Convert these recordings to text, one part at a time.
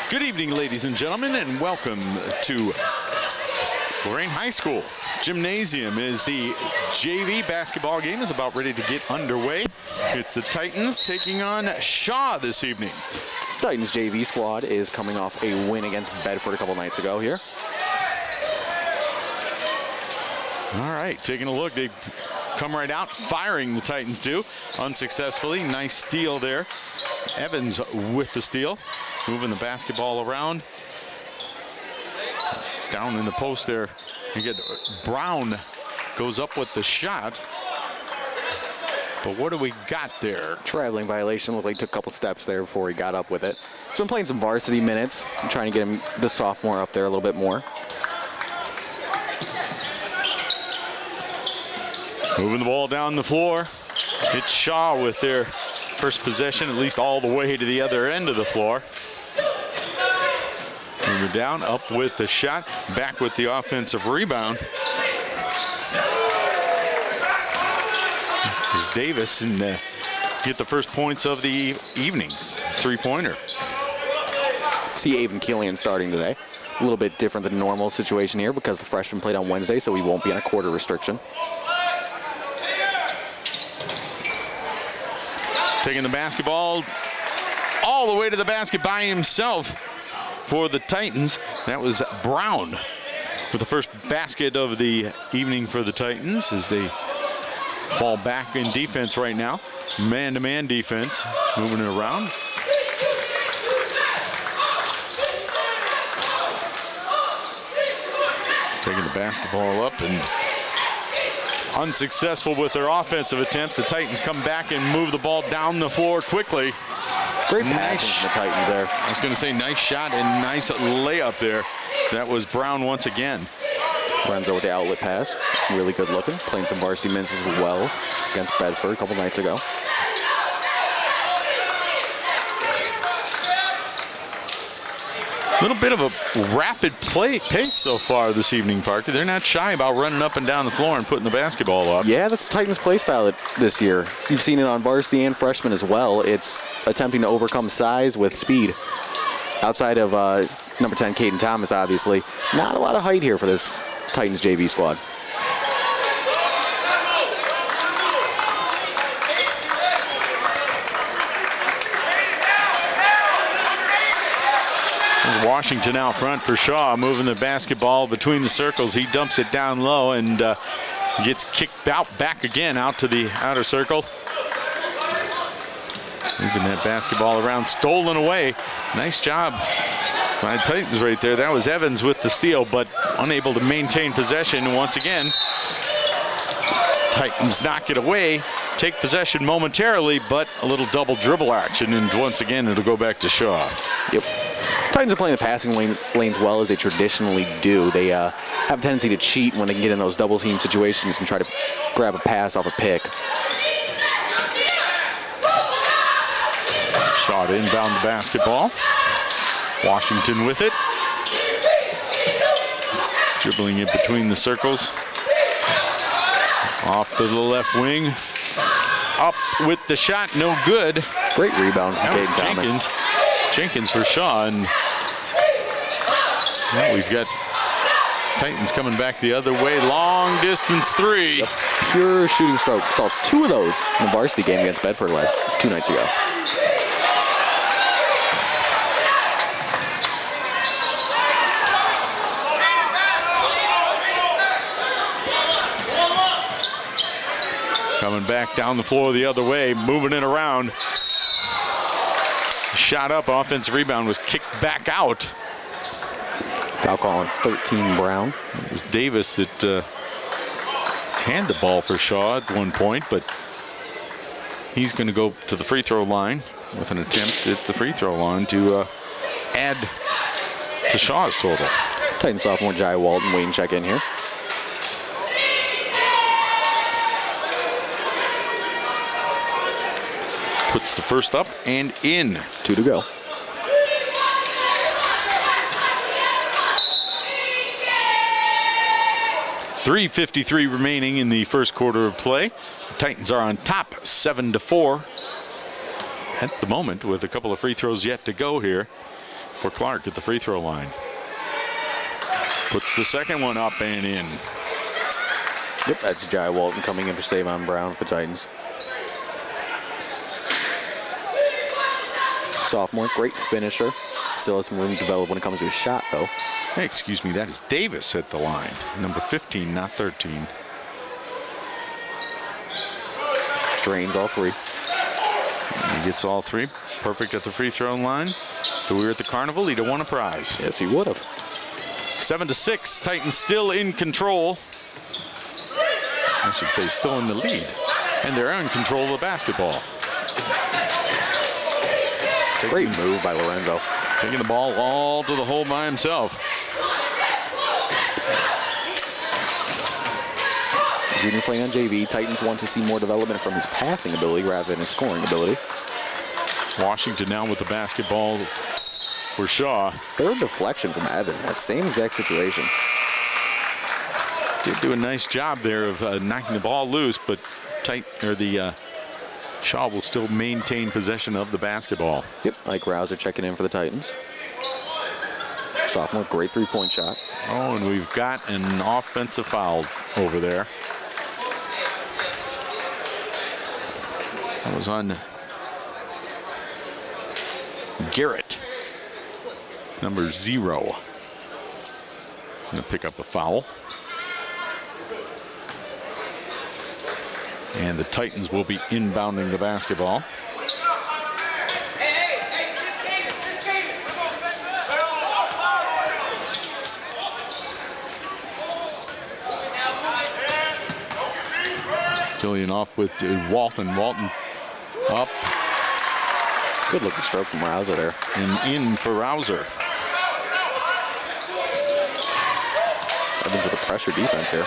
Good evening, ladies and gentlemen, and welcome to Lorain High School Gymnasium. Is the JV basketball game is about ready to get underway. It's the Titans taking on Shaw this evening. Titans JV squad is coming off a win against Bedford a couple nights ago here. All right, taking a look. They come right out, firing the Titans do unsuccessfully. Nice steal there. Evans with the steal, moving the basketball around. Down in the post there. You get Brown goes up with the shot. But what do we got there? Traveling violation. Looked like he took a couple steps there before he got up with it. He's been playing some varsity minutes. I'm trying to get him, the sophomore, up there a little bit more. Moving the ball down the floor. It's Shaw with their first possession, at least all the way to the other end of the floor. Moving down, up with the shot, back with the offensive rebound. As Davis and get the first points of the evening. Three-pointer. See Avon Keelian starting today. A little bit different than normal situation here because the freshman played on Wednesday, so he won't be on a quarter restriction. Taking the basketball all the way to the basket by himself for the Titans. That was Brown with the first basket of the evening for the Titans as they fall back in defense right now. Man-to-man defense, moving it around. Taking the basketball up and unsuccessful with their offensive attempts. The Titans come back and move the ball down the floor quickly. Great passing from the Titans there. I was going to say nice shot and nice layup there. That was Brown once again. Renzo with the outlet pass. Really good looking. Playing some varsity minutes as well against Bedford a couple nights ago. A little bit of a rapid pace so far this evening, Parker. They're not shy about running up and down the floor and putting the basketball up. Yeah, that's Titans' play style this year. So you've seen it on varsity and freshmen as well. It's attempting to overcome size with speed. Outside of number 10, Caden Thomas, obviously. Not a lot of height here for this Titans JV squad. Washington out front for Shaw, moving the basketball between the circles. He dumps it down low and gets kicked out back again out to the outer circle. Moving that basketball around, stolen away. Nice job by the Titans right there. That was Evans with the steal, but unable to maintain possession. Once again, Titans knock it away, take possession momentarily, but a little double dribble action, and once again it'll go back to Shaw. Yep. Titans are playing the passing lanes well as they traditionally do. They have a tendency to cheat when they can get in those double team situations and try to grab a pass off a pick. Shaw to inbound the basketball. Washington with it. Dribbling it between the circles. Off to the left wing. Up with the shot, no good. Great rebound from Caden Thomas. Jenkins for Shaw, and well, we've got Titans coming back the other way. Long distance three. A pure shooting stroke. Saw two of those in the varsity game against Bedford two nights ago. Coming back down the floor the other way, moving it around. Shot up, offensive rebound was kicked back out. Foul call on 13 Brown. It was Davis that had the ball for Shaw at one point, but he's going to go to the free throw line with an attempt at the free throw line to add to Shaw's total. Titan sophomore Jai Walton waiting check in here. Puts the first up and in. 2 to go. .353 remaining in the first quarter of play. The Titans are on top 7-4 at the moment with a couple of free throws yet to go here. for Clark at the free throw line. Puts the second one up and in. Yep, that's Jai Walton coming in for Savon Brown for the Titans. Sophomore, great finisher. Still has some room to develop when it comes to his shot, though. Hey, excuse me, that is Davis at the line. Number 15, not 13. Drains all three. And he gets all three. Perfect at the free throw line. If we were at the carnival, he'd have won a prize. Yes, he would have. 7-6, Titans still in control. I should say still in the lead. And they're in control of the basketball. Great move by Lorenzo. Taking the ball all to the hole by himself. Junior playing on JV. Titans want to see more development from his passing ability rather than his scoring ability. Washington now with the basketball for Shaw. Third deflection from Evans. That same exact situation. Did do a nice job there of knocking the ball loose, but Shaw will still maintain possession of the basketball. Yep, Mike Rouser checking in for the Titans. Sophomore, great three-point shot. Oh, and we've got an offensive foul over there. That was on Garrett, number 0. Gonna pick up a foul. And the Titans will be inbounding the basketball. Killian off with Walton. Walton up. Good looking stroke from Rouser there. And in for Rouser. Evans with a pressure defense here.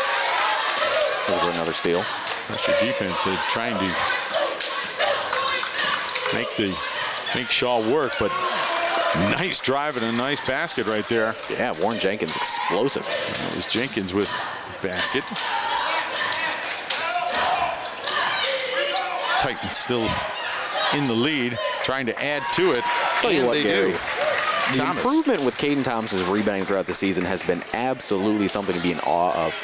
Over another steal. Pressure defense trying to make Shaw work, but nice drive and a nice basket right there. Yeah, Warren Jenkins explosive. It was Jenkins with basket. Titans still in the lead, trying to add to it. Tell you what, Gary. The Thomas. improvement with Caden Thomas's rebounding throughout the season has been absolutely something to be in awe of.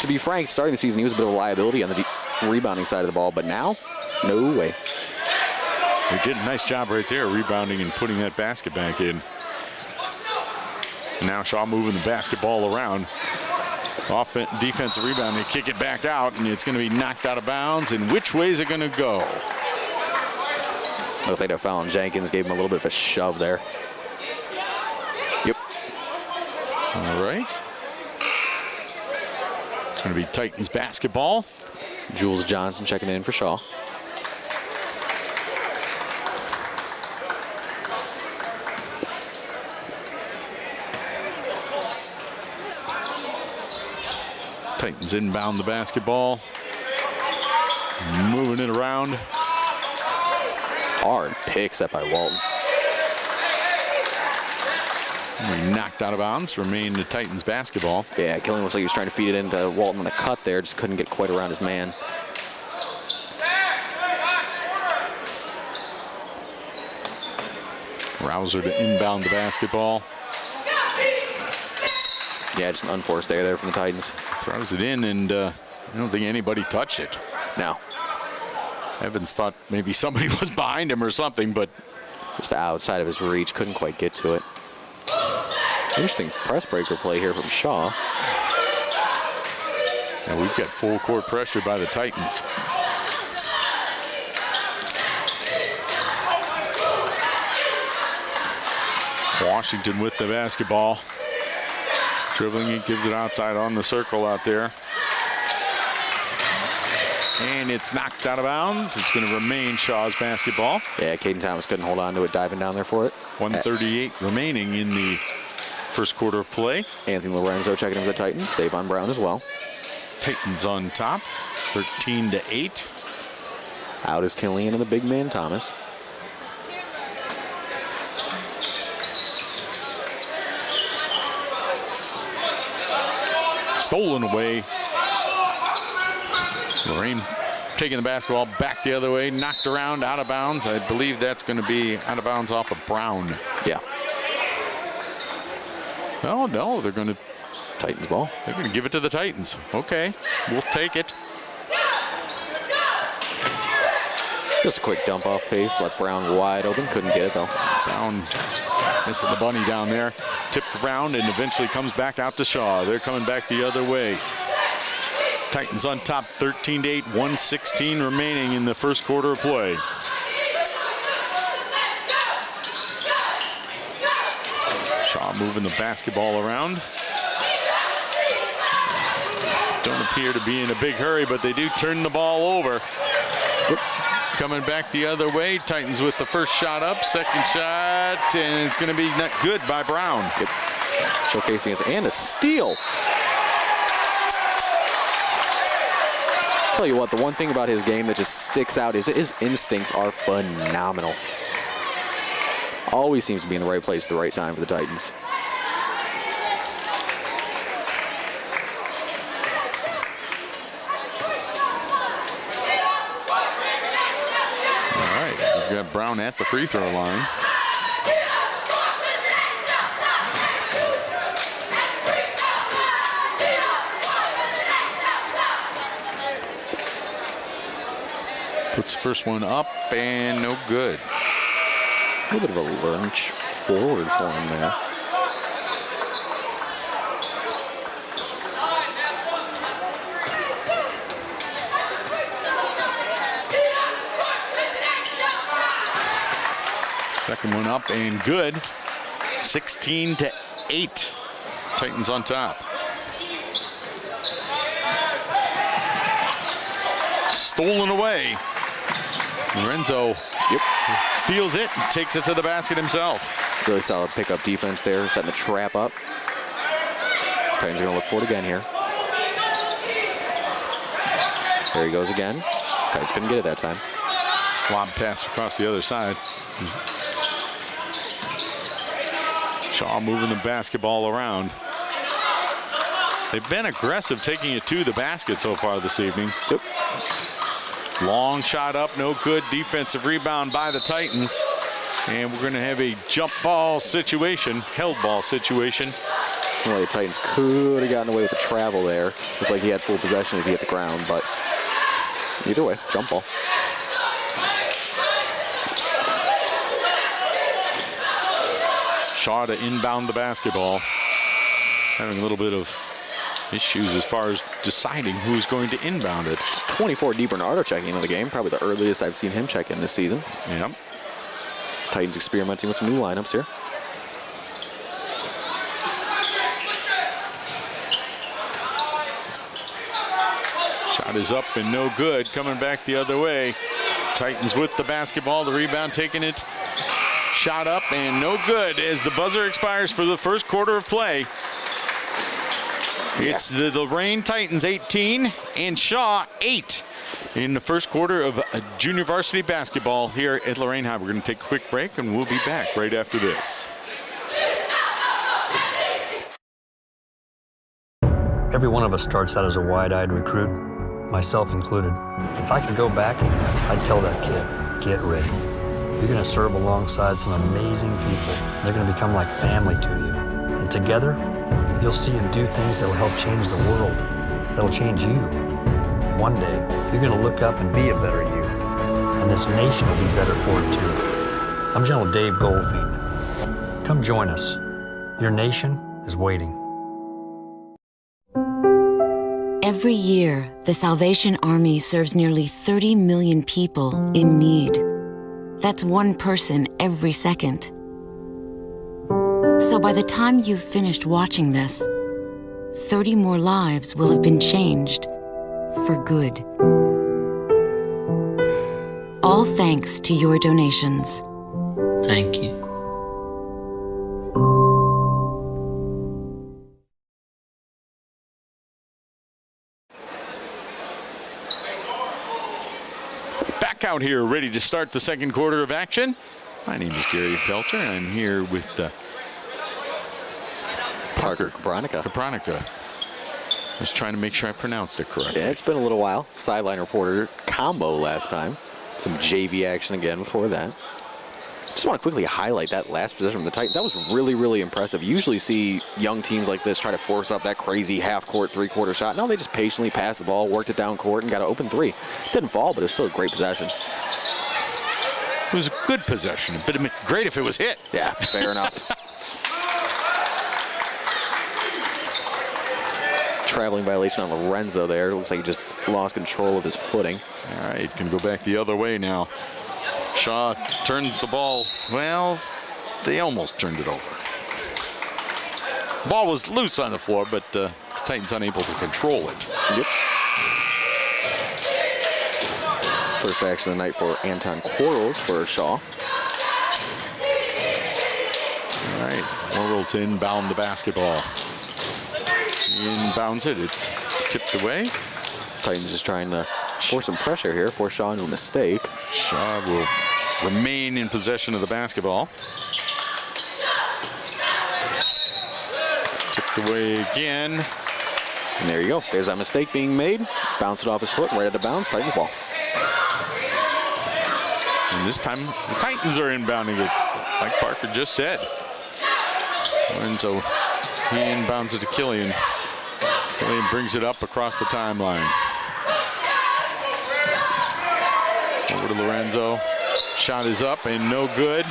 To be frank, starting the season, he was a bit of a liability on the rebounding side of the ball, but now, no way. He did a nice job right there, rebounding and putting that basket back in. Now Shaw moving the basketball around. Defensive rebound, they kick it back out, and it's going to be knocked out of bounds. And which way is it going to go? Looks like they're fouling Jenkins, gave him a little bit of a shove there. Yep. All right. It's going to be Titans basketball. Jules Johnson checking in for Shaw. Titans inbound the basketball. Moving it around. Hard pick set by Walton. Knocked out of bounds. Remain the Titans basketball. Yeah, Killian looks like he was trying to feed it into Walton on a cut there. Just couldn't get quite around his man. Rouser to inbound the basketball. Yeah, just an unforced error there from the Titans. Throws it in, and I don't think anybody touched it. No. Evans thought maybe somebody was behind him or something, but just outside of his reach. Couldn't quite get to it. Interesting press breaker play here from Shaw. And we've got full court pressure by the Titans. Washington with the basketball. Dribbling it, gives it outside on the circle out there. And it's knocked out of bounds. It's going to remain Shaw's basketball. Yeah, Caden Thomas couldn't hold on to it, diving down there for it. 1:38 remaining in the first quarter of play. Anthony Lorenzo checking in for the Titans. Savon Brown as well. Titans on top, 13-8. Out is Killian and the big man Thomas. Stolen away. Lorain taking the basketball back the other way, knocked around, out of bounds. I believe that's going to be out of bounds off of Brown. Yeah. Oh, no, they're going to. Titans ball. They're going to give it to the Titans. Okay, we'll take it. Just a quick dump off pace, let Brown wide open. Couldn't get it though. Brown missing the bunny down there. Tipped around and eventually comes back out to Shaw. They're coming back the other way. Titans on top 13-8, 1:16 remaining in the first quarter of play. Shaw moving the basketball around. Don't appear to be in a big hurry, but they do turn the ball over. Yep. Coming back the other way. Titans with the first shot up, second shot, and it's going to be not good by Brown. Yep. Showcasing us and a steal. Tell you what, the one thing about his game that just sticks out is his instincts are phenomenal. Always seems to be in the right place at the right time for the Titans. All right, we've got Brown at the free throw line. Puts the first one up and no good. A little bit of a lunge forward for him there. Second one up and good. 16-8. Titans on top. Stolen away. Lorenzo steals it and takes it to the basket himself. Really solid pickup defense there, setting the trap up. Titans are going to look for it again here. There he goes again. Titans couldn't get it that time. Lob pass across the other side. Shaw moving the basketball around. They've been aggressive taking it to the basket so far this evening. Yep. Long shot up, no good. Defensive rebound by the Titans. And we're going to have a jump ball situation, held ball situation. Well, the Titans could have gotten away with the travel there. Looked like he had full possession as he hit the ground, but either way, jump ball. Shaw to inbound the basketball. Having a little bit of issues as far as deciding who's going to inbound it. It's 24 DiBernardo checking into the game, probably the earliest I've seen him check in this season. Yep. Titans experimenting with some new lineups here. Shot is up and no good. Coming back the other way. Titans with the basketball, the rebound taking it. Shot up and no good as the buzzer expires for the first quarter of play. It's the Lorain Titans 18 and Shaw 8 in the first quarter of junior varsity basketball here at Lorain High. We're going to take a quick break and we'll be back right after this. Every one of us starts out as a wide-eyed recruit, myself included. If I could go back, I'd tell that kid, get ready. You're going to serve alongside some amazing people. They're going to become like family to you. And together, you'll see and do things that will help change the world. That'll change you. One day, you're going to look up and be a better you. And this nation will be better for it too. I'm General Dave Goldfein. Come join us. Your nation is waiting. Every year, the Salvation Army serves nearly 30 million people in need. That's one person every second. So by the time you've finished watching this, 30 more lives will have been changed for good. All thanks to your donations. Thank you. Back out here, ready to start the second quarter of action. My name is Gary Pelcher, and I'm here with Parker Kapranica. Kapranica. I was trying to make sure I pronounced it correctly. Yeah, it's been a little while. Sideline reporter combo last time. Some JV action again before that. Just want to quickly highlight that last possession from the Titans. That was really, really impressive. You usually see young teams like this try to force up that crazy half-court, three-quarter shot. No, they just patiently passed the ball, worked it down court, and got an open three. Didn't fall, but it was still a great possession. It was a good possession, but it'd be great if it was hit. Yeah, fair enough. Traveling violation on Lorenzo there. It looks like he just lost control of his footing. All right, can go back the other way now. Shaw turns the ball. Well, they almost turned it over. Ball was loose on the floor, but the Titans unable to control it. Yep. First action of the night for Anton Quarles for Shaw. All right, Quarles to inbound the basketball. Inbounds it. It's tipped away. Titans just trying to force some pressure here, force Shaw into a mistake. Shaw will remain in possession of the basketball. Tipped away again. And there you go. There's that mistake being made. Bounce it off his foot, right out of bounds. Titans ball. And this time, the Titans are inbounding it, like Parker just said. Lorenzo, he inbounds it to Killian. Killian brings it up across the timeline. Over to Lorenzo. Shot is up and no good.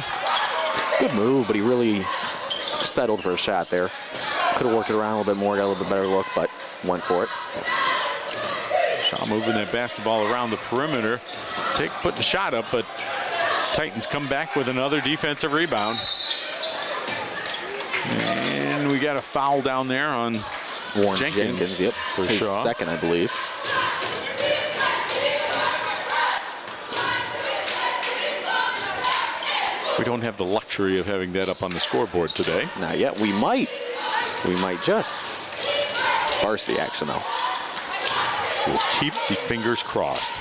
Good move, but he really settled for a shot there. Could have worked it around a little bit more, got a little bit better look, but went for it. Shaw moving that basketball around the perimeter. Putting the shot up, but Titans come back with another defensive rebound. And we got a foul down there on Warren Jenkins. Yep, for his Shaw. second, I believe. We don't have the luxury of having that up on the scoreboard today. Not yet. We might. We might just. Varsity action, though. We'll keep the fingers crossed.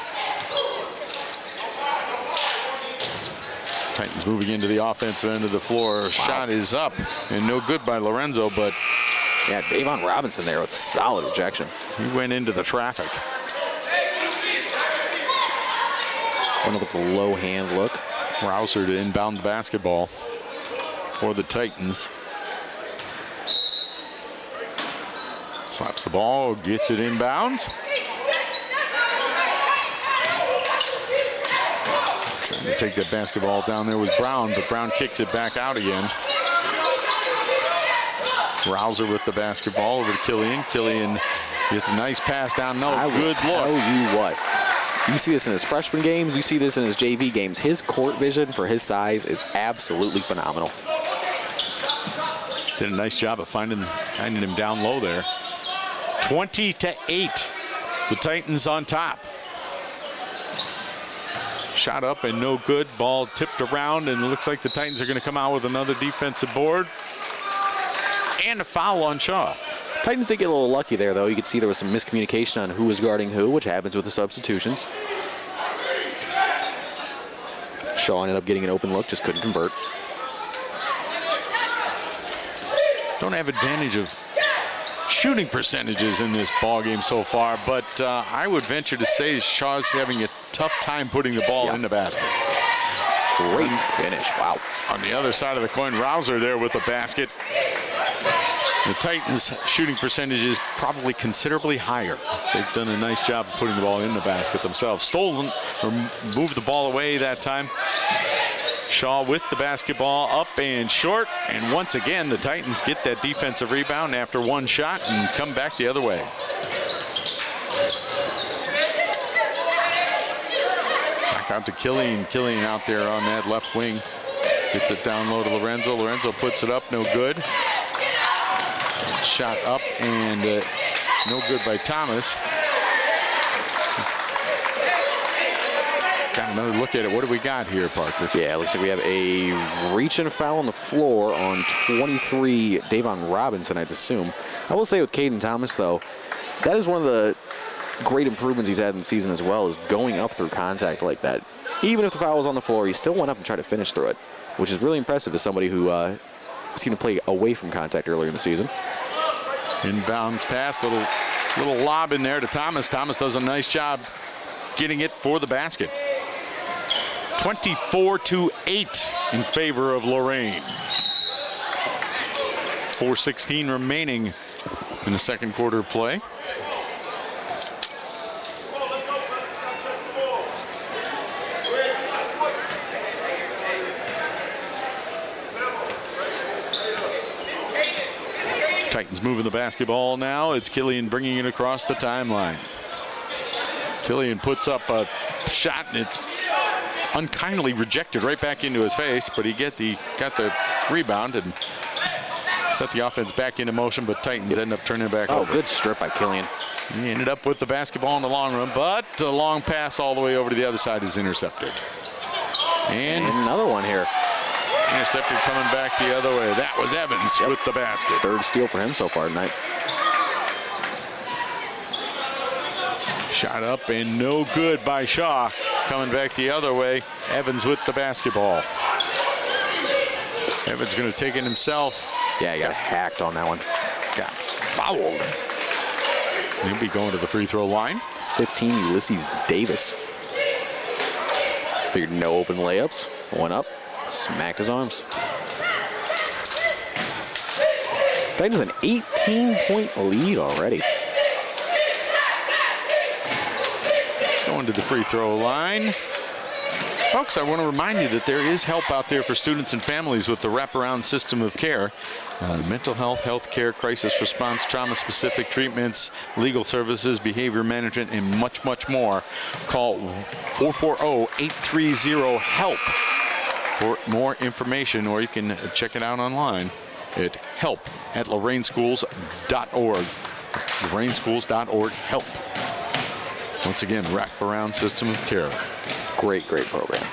Titans moving into the offensive end of the floor. Wow. Shot is up and no good by Lorenzo, but yeah, Davon Robinson there with solid rejection. He went into the traffic. Went with a low hand look. Rouser to inbound the basketball for the Titans. Slaps the ball, gets it inbound. Trying to take that basketball down there was Brown, but Brown kicks it back out again. Rouser with the basketball over to Killian. Killian gets a nice pass down. No, good look. I will tell you what. You see this in his freshman games. You see this in his JV games. His court vision for his size is absolutely phenomenal. Did a nice job of finding him down low there. 20-8. The Titans on top. Shot up and no good. Ball tipped around, and it looks like the Titans are going to come out with another defensive board. And a foul on Shaw. Titans did get a little lucky there, though. You could see there was some miscommunication on who was guarding who, which happens with the substitutions. Shaw ended up getting an open look, just couldn't convert. Don't have advantage of shooting percentages in this ball game so far, but I would venture to say Shaw's having a tough time putting the ball in the basket. Great finish, wow. On the other side of the coin, Rouser there with the basket. The Titans' shooting percentage is probably considerably higher. They've done a nice job of putting the ball in the basket themselves. Stolen, or moved the ball away that time. Shaw with the basketball up and short. And once again, the Titans get that defensive rebound after one shot and come back the other way. Back out to Killian. Killian out there on that left wing. Gets it down low to Lorenzo. Lorenzo puts it up, no good. Shot up and no good by Thomas. Got another look at it. What do we got here, Parker? Yeah, it looks like we have a reach and foul on the floor on 23, Davon Robinson, I'd assume. I will say with Caden Thomas, though, that is one of the great improvements he's had in the season as well, is going up through contact like that. Even if the foul was on the floor, he still went up and tried to finish through it, which is really impressive as somebody who seemed to play away from contact earlier in the season. Inbounds pass, little lob in there to Thomas. Thomas does a nice job getting it for the basket. 24-8 in favor of Lorain. 4:16 remaining in the second quarter of play. Titans moving the basketball now. It's Killian bringing it across the timeline. Killian puts up a shot, and it's unkindly rejected right back into his face, but he got the rebound and set the offense back into motion, but Titans end up turning it back over. Good strip by Killian. He ended up with the basketball in the long run, but a long pass all the way over to the other side is intercepted. And another one here. Intercepted coming back the other way. That was Evans with the basket. Third steal for him so far tonight. Shot up and no good by Shaw. Coming back the other way. Evans with the basketball. Evans going to take it himself. Yeah, he got hacked on that one. Got fouled. He'll be going to the free throw line. 15, Ulysses Davis. Figured no open layups. Went up, smacked his arms. Titans with an 18-point lead already. Going to the free throw line. Folks, I want to remind you that there is help out there for students and families with the wraparound system of care. Mental health, health care, crisis response, trauma-specific treatments, legal services, behavior management, and much, much more. Call 440-830-HELP for more information, or you can check it out online at help@lorainschools.org. lorainschools.org, help. Once again, wraparound system of care. Great program.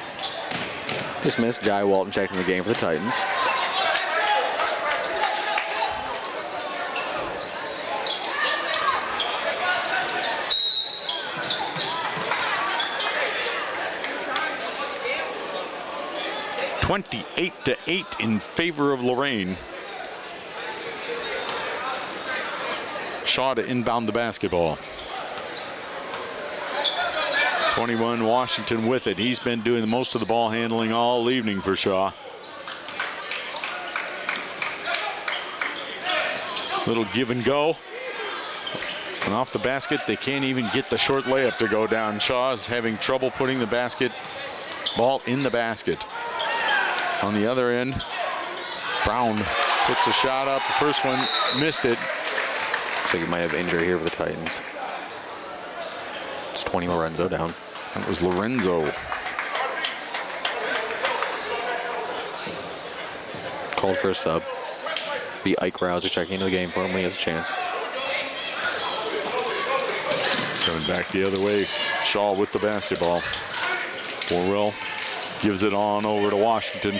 Dismissed. Jai Walton checked in the game for the Titans. (28-8) in favor of Lorain. Shaw to inbound the basketball. 21 Washington with it. He's been doing most of the ball handling all evening for Shaw. Little give and go. And off the basket, they can't even get the short layup to go down. Shaw's having trouble putting the ball in the basket. On the other end, Brown puts a shot up. The first one missed it. Looks like he might have injury here for the Titans. It's 20 Lorenzo down. That was Lorenzo. Called for a sub. Be Ike Rouser checking into the game for him when he has a chance. Coming back the other way. Shaw with the basketball. Orwell gives it on over to Washington.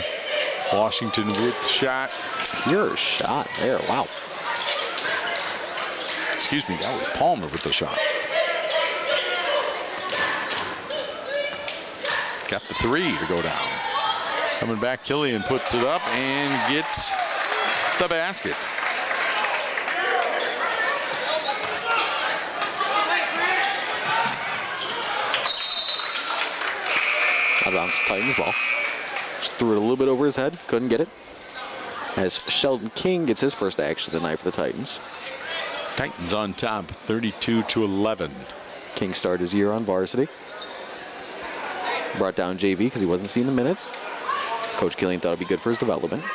Washington with the shot. Pure shot there. Wow. Excuse me, that was Palmer with the shot. Got the three to go down. Coming back, Killian puts it up and gets the basket. Out of bounds, Titans ball. Just threw it a little bit over his head. Couldn't get it. As Sheldon King gets his first action of the night for the Titans. Titans on top, 32-11. King started his year on varsity. Brought down JV because he wasn't seeing the minutes. Coach Killian thought it'd be good for his development.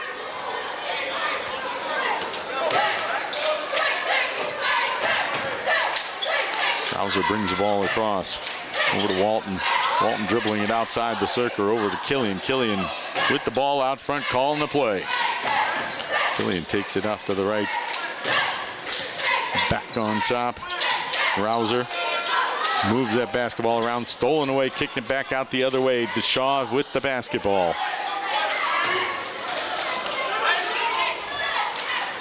Hauser brings the ball across. Over to Walton. Walton dribbling it outside the circle over to Killian. Killian with the ball out front, calling the play. Killian takes it off to the right. Back on top. Rouser moves that basketball around, stolen away, kicking it back out the other way. Shaw with the basketball.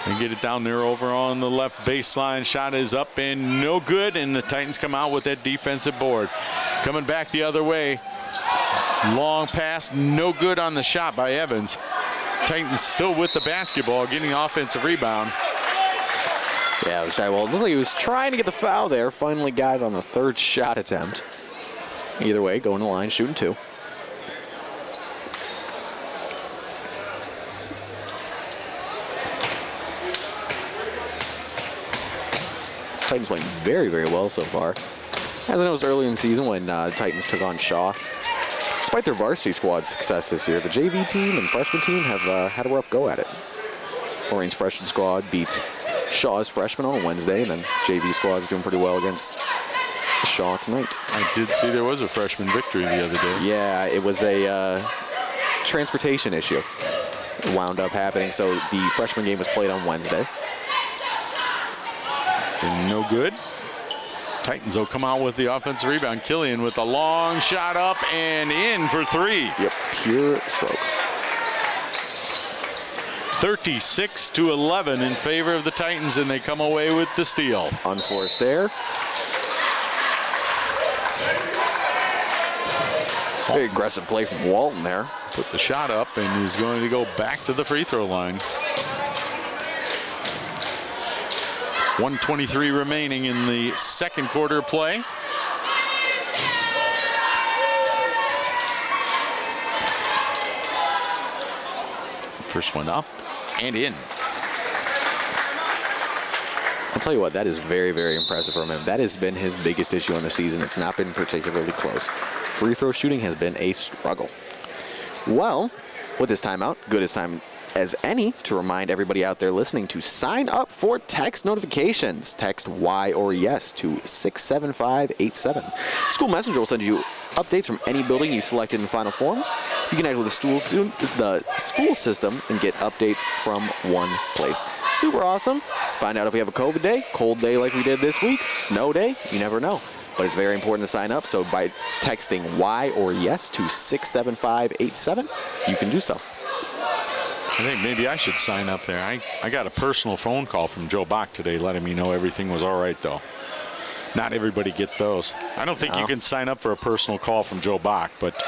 They get it down there over on the left baseline. Shot is up and no good, and the Titans come out with that defensive board. Coming back the other way. Long pass, no good on the shot by Evans. Titans still with the basketball, getting the offensive rebound. Yeah, it was Jai Walton. Looked like he was trying to get the foul there. Finally got it on the third shot attempt. Either way, going to the line, shooting two. Titans playing very, very well so far. As I know, it was early in the season when Titans took on Shaw. Despite their varsity squad's success this year, the JV team and freshman team have had a rough go at it. Lorain's freshman squad beat Shaw's freshman on Wednesday, and then JV squad's doing pretty well against Shaw tonight. I did see there was a freshman victory the other day. Yeah, it was a transportation issue. It wound up happening, so the freshman game was played on Wednesday. Been no good. Titans will come out with the offensive rebound. Killian with a long shot up and in for 3. Yep, pure stroke. 36-11 in favor of the Titans, and they come away with the steal. Unforced there. Very aggressive play from Walton there. Put the shot up and is going to go back to the free throw line. 1:23 remaining in the second quarter of play. First one up and in. I'll tell you what, that is very, very impressive from him. That has been his biggest issue in the season. It's not been particularly close. Free throw shooting has been a struggle. Well, with this timeout, good as time as any to remind everybody out there listening to sign up for text notifications. Text Y or yes to 67587. School Messenger will send you updates from any building you selected in Final Forms. If you connect with the school system and get updates from one place. Super awesome. Find out if we have a COVID day, cold day like we did this week, snow day, you never know. But it's very important to sign up, so by texting Y or yes to 67587, you can do so. I think maybe I should sign up there. I got a personal phone call from Joe Bach today letting me know everything was all right, though. Not everybody gets those. I don't think you can sign up for a personal call from Joe Bach, but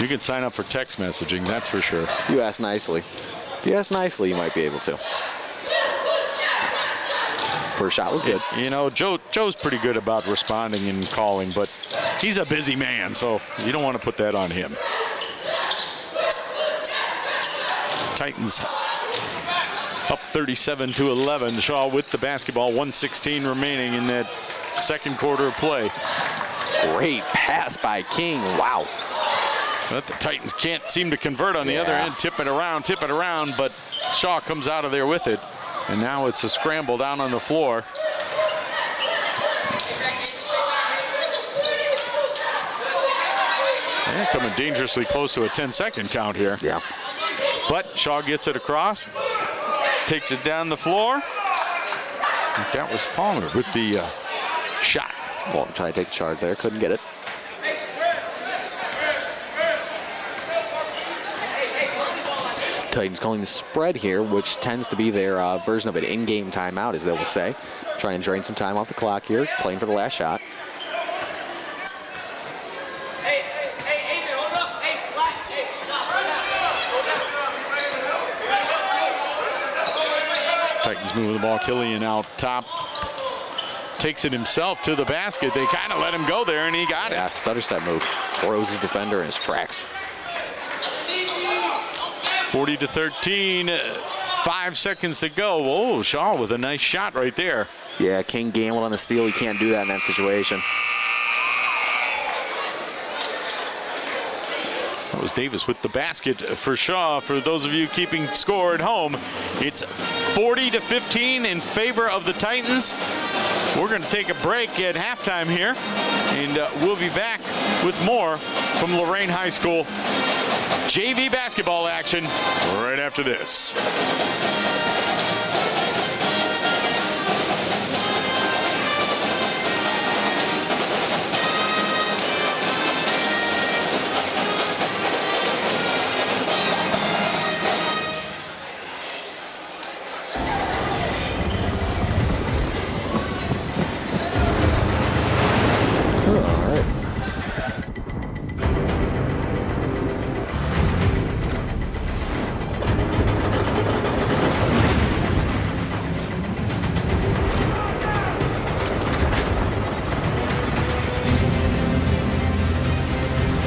you can sign up for text messaging, that's for sure. You ask nicely. If you ask nicely, you might be able to. First shot was good. You know, Joe's pretty good about responding and calling, but he's a busy man, so you don't want to put that on him. Titans up 37-11. Shaw with the basketball, 1:16 remaining in that second quarter of play. Great pass by King. Wow. But the Titans can't seem to convert on the other end. Tip it around, but Shaw comes out of there with it. And now it's a scramble down on the floor. They're coming dangerously close to a 10-second count here. Yeah. But Shaw gets it across, takes it down the floor. I think that was Palmer with the shot. Walton trying to take charge there, couldn't get it. Titans calling the spread here, which tends to be their version of an in-game timeout, as they will say. Trying to drain some time off the clock here, playing for the last shot. Titans moving the ball. Killian out top. Takes it himself to the basket. They kind of let him go there, and he got it. Yeah, stutter step move. Throws his defender in his tracks. 40-13. 5 seconds to go. Oh, Shaw with a nice shot right there. Yeah, King gambled on the steal. He can't do that in that situation. That was Davis with the basket for Shaw. For those of you keeping score at home, it's 40-15 in favor of the Titans. We're going to take a break at halftime here, and we'll be back with more from Lorain High School JV basketball action right after this.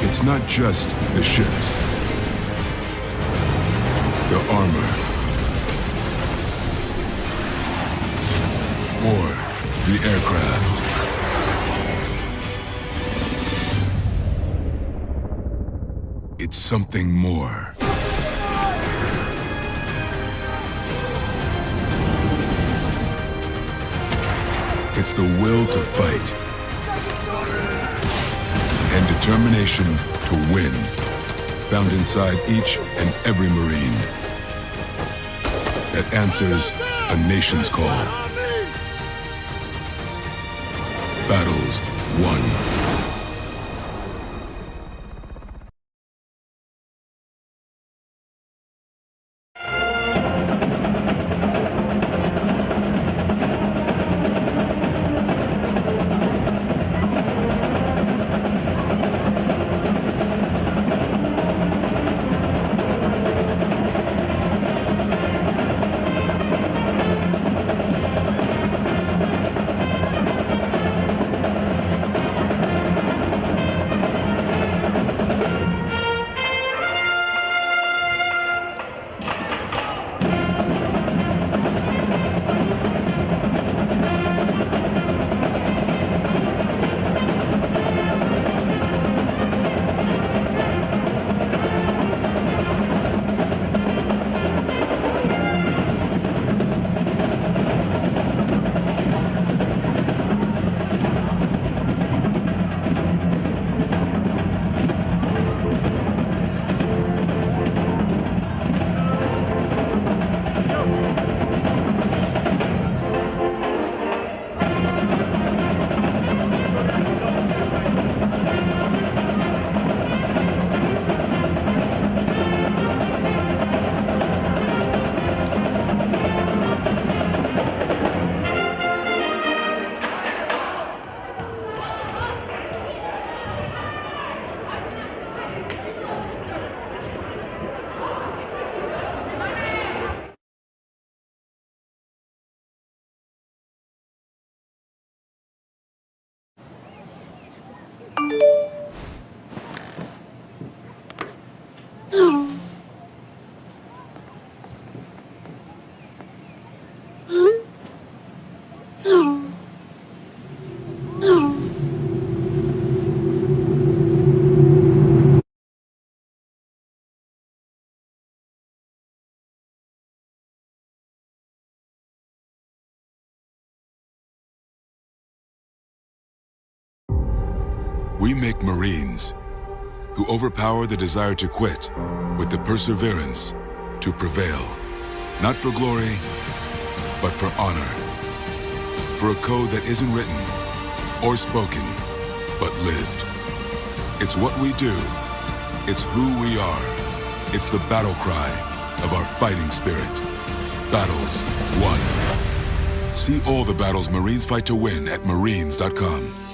It's not just the ships, the armor, or the aircraft. It's something more. It's the will to fight and determination to win, found inside each and every Marine that answers a nation's call. Battles won. We make Marines who overpower the desire to quit with the perseverance to prevail. Not for glory, but for honor. For a code that isn't written or spoken, but lived. It's what we do. It's who we are. It's the battle cry of our fighting spirit. Battles won. See all the battles Marines fight to win at marines.com.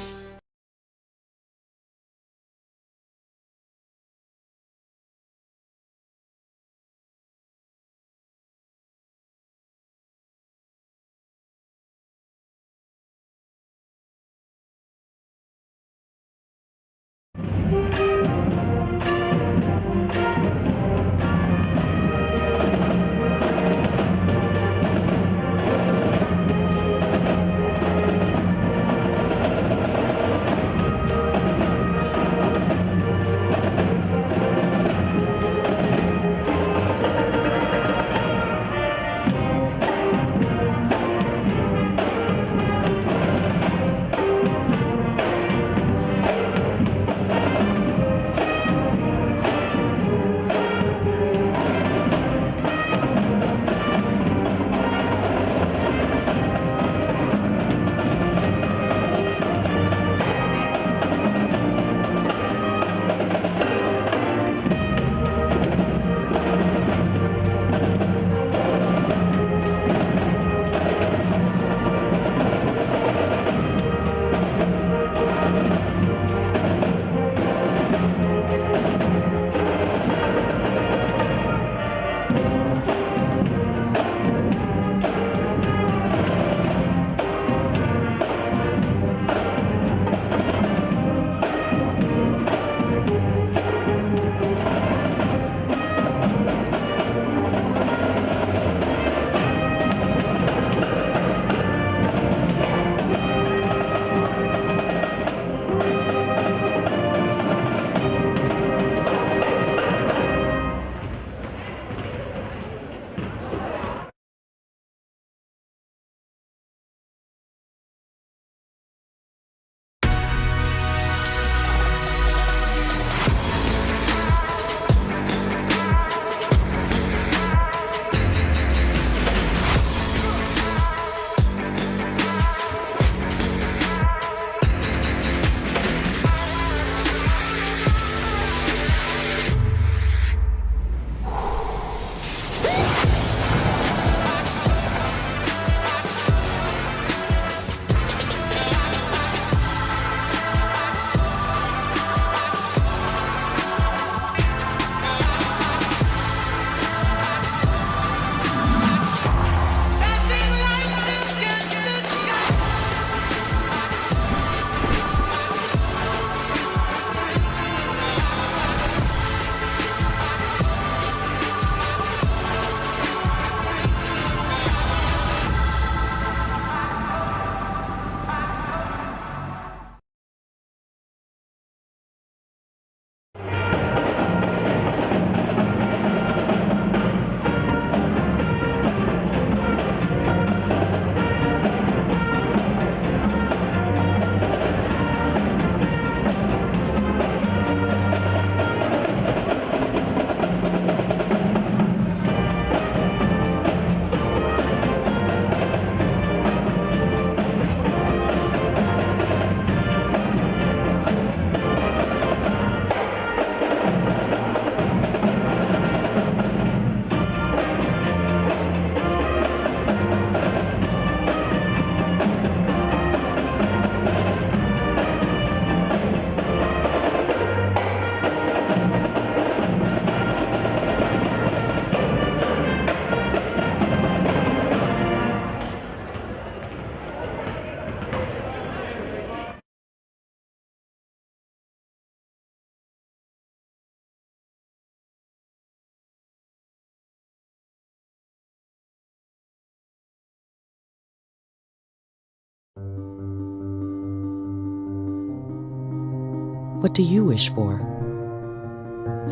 What do you wish for?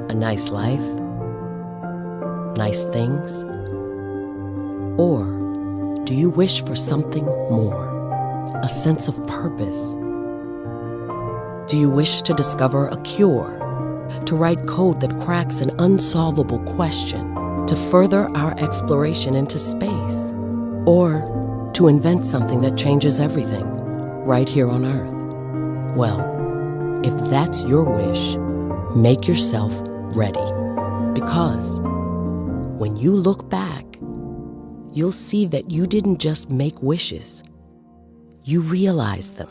A nice life? Nice things? Or do you wish for something more? A sense of purpose? Do you wish to discover a cure? To write code that cracks an unsolvable question? To further our exploration into space? Or to invent something that changes everything right here on Earth? Well, if that's your wish, make yourself ready. Because when you look back, you'll see that you didn't just make wishes, you realized them.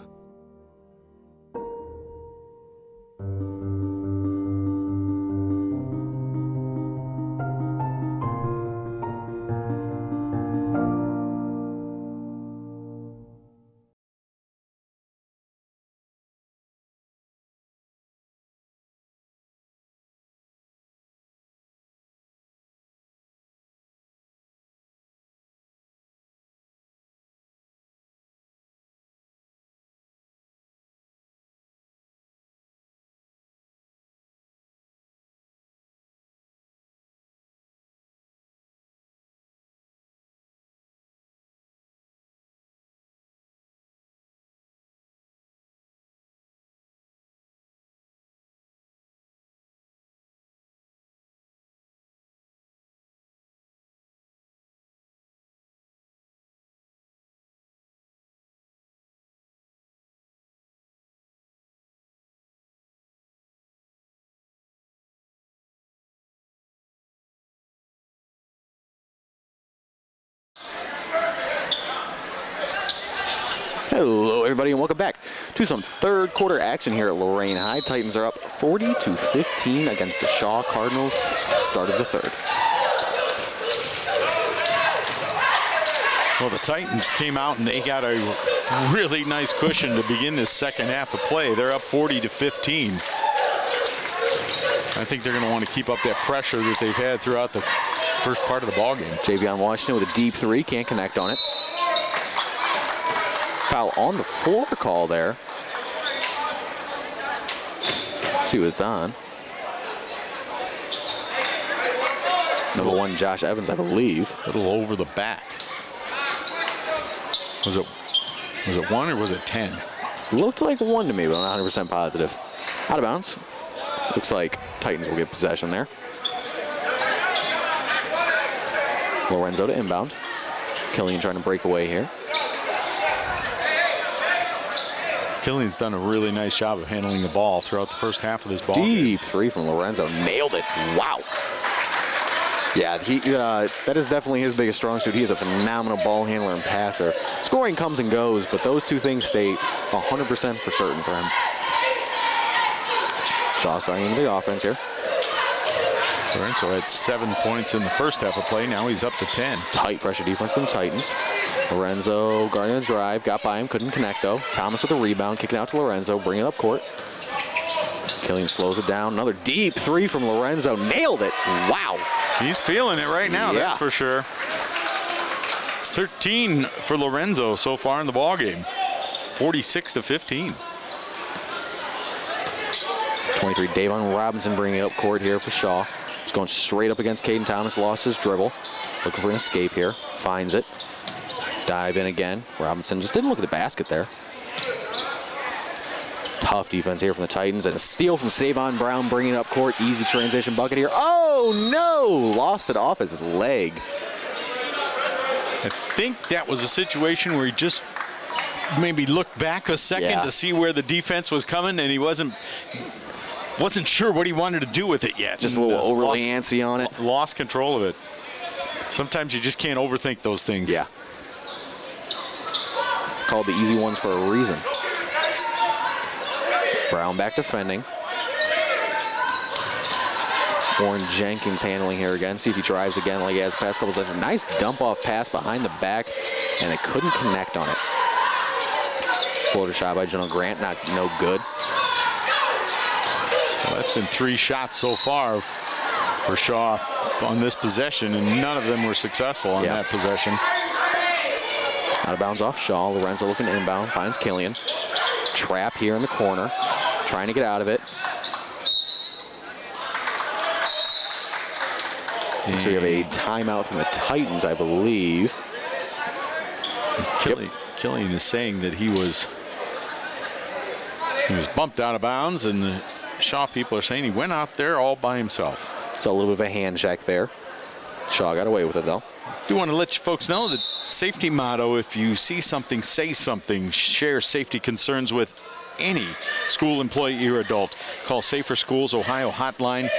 Hello, everybody, and welcome back to some third quarter action here at Lorain High. Titans are up 40-15 against the Shaw Cardinals. Start of the third. Well, the Titans came out and they got a really nice cushion to begin this second half of play. They're up 40-15. I think they're going to want to keep up that pressure that they've had throughout the first part of the ballgame. Javion Washington with a deep three, can't connect on it. Foul on the floor call there. Let's see what it's on. Number 1, Josh Evans, I believe. A little over the back. Was it 1 or was it 10? Looked like 1 to me, but I'm not 100% positive. Out of bounds. Looks like Titans will get possession there. Lorenzo to inbound. Killian trying to break away here. Killian's done a really nice job of handling the ball throughout the first half of this ball. Deep three from Lorenzo. Nailed it. Wow. Yeah, that is definitely his biggest strong suit. He is a phenomenal ball handler and passer. Scoring comes and goes, but those two things stay 100% for certain for him. Shaw starting into the offense here. Lorenzo had 7 points in the first half of play. Now he's up to 10. Tight pressure defense from the Titans. Lorenzo guarding the drive, got by him, couldn't connect though. Thomas with the rebound, kicking out to Lorenzo, bringing it up court. Killian slows it down. Another deep three from Lorenzo, nailed it. Wow. He's feeling it right now, yeah. That's for sure. 13 for Lorenzo so far in the ballgame. 46-15. 23, Davon Robinson bringing it up court here for Shaw. He's going straight up against Caden Thomas, lost his dribble. Looking for an escape here, finds it. Dive in again. Robinson just didn't look at the basket there. Tough defense here from the Titans, and a steal from Savon Brown bringing it up court. Easy transition bucket here. Oh no! Lost it off his leg. I think that was a situation where he just maybe looked back a second to see where the defense was coming, and he wasn't sure what he wanted to do with it yet. Just a little overly antsy on it. Lost control of it. Sometimes you just can't overthink those things. Yeah. Called the easy ones for a reason. Brown back defending. Warren Jenkins handling here again. See if he drives again like he has the past couple of times. Nice dump off pass behind the back, and they couldn't connect on it. Floater shot by General Grant, no good. Well, that's been 3 shots so far for Shaw on this possession, and none of them were successful on that possession. Out of bounds off Shaw. Lorenzo looking to inbound, finds Killian. Trap here in the corner. trying to get out of it. And so we have a timeout from the Titans, I believe. Killian is saying that he was bumped out of bounds, and the Shaw people are saying he went out there all by himself. So a little bit of a hand check there. Shaw got away with it, though. Do want to let you folks know that safety motto: if you see something, say something. Share safety concerns with any school employee or adult. Call Safer Schools Ohio hotline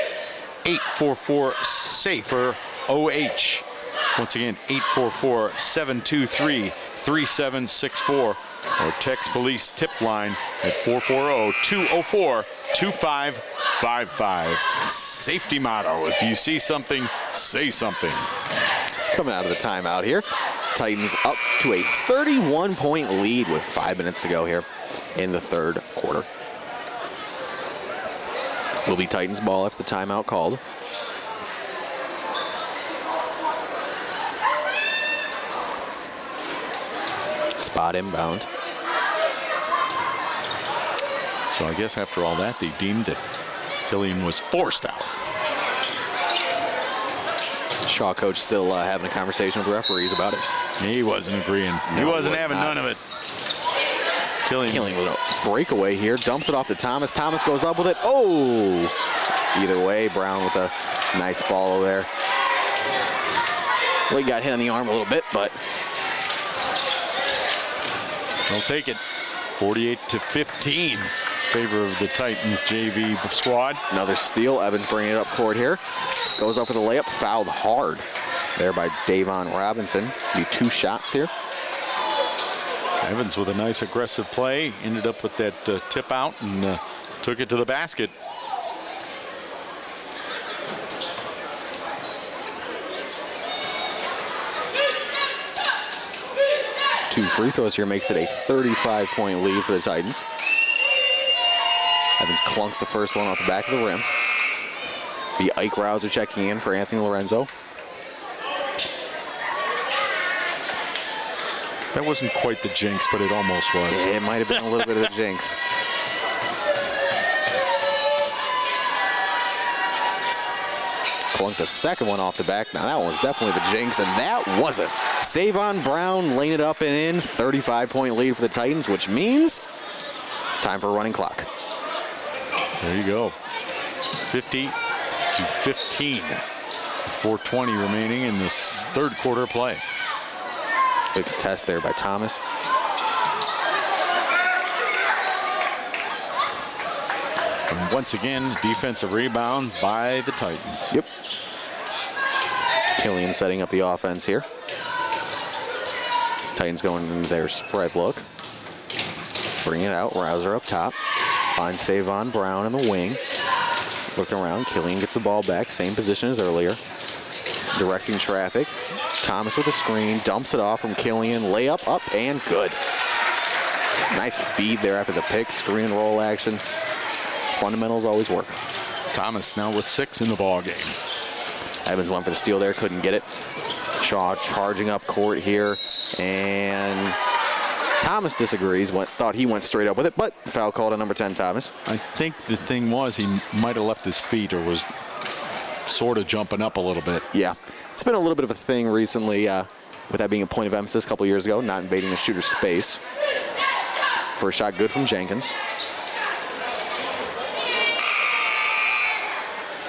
844-SAFER-OH. Once again, 844-723-3764. Or text police tip line at 440-204-2555. Safety motto: if you see something, say something. Coming out of the timeout here. Titans up to a 31-point lead with 5 minutes to go here in the third quarter. Will be Titans ball after the timeout called. Spot inbound. So I guess after all that, they deemed that Killian was forced out. Shaw coach still having a conversation with the referees about it. He wasn't agreeing. He wasn't having none of it. Killian with a breakaway here. Dumps it off to Thomas. Thomas goes up with it. Oh! Either way, Brown with a nice follow there. Well, he got hit on the arm a little bit, but they'll take it. 48-15. Favor of the Titans JV squad. Another steal. Evans bringing it up court here. Goes up for the layup. Fouled hard there by Davon Robinson. Be 2 shots here. Evans with a nice aggressive play. Ended up with that tip out and took it to the basket. Two free throws here makes it a 35-point lead for the Titans. Evans clunks the first one off the back of the rim. Be Ike Rouser checking in for Anthony Lorenzo. That wasn't quite the jinx, but it almost was. It might have been a little bit of the jinx. Clunked the second one off the back. Now that one was definitely the jinx, and that wasn't. Stavon Brown laying it up and in. 35-point lead for the Titans, which means time for a running clock. There you go. 50-15. 4:20 remaining in this third quarter play. Big test there by Thomas. And once again, defensive rebound by the Titans. Yep. Killian setting up the offense here. Titans going into their spread look. Bring it out. Rouser up top. Finds Savon Brown in the wing. Looking around. Killian gets the ball back. Same position as earlier. Directing traffic. Thomas with a screen. Dumps it off from Killian. Layup up and good. Nice feed there after the pick. Screen and roll action. Fundamentals always work. Thomas now with 6 in the ball game. Evans went for the steal there. Couldn't get it. Shaw charging up court here. And Thomas disagrees. Thought he went straight up with it, but foul called on number 10, Thomas. I think the thing was he might have left his feet or was sort of jumping up a little bit. Yeah. It's been a little bit of a thing recently with that being a point of emphasis a couple years ago, not invading the shooter's space. First shot good from Jenkins.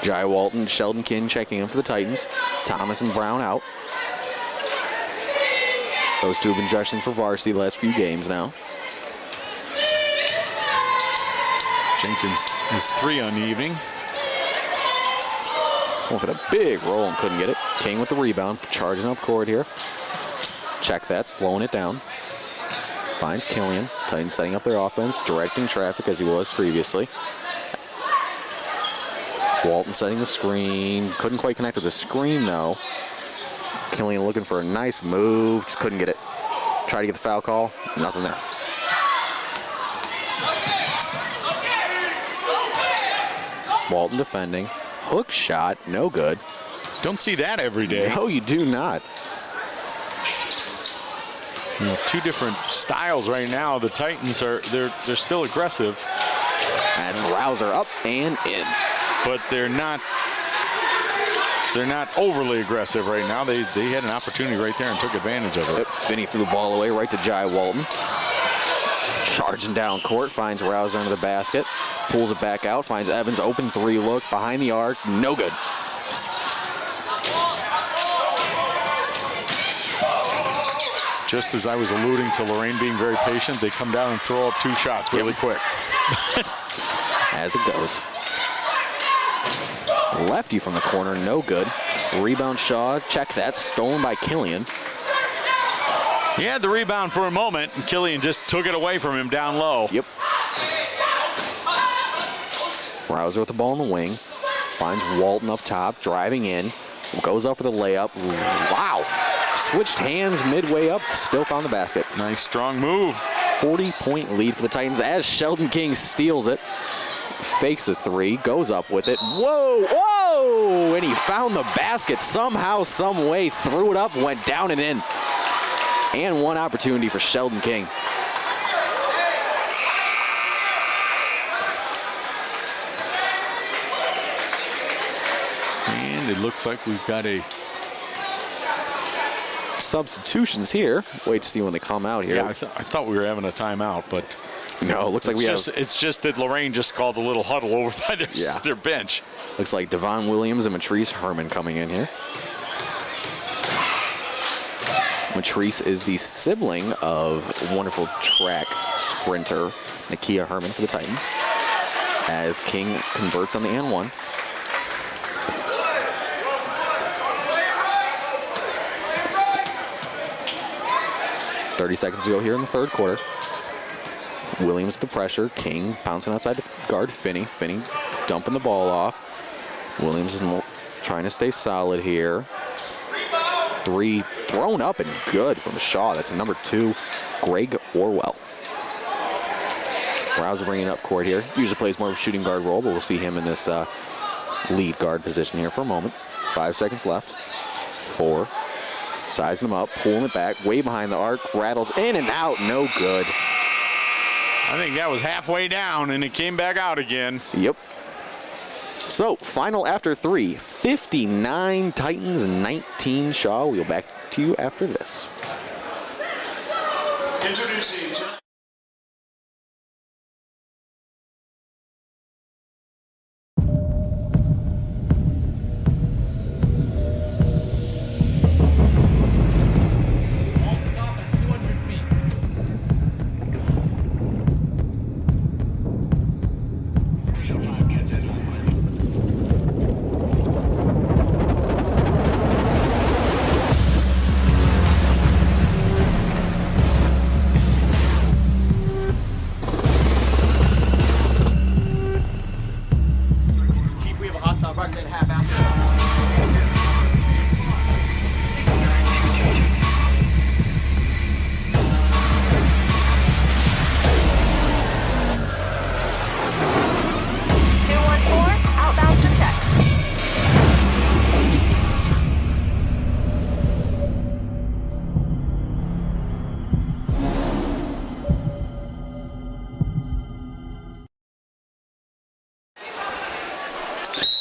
Jai Walton, Sheldon Kinn checking in for the Titans. Thomas and Brown out. Those two have been dressing for varsity the last few games now. Jenkins is 3 on the evening. Went for the big roll and couldn't get it. King with the rebound, charging up court here. Check that, slowing it down. Finds Killian. Titans setting up their offense, directing traffic as he was previously. Walton setting the screen. Couldn't quite connect with the screen though. Killian looking for a nice move, just couldn't get it. Tried to get the foul call, nothing there. Walton defending. Hook shot, no good. Don't see that every day. No, you do not. You know, 2 different styles right now. The Titans are they're still aggressive. That's Rouser up and in. But they're not overly aggressive right now. They had an opportunity right there and took advantage of it. Yep. Finney threw the ball away right to Jai Walton. Charging down court, finds Rouser under the basket, pulls it back out, finds Evans, open three look, behind the arc, no good. Just as I was alluding to Lorain being very patient, they come down and throw up 2 shots really quick. As it goes. Lefty from the corner, no good. Rebound Shaw, check that, stolen by Killian. He had the rebound for a moment, and Killian just took it away from him down low. Yep. Rouser with the ball in the wing. Finds Walton up top, driving in. Goes up for the layup. Wow. Switched hands midway up, still found the basket. Nice strong move. 40-point lead for the Titans as Sheldon King steals it. Fakes a three, goes up with it. Whoa, whoa! And he found the basket somehow, some way, threw it up, went down and in. And one opportunity for Sheldon King. And it looks like we've got a substitutions here. Wait to see when they come out here. Yeah, I thought we were having a timeout, but no, it looks like it's just that Lorain just called a little huddle over by their bench. Looks like Devon Williams and Matrice Herman coming in here. Matrice is the sibling of wonderful track sprinter Nakia Herman for the Titans. As King converts on the and one. .30 seconds to go here in the third quarter. Williams the pressure. King bouncing outside to guard Finney. Finney dumping the ball off. Williams is trying to stay solid here. Three thrown up and good from Shaw. That's number 2, Greg Orwell. Rouser bringing up court here. Usually plays more of a shooting guard role, but we'll see him in this lead guard position here for a moment. 5 seconds left. 4. Sizing him up, pulling it back, way behind the arc, rattles in and out, no good. I think that was halfway down, and it came back out again. Yep. So, final after 3, 59 Titans, 19 Shaw. We'll back to you after this. Introducing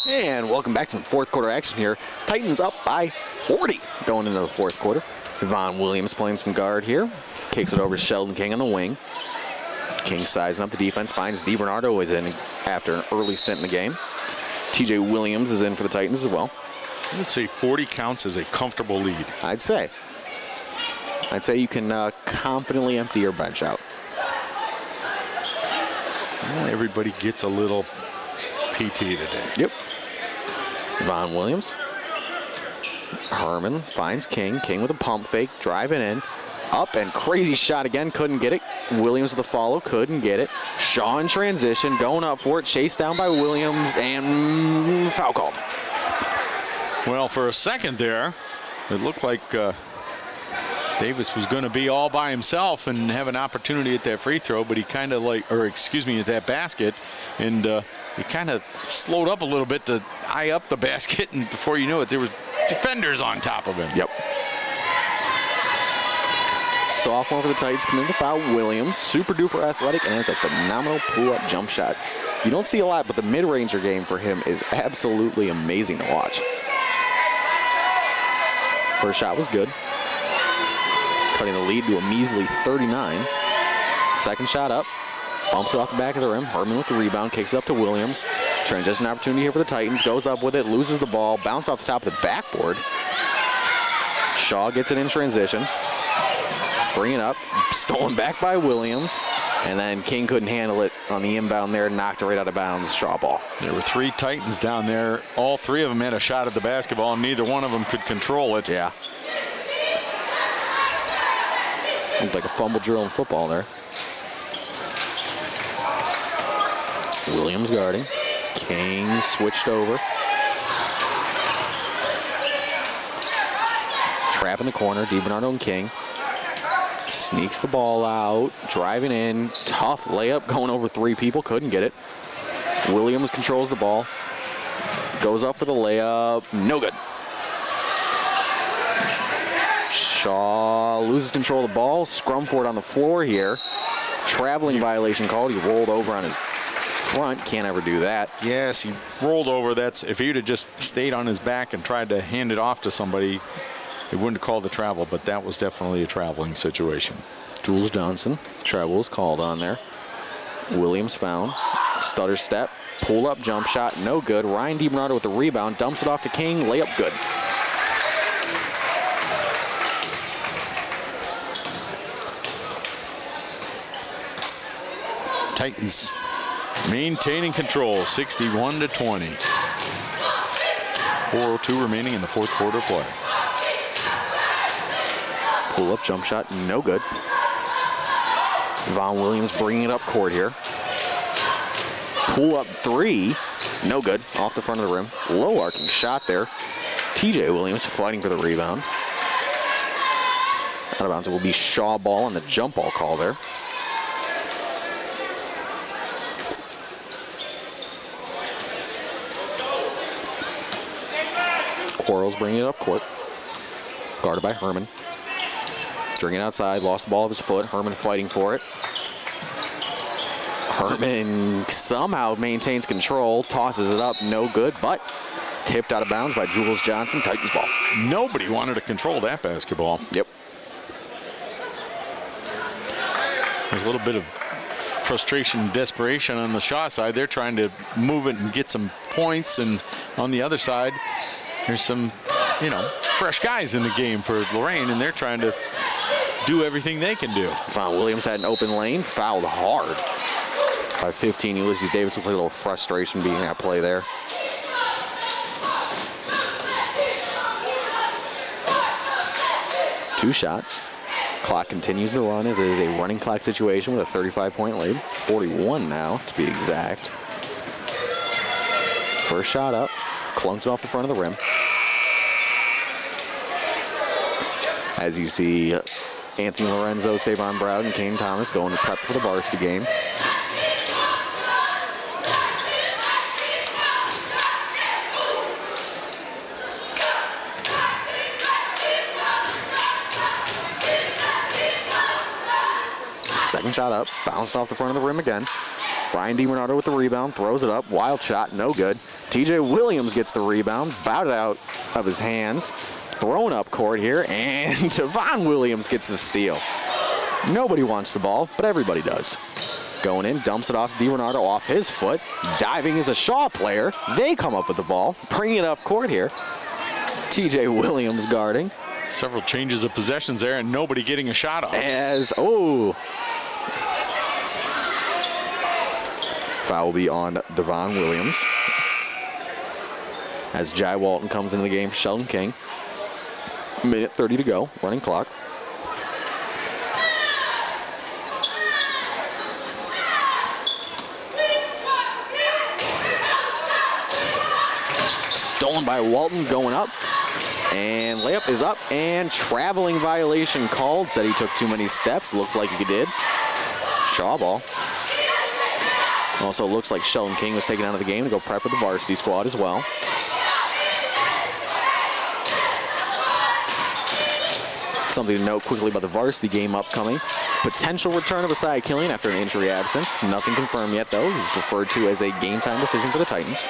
And welcome back to some fourth quarter action here. Titans up by 40 going into the fourth quarter. Devon Williams playing some guard here. Kicks it over to Sheldon King on the wing. King sizing up the defense, finds DiBernardo is in after an early stint in the game. TJ Williams is in for the Titans as well. I'd say 40 counts as a comfortable lead. I'd say you can confidently empty your bench out. Well, everybody gets a little PT today. Yep. Devon Williams. Herman finds King. King with a pump fake, driving in. Up and crazy shot again, couldn't get it. Williams with a follow, couldn't get it. Shaw in transition, going up for it, chased down by Williams, and foul called. Well, for a second there, it looked like Davis was going to be all by himself and have an opportunity at that free throw, but he kind of at that basket, and he kind of slowed up a little bit to eye up the basket, and before you knew it, there was defenders on top of him. Yep. sophomore for the Titans, coming to foul Williams. Super duper athletic, and it's a phenomenal pull-up jump shot. You don't see a lot, but the mid-ranger game for him is absolutely amazing to watch. First shot was good, cutting the lead to a measly 39. Second shot up, bumps it off the back of the rim. Herman with the rebound, kicks it up to Williams. Transition opportunity here for the Titans, goes up with it, loses the ball, bounce off the top of the backboard. Shaw gets it in transition. Bring it up, stolen back by Williams, and then King couldn't handle it on the inbound there, knocked it right out of bounds, Shaw ball. There were 3 Titans down there. All 3 of them had a shot at the basketball, and neither one of them could control it. Yeah. Looked like a fumble drill in football there. Williams guarding. King switched over. Trap in the corner, DiBernardo and King. Sneaks the ball out, driving in, tough layup, going over 3 people, couldn't get it. Williams controls the ball, goes up for the layup, no good. Shaw loses control of the ball, scrum for it on the floor here. Traveling violation called, he rolled over on his front, can't ever do that. Yes, he rolled over. That's if he'd have just stayed on his back and tried to hand it off to somebody, it wouldn't have called the travel, but that was definitely a traveling situation. Jules Johnson, travel was called on there. Williams found, stutter step, pull up jump shot, no good. Ryan DiBernardo with the rebound, dumps it off to King, layup good. Titans maintaining control, 61-20. 4:02 remaining in the 4th quarter play. Pull-up jump shot, no good. Von Williams bringing it up court here. Pull-up 3, no good. Off the front of the rim. Low arcing shot there. TJ Williams fighting for the rebound. Out of bounds, it will be Shaw ball and the jump ball call there. Quarles bringing it up court. Guarded by Herman. Bringing it outside, lost the ball of his foot. Herman fighting for it. Herman somehow maintains control, tosses it up, no good, but tipped out of bounds by Jules Johnson. Titans ball. Nobody wanted to control that basketball. Yep. There's a little bit of frustration and desperation on the Shaw side. They're trying to move it and get some points, and on the other side, there's some, fresh guys in the game for Lorain, and they're trying to do everything they can do. Von Williams had an open lane, fouled hard by 15. Ulysses Davis. Looks like a little frustration being at play there. Two shots. Clock continues to run as it is a running clock situation with a 35-point lead. 41 now, to be exact. First shot up. Clunked it off the front of the rim. As you see, Anthony Lorenzo, Savon Brown, and Kane Thomas going to prep for the varsity game. Second shot up, bounced off the front of the rim again. Ryan DiBernardo with the rebound, throws it up, wild shot, no good. TJ Williams gets the rebound, bowed out of his hands, thrown up court here, and Von Williams gets the steal. Nobody wants the ball, but everybody does. Going in, dumps it off DiBernardo off his foot. Diving is a Shaw player. They come up with the ball, bring it up court here. TJ Williams guarding. Several changes of possessions there, and nobody getting a shot off. Foul will be on Devon Williams. As Jai Walton comes into the game for Sheldon King. Minute 30 to go, running clock. Stolen by Walton, going up. And layup is up, and traveling violation called. Said he took too many steps. Looked like he did. Shaw ball. Also looks like Sheldon King was taken out of the game to go prep with the varsity squad as well. Something to note quickly about the varsity game upcoming. Potential return of Asai Killian after an injury absence. Nothing confirmed yet, though. He's referred to as a game-time decision for the Titans.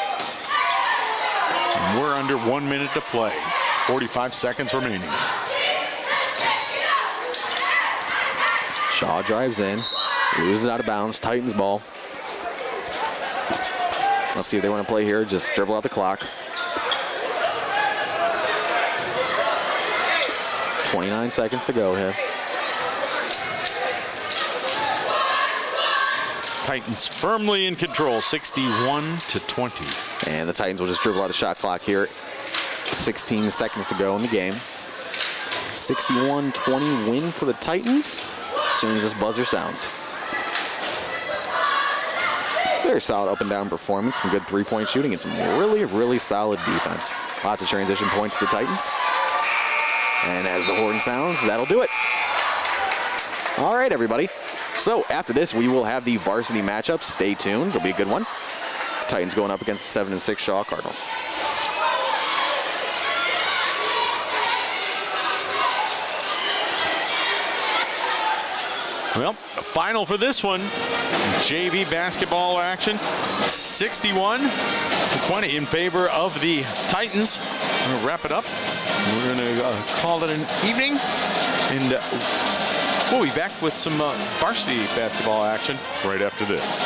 And we're under 1 minute to play. 45 seconds remaining. Shaw drives in. Loses out of bounds. Titans ball. Let's see if they want to play here. Just dribble out the clock. 29 seconds to go here. Titans firmly in control, 61-20. And the Titans will just dribble out the shot clock here. 16 seconds to go in the game. 61-20 win for the Titans as soon as this buzzer sounds. Very solid up and down performance, some good three-point shooting, and some really, really solid defense. Lots of transition points for the Titans. And as the horn sounds, that'll do it. All right, everybody. So after this, we will have the varsity matchup. Stay tuned. It'll be a good one. Titans going up against 7-6 Shaw Cardinals. Well, the final for this one, JV basketball action, 61-20 in favor of the Titans. We're going to wrap it up. We're going to call it an evening, and we'll be back with some varsity basketball action right after this.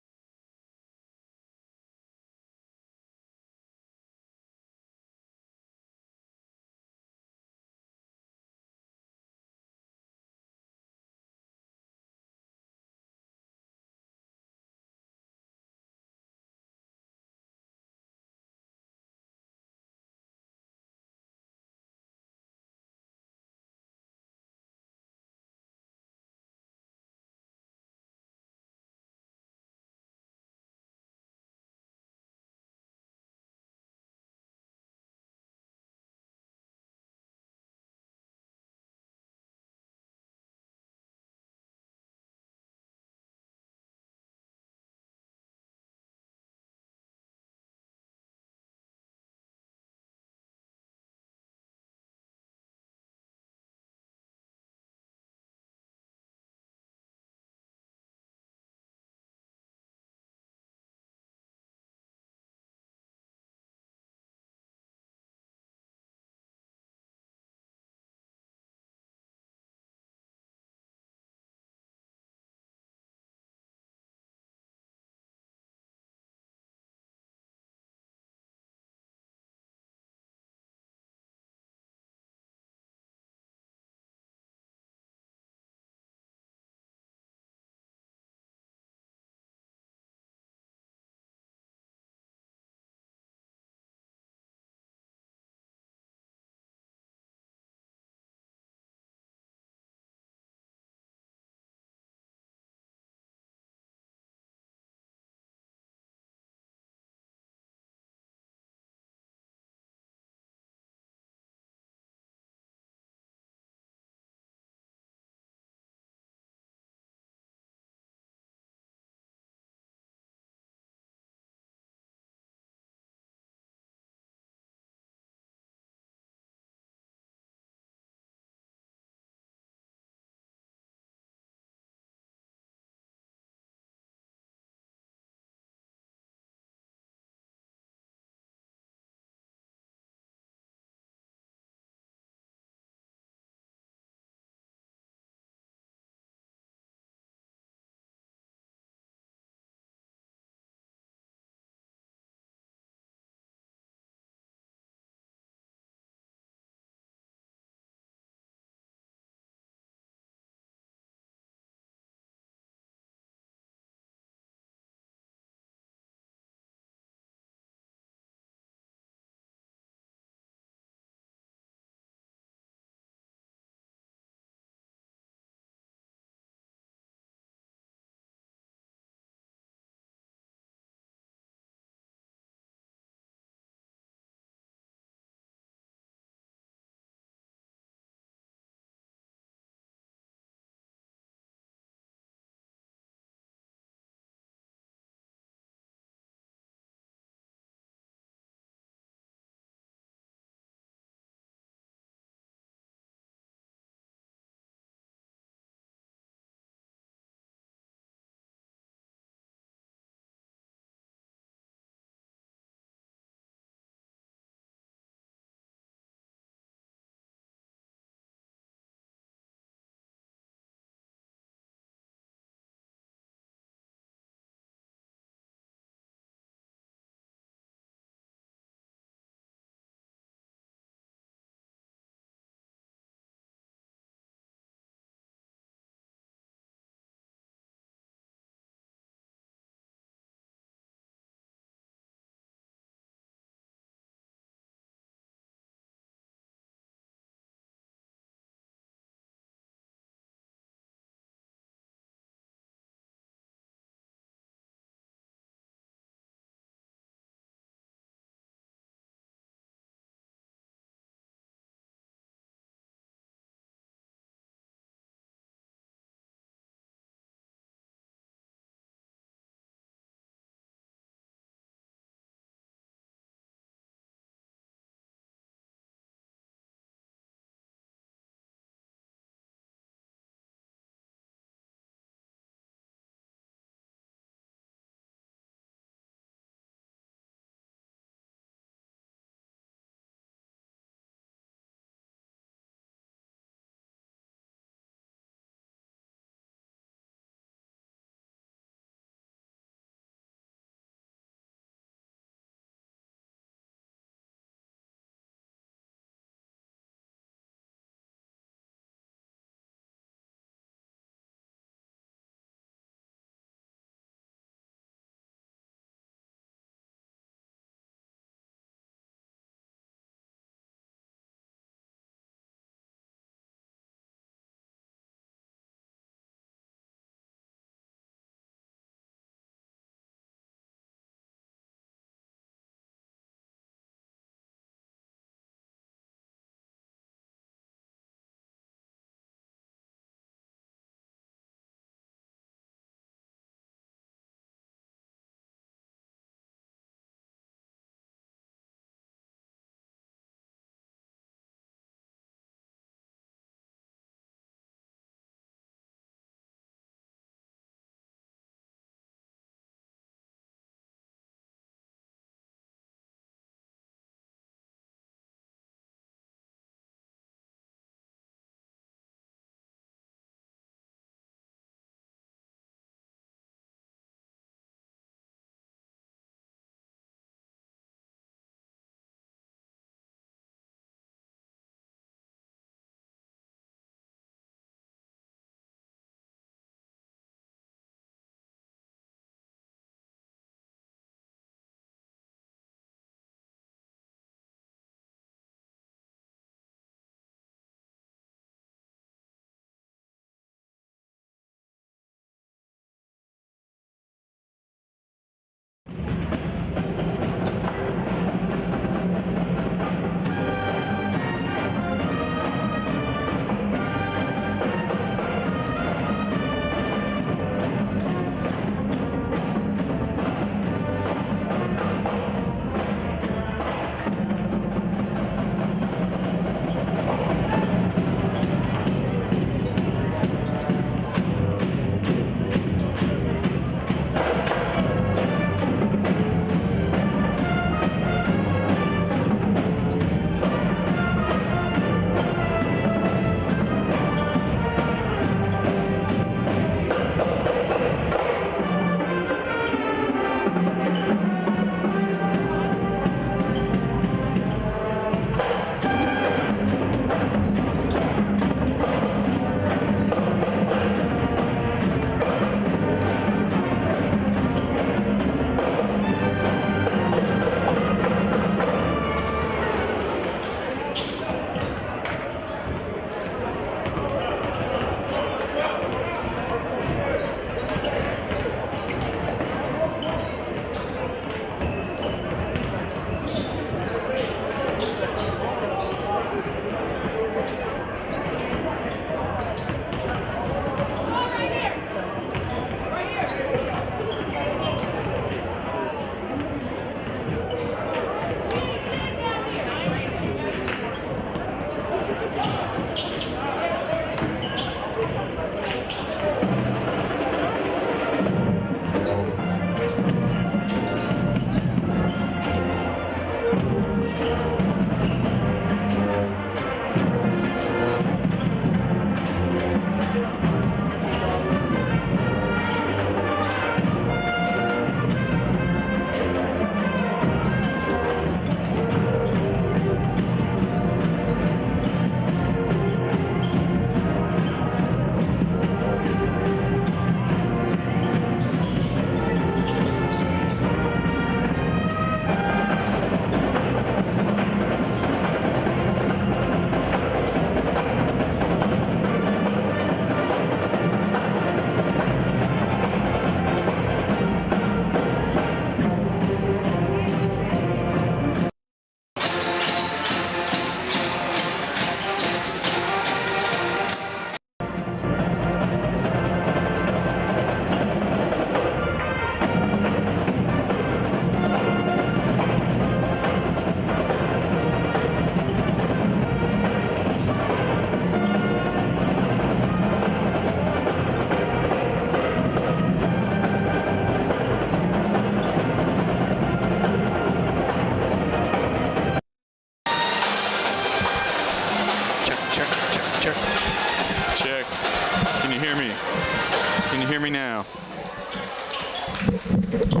Oh,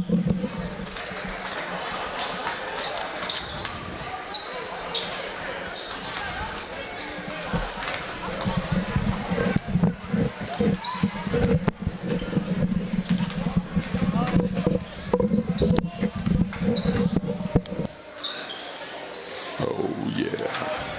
yeah.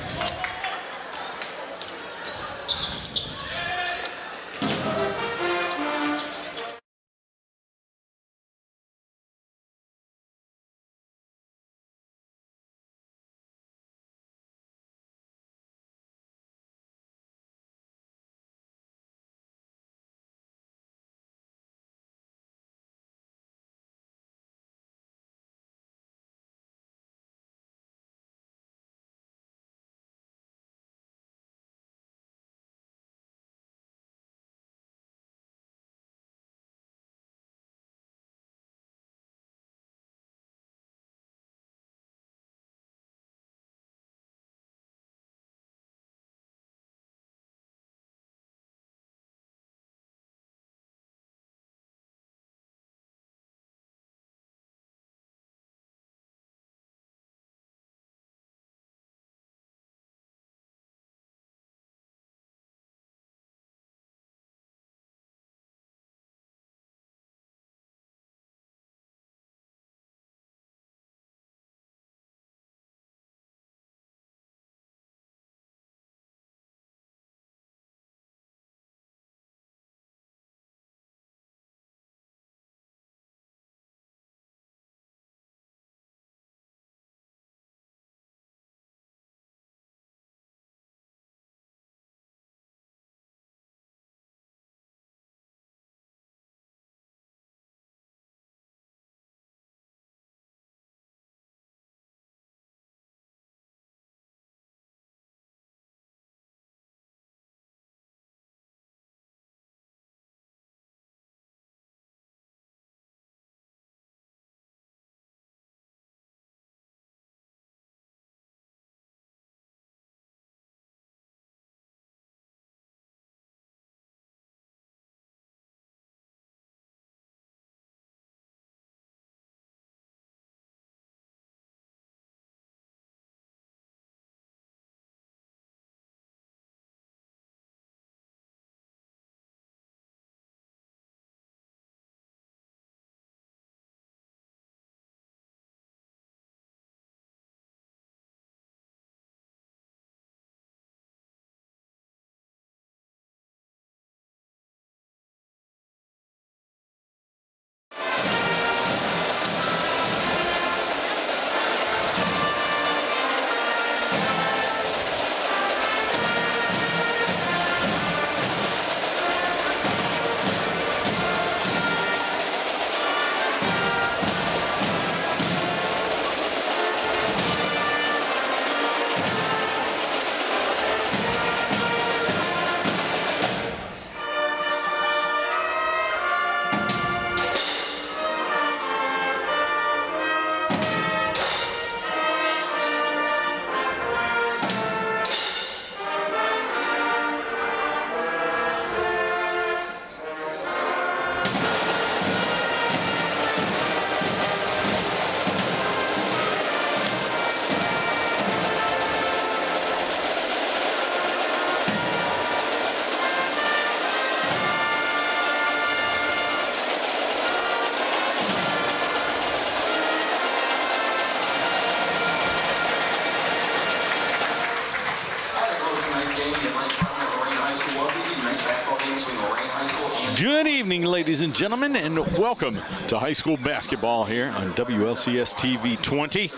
Good evening, ladies and gentlemen, and welcome to high school basketball here on WLCS TV 20.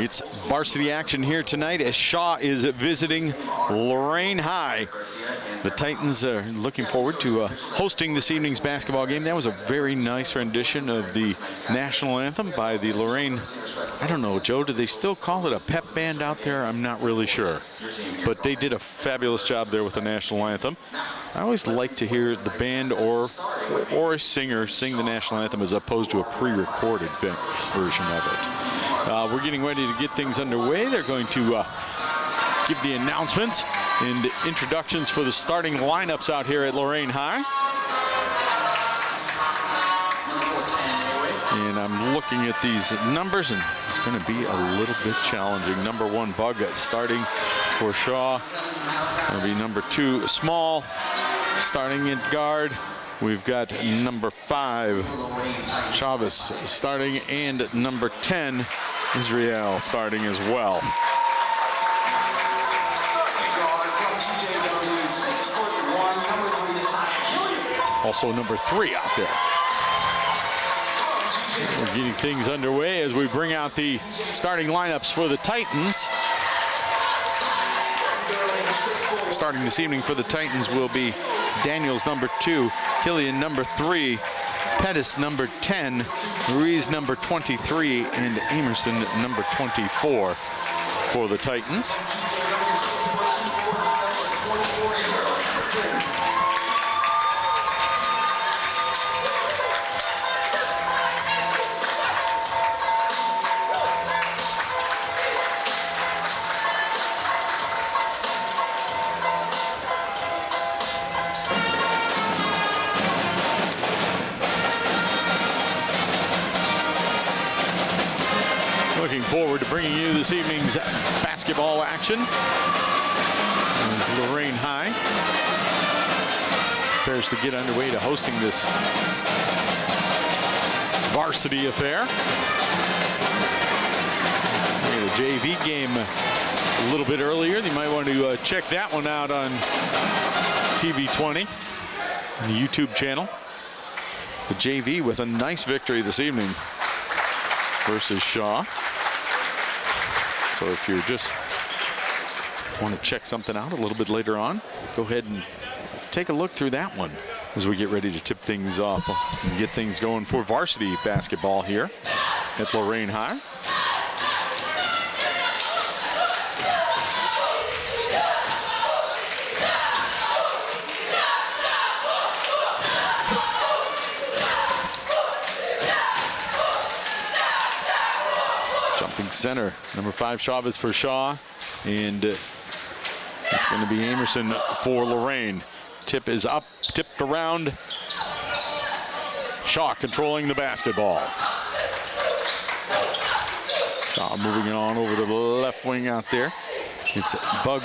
It's varsity action here tonight as Shaw is visiting Lorain High. The Titans are looking forward to hosting this evening's basketball game. That was a very nice rendition of the national anthem by the Lorain. I don't know, Joe, do they still call it a pep band out there? I'm not really sure. But they did a fabulous job there with the national anthem. I always like to hear the band or a singer sing the national anthem as opposed to a pre-recorded version of it. We're getting ready to get things underway. They're going to give the announcements and introductions for the starting lineups out here at Lorain High. And I'm looking at these numbers, and it's going to be a little bit challenging. Number 1, Bug, starting for Shaw. That'll be number 2, Small, starting at guard. We've got number 5, Chavez, starting, and number 10, Israel, starting as well. Also number 3 out there. We're getting things underway as we bring out the starting lineups for the Titans. Starting this evening for the Titans will be Daniels, number 2, Killian, number 3, Pettis, number 10, Ruiz, number 23, and Amerson, number 24 for the Titans. Looking forward to bringing you this evening's basketball action. It's Lorain High prepares to get underway to hosting this varsity affair. We had a JV game a little bit earlier. You might want to check that one out on TV 20, on the YouTube channel. The JV with a nice victory this evening versus Shaw. So if you just want to check something out a little bit later on, go ahead and take a look through that one as we get ready to tip things off and get things going for varsity basketball here at Lorain High. Center, number 5, Chavez for Shaw, and it's going to be Amerson for Lorain. Tip is up, tipped around. Shaw controlling the basketball. Shaw moving it on over to the left wing out there. It's Bug,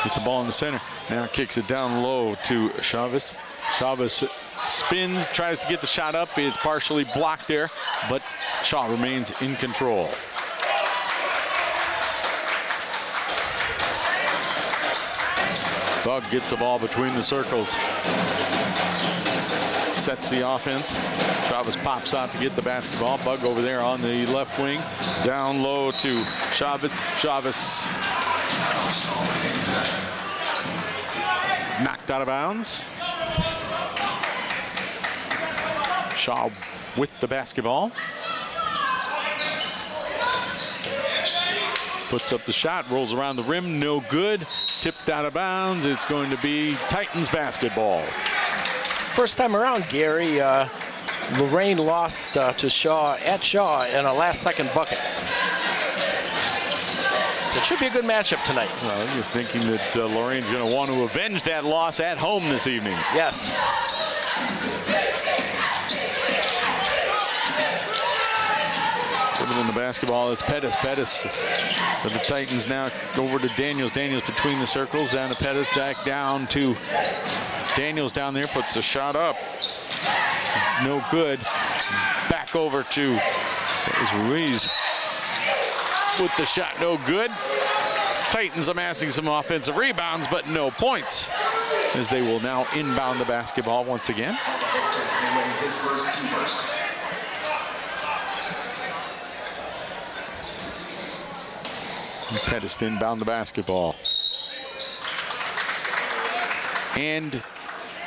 gets the ball in the center. Now kicks it down low to Chavez. Chavez spins, tries to get the shot up. It's partially blocked there, but Shaw remains in control. Bug gets the ball between the circles. Sets the offense. Chavez pops out to get the basketball. Bug over there on the left wing. Down low to Chavez. Chavez knocked out of bounds. Shaw with the basketball. Puts up the shot, rolls around the rim, no good. Tipped out of bounds. It's going to be Titans basketball. First time around, Gary, Lorain lost to Shaw at Shaw in a last-second bucket. It should be a good matchup tonight. Well, you're thinking that Lorain's going to want to avenge that loss at home this evening. Yes. In the basketball, it's Pettis. Pettis for the Titans now over to Daniels. Daniels between the circles, down to Pettis, back down to Daniels down there, puts a shot up. No good. Back over to Ruiz with the shot, no good. Titans amassing some offensive rebounds, but no points, as they will now inbound the basketball once again. His first team first. Pettis inbound the basketball. And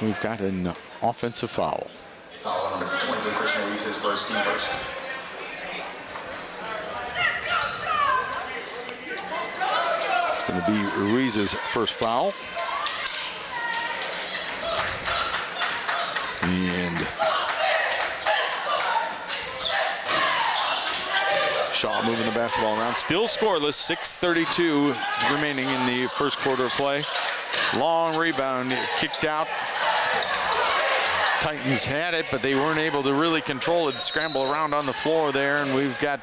we've got an offensive foul. Foul on number 23, Christian Ruiz, his first team first. It's going to be Ruiz's first foul. And Shaw moving the basketball around. Still scoreless, 6:32 remaining in the first quarter of play. Long rebound, kicked out. Titans had it, but they weren't able to really control it, scramble around on the floor there, and we've got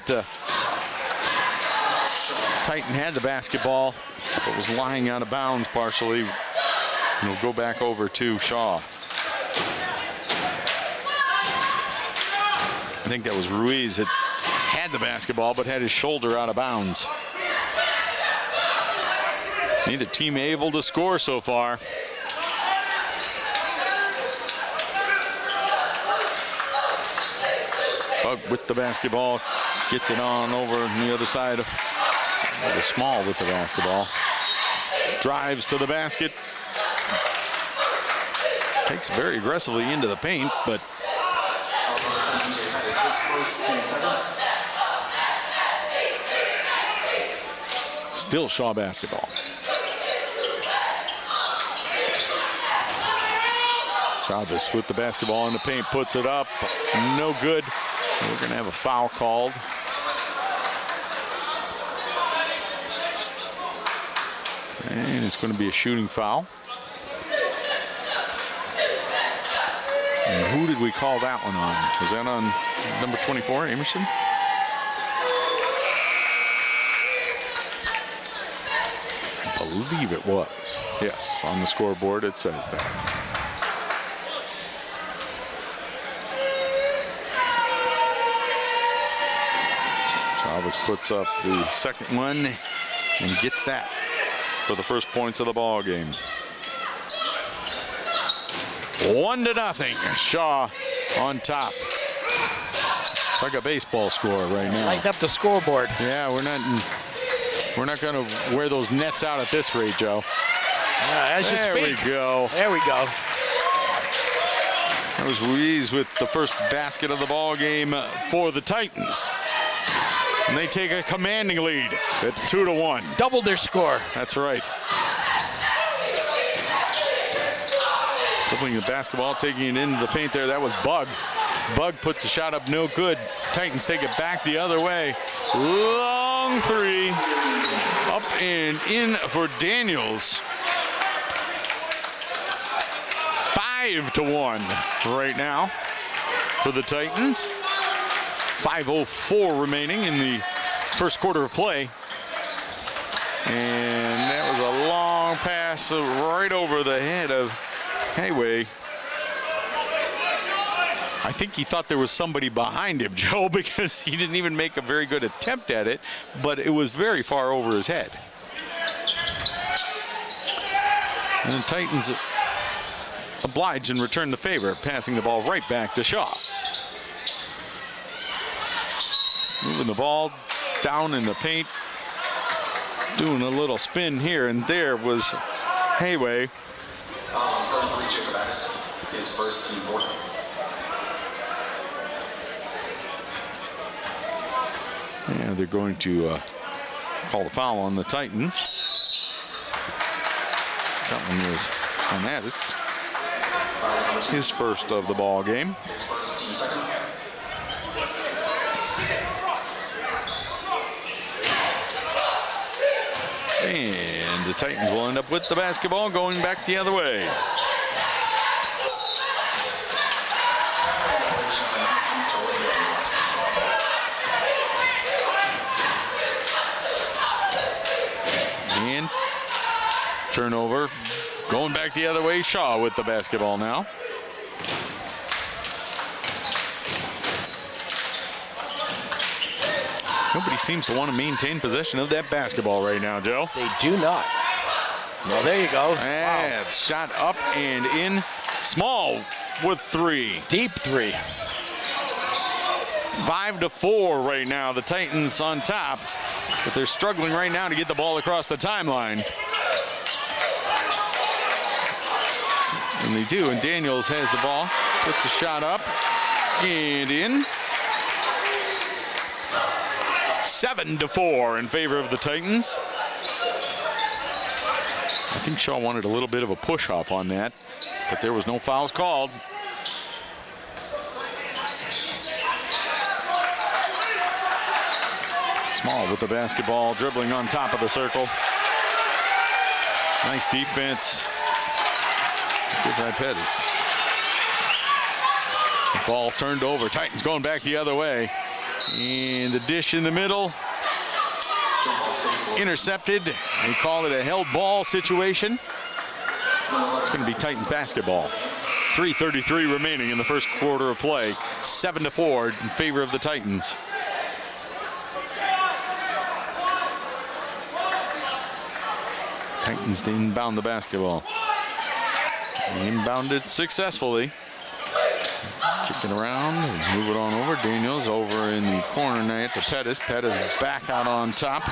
Titan had the basketball, but was lying out of bounds partially. And we'll go back over to Shaw. I think that was Ruiz that had the basketball, but had his shoulder out of bounds. Neither team able to score so far. Bug with the basketball, gets it on over on the other side. Small with the basketball. Drives to the basket. Takes very aggressively into the paint, but still Shaw basketball. Chavez with the basketball in the paint, puts it up. No good. We're going to have a foul called. And it's going to be a shooting foul. And who did we call that one on? Was that on number 24, Amerson? I believe it was. Yes, on the scoreboard it says that. Chavez puts up the second one and gets that for the first points of the ball game. 1-0. Shaw on top. It's like a baseball score right now. Lighten up the scoreboard. Yeah, we're not going to wear those nets out at this rate, Joe. As you speak. There we go. There we go. That was Ruiz with the first basket of the ball game for the Titans. And they take a commanding lead at 2-1. Doubled their score. That's right. Dribbling the basketball, taking it into the paint there. That was Bug. Bug puts the shot up, no good. Titans take it back the other way. Long three. Up and in for Daniels. 5-1 right now for the Titans. 5:04 remaining in the first quarter of play. And that was a long pass right over the head of Hayway. I think he thought there was somebody behind him, Joe, because he didn't even make a very good attempt at it, but it was very far over his head. And the Titans oblige and return the favor, passing the ball right back to Shaw. Moving the ball down in the paint, doing a little spin here, and there was Hayway. 33 Jacobakis, his first team fourth. Yeah, they're going to call the foul on the Titans. That one was on that. It's his first of the ball game. His first, team second. And the Titans will end up with the basketball going back the other way. And turnover. Going back the other way, Shaw with the basketball now. Nobody seems to want to maintain possession of that basketball right now, Joe. They do not. Well, there you go. And wow. Shot up and in. Small with three. Deep three. 5-4 right now. The Titans on top, but they're struggling right now to get the ball across the timeline. And they do, and Daniels has the ball. Puts a shot up and in. 7-4 in favor of the Titans. I think Shaw wanted a little bit of a push off on that, but there was no fouls called. Small with the basketball, dribbling on top of the circle. Nice defense. Pettis. Ball turned over. Titans going back the other way. And the dish in the middle. Intercepted. They call it a held ball situation. It's going to be Titans basketball. 3:33 remaining in the first quarter of play. 7-4 in favor of the Titans. Titans to inbound the basketball. Inbounded successfully. Kicking around, move it on over. Daniels over in the corner now to Pettis. Pettis back out on top.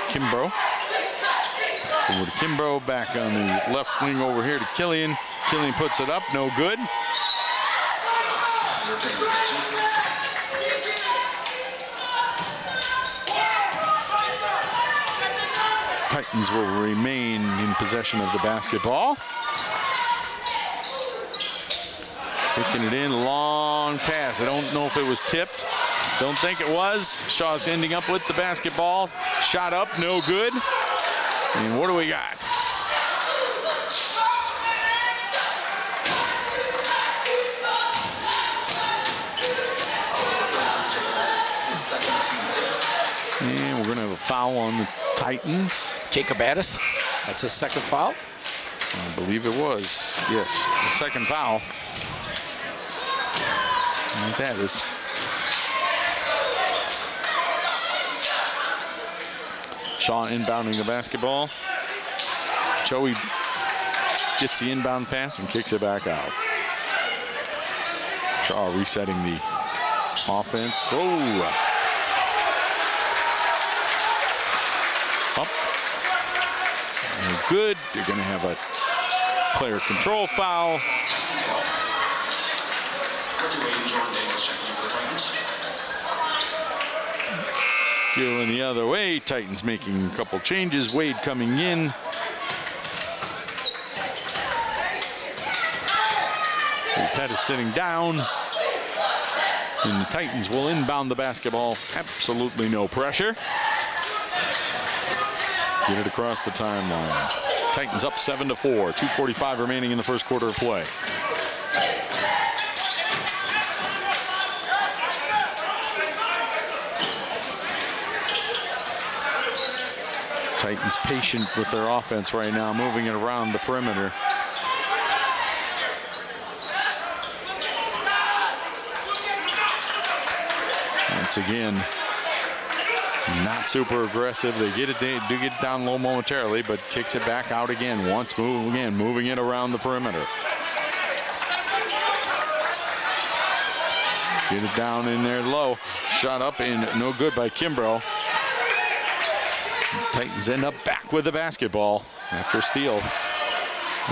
Kimbrough. Over to Kimbrough, back on the left wing over here to Killian. Killian puts it up, no good. Titans will remain in possession of the basketball. Kicking it in, long pass. I don't know if it was tipped. Don't think it was. Shaw's ending up with the basketball. Shot up, no good. And what do we got? And we're going to have a foul on the Titans. Jacob Addis, that's his second foul. I believe it was. Yes, the second foul. Like that is. Shaw inbounding the basketball. Joey gets the inbound pass and kicks it back out. Shaw resetting the offense. Oh. Up. And good. You're going to have a player control foul. Going the other way. Titans making a couple changes. Wade coming in. Pettis sitting down. And the Titans will inbound the basketball. Absolutely no pressure. Get it across the timeline. Titans up 7-4. 2:45 remaining in the first quarter of play. Titans patient with their offense right now, moving it around the perimeter. Once again, not super aggressive. They do get it down low momentarily, but kicks it back out again. Once moving it around the perimeter. Get it down in there low. Shot up and no good by Kimbrough. Titans end up back with the basketball after a steal.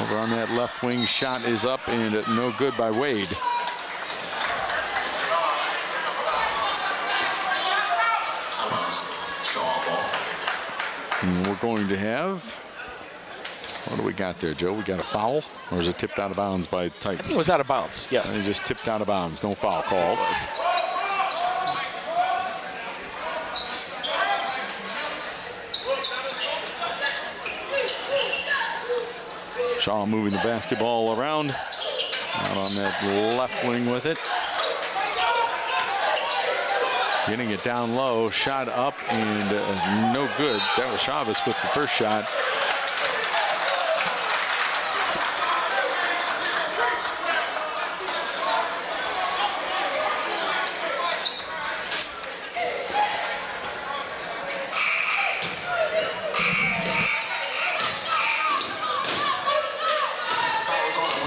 Over on that left wing, shot is up and no good by Wade. And we're going to have, what do we got there, Joe? We got a foul, or is it tipped out of bounds by Titans? I think it was out of bounds, yes. They just tipped out of bounds, no foul called. Shaw moving the basketball around. Out on that left wing with it. Getting it down low, shot up and no good. That was Chavez with the first shot.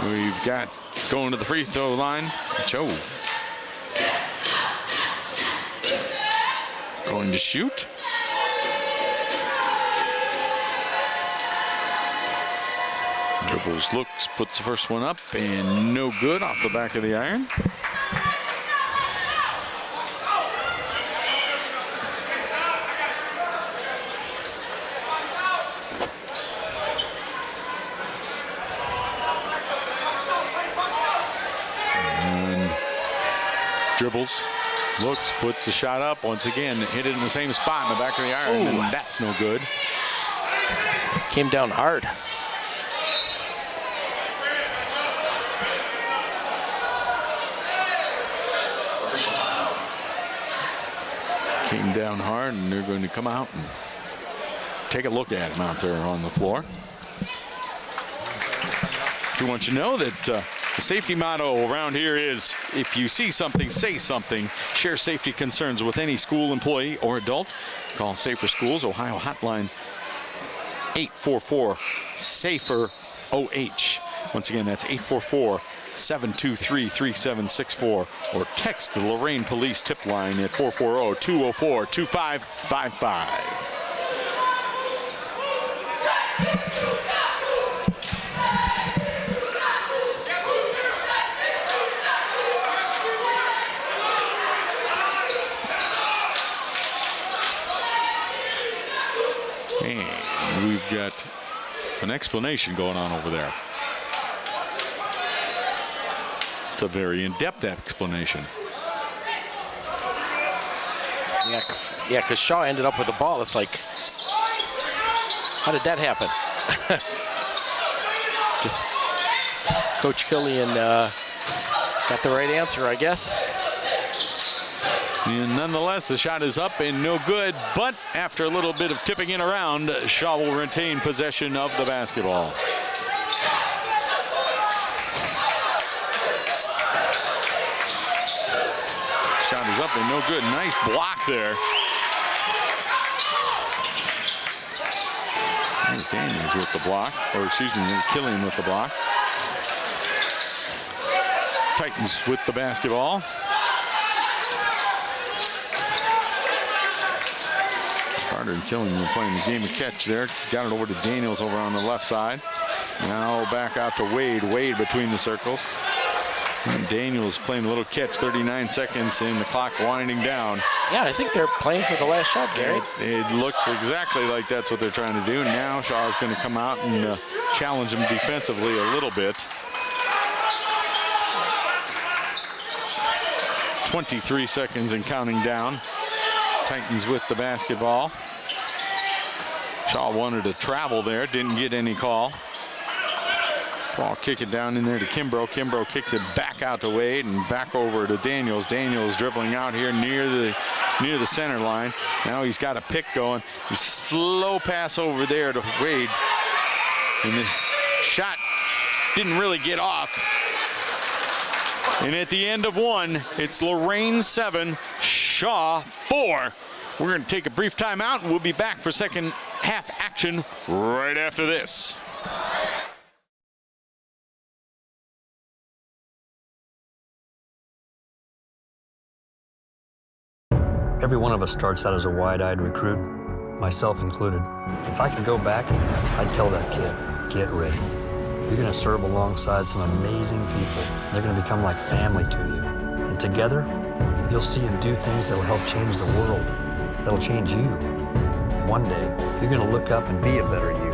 We've got going to the free throw line. Joe. Going to shoot. Dribbles, looks, puts the first one up and no good off the back of the iron. Dribbles, looks, puts the shot up. Once again, hit it in the same spot in the back of the iron, and that's no good. Came down hard. Came down hard, and they're going to come out and take a look at him out there on the floor. We want you to know that the safety motto around here is, if you see something, say something. Share safety concerns with any school employee or adult. Call Safer Schools Ohio hotline 844-SAFER-OH. Once again, that's 844-723-3764, or text the Lorain Police tip line at 440-204-2555. And we've got an explanation going on over there. It's a very in-depth explanation. Yeah, because Shaw ended up with the ball. It's like, how did that happen? Just Coach Killian got the right answer, I guess. And nonetheless, the shot is up and no good, but after a little bit of tipping it around, Shaw will retain possession of the basketball. Shot is up and no good. Nice block there. There's Daniels with the block, or excuse me, Killian with the block. Titans with the basketball. Carter and Killian were playing the game of catch there. Got it over to Daniels over on the left side. Now back out to Wade. Wade between the circles. And Daniels playing a little catch, 39 seconds, and the clock winding down. Yeah, I think they're playing for the last shot, Gary. It looks exactly like that's what they're trying to do. Now Shaw's going to come out and challenge him defensively a little bit. 23 seconds and counting down. Titans with the basketball. Shaw wanted to travel there, didn't get any call. Ball kick it down in there to Kimbrough. Kimbrough kicks it back out to Wade and back over to Daniels. Daniels dribbling out here near the center line. Now he's got a pick going. A slow pass over there to Wade. And the shot didn't really get off. And at the end of one, it's Lorain 7, Shaw 4. We're going to take a brief timeout, and we'll be back for second half action right after this. Every one of us starts out as a wide-eyed recruit, myself included. If I could go back, I'd tell that kid, get ready. You're going to serve alongside some amazing people. They're going to become like family to you. And together, you'll see and do things that will help change the world. That'll change you. One day, you're going to look up and be a better you.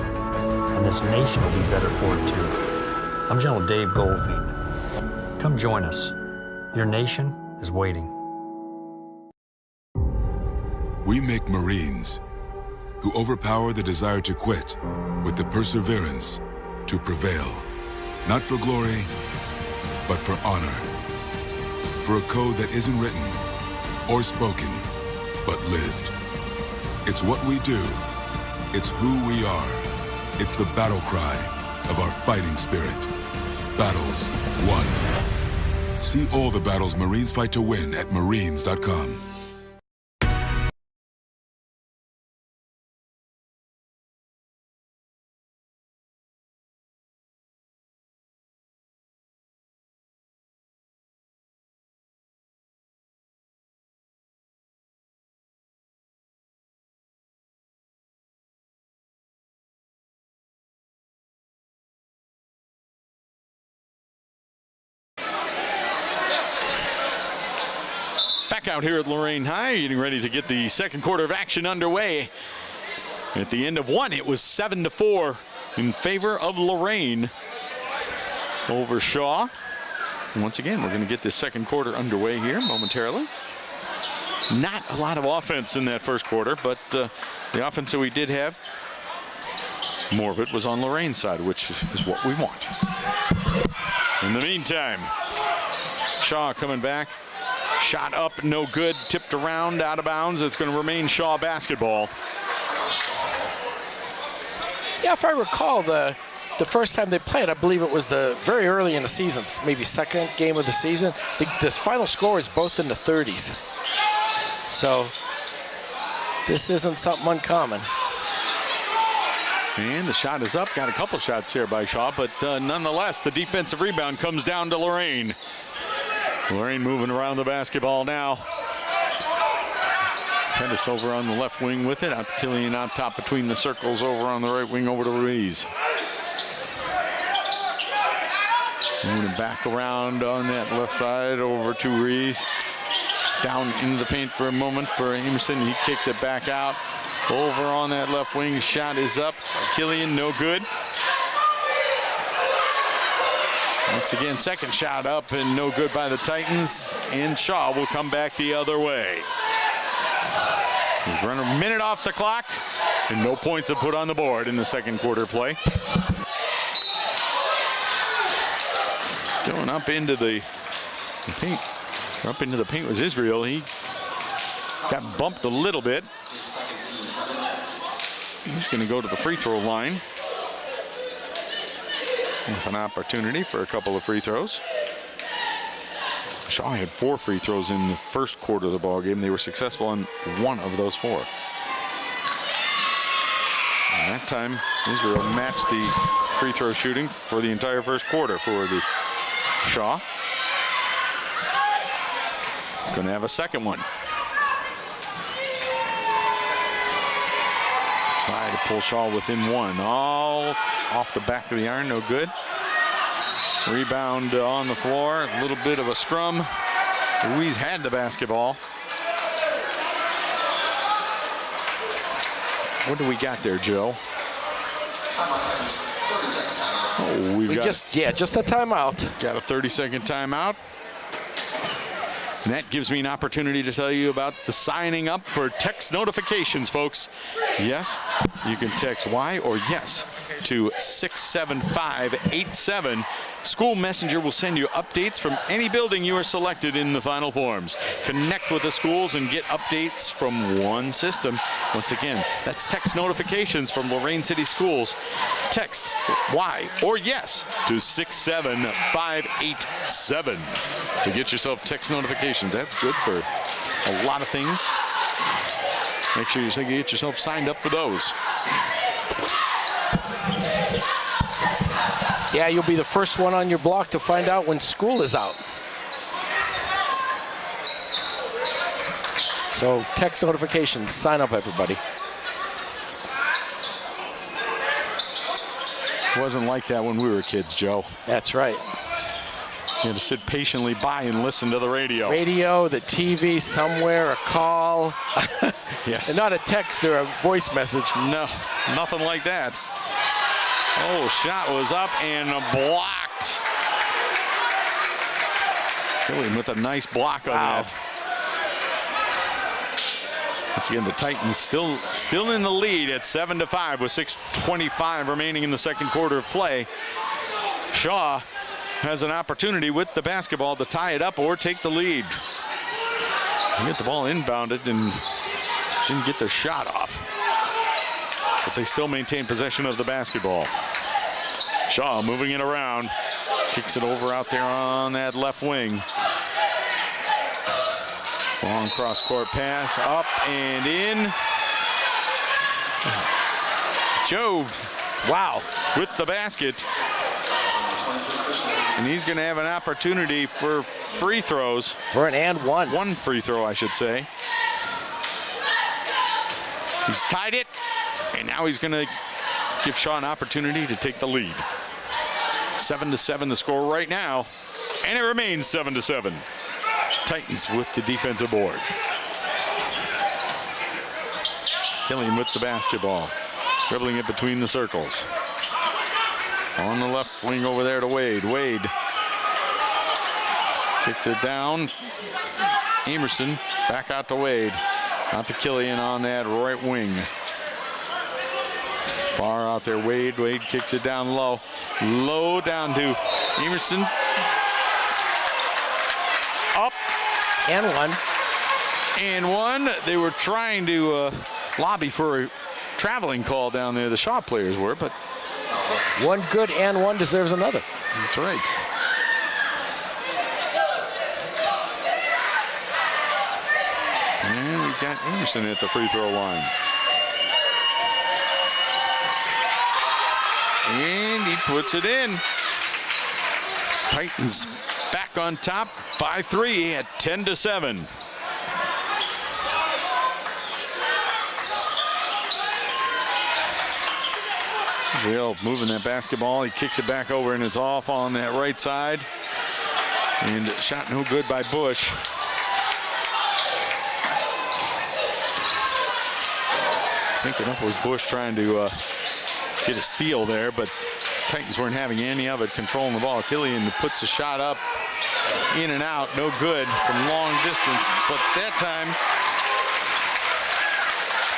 And this nation will be better for it too. I'm General Dave Goldfein. Come join us. Your nation is waiting. We make Marines who overpower the desire to quit with the perseverance to prevail. Not for glory, but for honor. For a code that isn't written or spoken, but lived. It's what we do. It's who we are. It's the battle cry of our fighting spirit. Battles won. See all the battles Marines fight to win at marines.com. Out here at Lorain High, getting ready to get the second quarter of action underway. At the end of one, it was 7-4 in favor of Lorain over Shaw. And once again, we're going to get this second quarter underway here momentarily. Not a lot of offense in that first quarter, but the offense that we did have, more of it was on Lorain's side, which is what we want. In the meantime, Shaw coming back. Shot up, no good. Tipped around, out of bounds. It's going to remain Shaw basketball. Yeah, if I recall, the first time they played, I believe it was very early in the season, maybe second game of the season. The final score is both in the 30s. So this isn't something uncommon. And the shot is up. Got a couple shots here by Shaw, but nonetheless, the defensive rebound comes down to Lorain. Lorain moving around the basketball now. Pettis over on the left wing with it. Out to Killian out top between the circles. Over on the right wing over to Ruiz. Moving back around on that left side over to Ruiz. Down into the paint for a moment for Emerson. He kicks it back out. Over on that left wing. Shot is up. Killian, no good. Once again, second shot up and no good by the Titans. And Shaw will come back the other way. We've run a minute off the clock and no points have put on the board in the second quarter play. Going up into the paint. Up into the paint was Israel. He got bumped a little bit. He's going to go to the free throw line with an opportunity for a couple of free throws. Shaw had 4 free throws in the first quarter of the ball game. They were successful on 1 of those 4. And that time, Israel matched the free throw shooting for the entire first quarter for the Shaw. Going to have a second one. Try to pull Shaw within 1. All off the back of the iron, no good. Rebound on the floor, a little bit of a scrum. Ruiz had the basketball. What do we got there, Joe? Oh, we've got just a timeout. Got a 30-second timeout. And that gives me an opportunity to tell you about the signing up for text notifications, folks. Yes, you can text Y or yes to 67587. School Messenger will send you updates from any building you are selected in the final forms. Connect with the schools and get updates from one system. Once again, that's text notifications from Lorain City Schools. Text Y or yes to 67587 to get yourself text notifications. That's good for a lot of things. Make sure you get yourself signed up for those. Yeah, you'll be the first one on your block to find out when school is out. So text notifications, sign up, everybody. It wasn't like that when we were kids, Joe. That's right. You had to sit patiently by and listen to the radio. Radio, the TV, somewhere, a call. Yes. And not a text or a voice message. No, nothing like that. Oh, shot was up and blocked. Killian with a nice block on that. Once again, the Titans still in the lead at 7-5 with 6:25 remaining in the second quarter of play. Shaw has an opportunity with the basketball to tie it up or take the lead. They get the ball inbounded and didn't get their shot off. But they still maintain possession of the basketball. Shaw moving it around. Kicks it over out there on that left wing. Long cross-court pass, up and in. Joe, wow, with the basket. And he's going to have an opportunity for free throws. For an and one. One free throw, I should say. He's tied it, and now he's going to give Shaw an opportunity to take the lead. 7-7 the score right now, and it remains 7-7. Titans with the defensive board. Killian with the basketball, dribbling it between the circles. On the left wing over there to Wade. Wade kicks it down. Emerson back out to Wade. Out to Killian on that right wing. Far out there, Wade. Wade kicks it down low. Low down to Emerson. Up And one. And one. They were trying to lobby for a traveling call down there. The Shaw players were, but one good and one deserves another. That's right. And we've got Anderson at the free throw line. And he puts it in. Titans back on top by 3 at 10-7. Real moving that basketball. He kicks it back over and it's off on that right side. And shot no good by Bush. Sinking up was Bush trying to get a steal there, but Titans weren't having any of it, controlling the ball. Killian puts a shot up, in and out, no good from long distance, but that time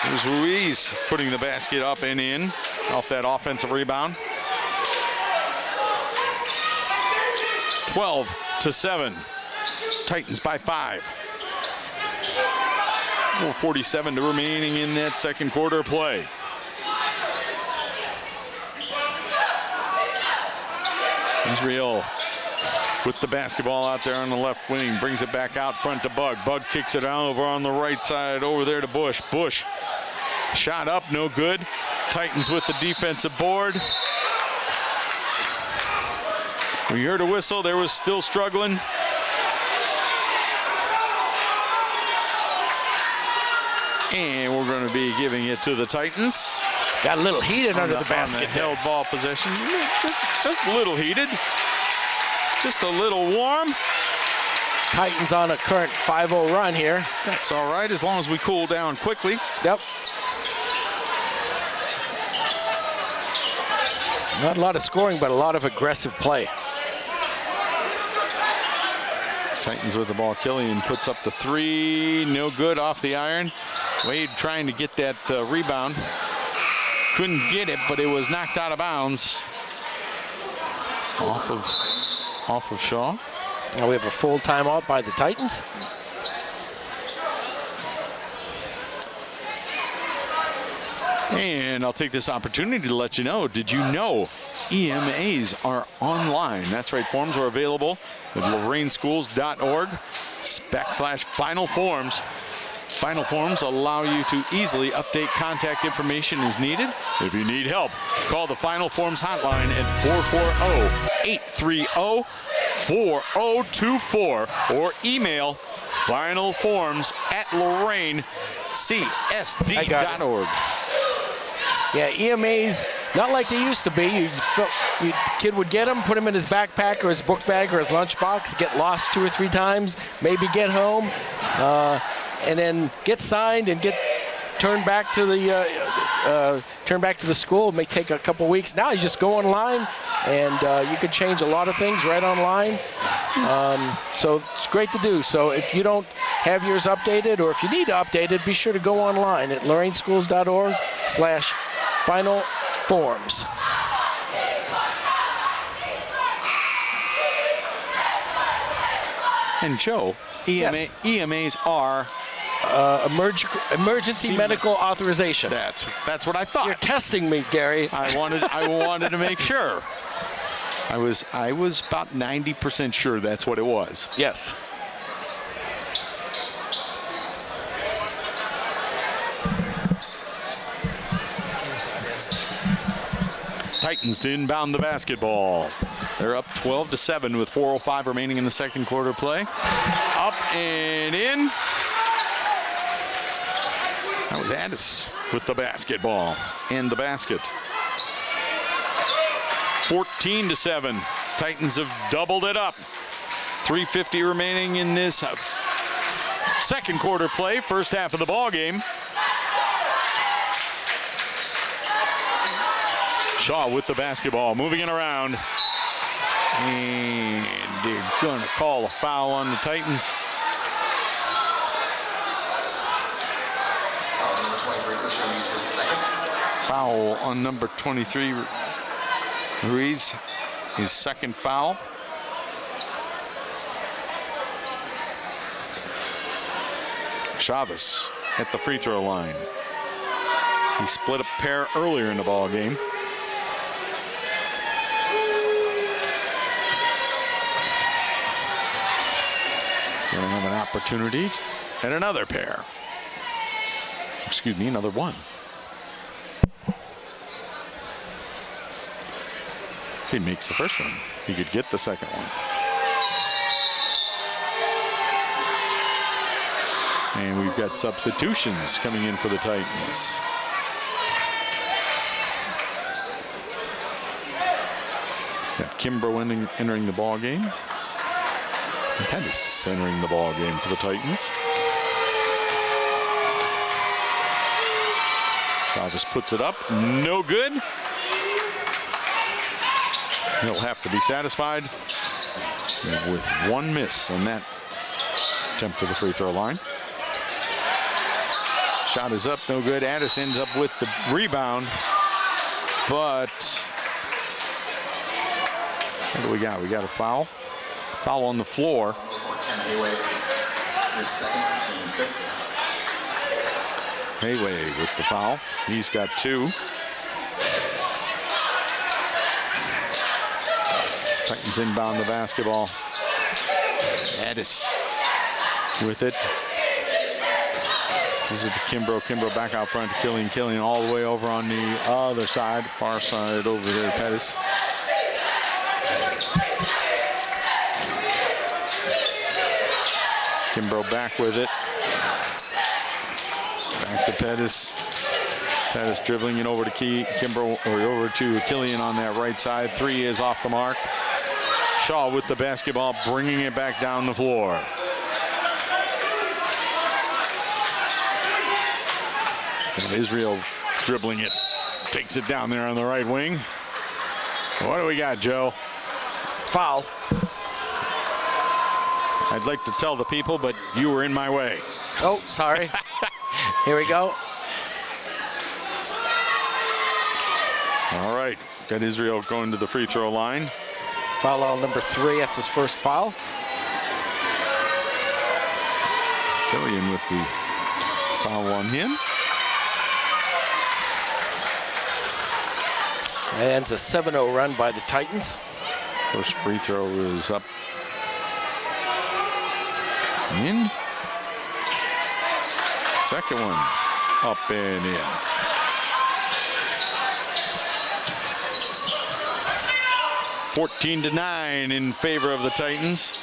it was Ruiz putting the basket up and in off that offensive rebound. 12-7, Titans by 5. 4:47 to remaining in that second quarter play. Israel with the basketball out there on the left wing, brings it back out front to Bug. Bug kicks it out over on the right side, over there to Bush. Bush, shot up, no good. Titans with the defensive board. We heard a whistle, they were still struggling. And we're going to be giving it to the Titans. Got a little heated under the basket. Held ball possession. Just a little heated. Just a little warm. Titans on a current 5-0 run here. That's all right as long as we cool down quickly. Yep. Not a lot of scoring, but a lot of aggressive play. Titans with the ball. Killian puts up the 3. No good off the iron. Wade trying to get that rebound. Couldn't get it, but it was knocked out of bounds. Off of Shaw. Now we have a full timeout by the Titans. And I'll take this opportunity to let you know, did you know EMAs are online? That's right, forms are available at loraineschools.org/final forms. Final forms allow you to easily update contact information as needed. If you need help, call the Final Forms hotline at 440-830-4024 or email finalforms@lorainecsd.org. Yeah, EMAs, not like they used to be. Kid would get them, put them in his backpack or his book bag or his lunchbox, get lost 2 or 3 times, maybe get home, and then get signed and get turned back to the school. It may take a couple weeks. Now you just go online and you can change a lot of things right online. So it's great to do. So if you don't have yours updated, or if you need to update it, be sure to go online at loraineschools.org/final forms. And Joe, EMAs are emergency medical authorization. That's what I thought. You're testing me, Gary. I wanted to make sure. I was about 90% sure that's what it was. Yes. Titans to inbound the basketball. They're up 12-7 with 4:05 remaining in the second quarter play. Up and in. That was Addis with the basketball and the basket. 14-7. Titans have doubled it up. 3:50 remaining in this second quarter play, first half of the ball game. Shaw with the basketball, moving it around. And they're going to call a foul on the Titans. Number 23, Christian Ruiz with second. Foul on number 23, Ruiz, his second foul. Chavez at the free throw line. He split a pair earlier in the ball game. Going to have an opportunity at another pair. Excuse me, another one. If he makes the first one, he could get the second one. And we've got substitutions coming in for the Titans. Got Kimbrough entering the ball game. And Pettis entering the ball game for the Titans. Chavez puts it up, no good. He'll have to be satisfied with one miss on that attempt to the free throw line. Shot is up, no good. Addis ends up with the rebound, but what do we got? We got a foul. Foul on the floor. For Ken Hayway, his second, team fifth. Hayway with the foul. He's got 2. Titans inbound the basketball. Addis with it. This is the Kimbrough. Kimbrough back out front to Killian. Killian all the way over on the other side, far side over there, Pettis. Kimbrough back with it. Back to Pettis. Pettis dribbling it over to Kimbrough, or over to Killian on that right side. 3 is off the mark. Shaw with the basketball, bringing it back down the floor. And Israel dribbling it, takes it down there on the right wing. What do we got, Joe? Foul. I'd like to tell the people, but you were in my way. Oh, sorry. Here we go. All right, got Israel going to the free throw line. Foul on number 3, that's his first foul. Killian with the foul on him. And it's a 7-0 run by the Titans. First free throw is up. In. Second one up and in. (14-9) in favor of the Titans.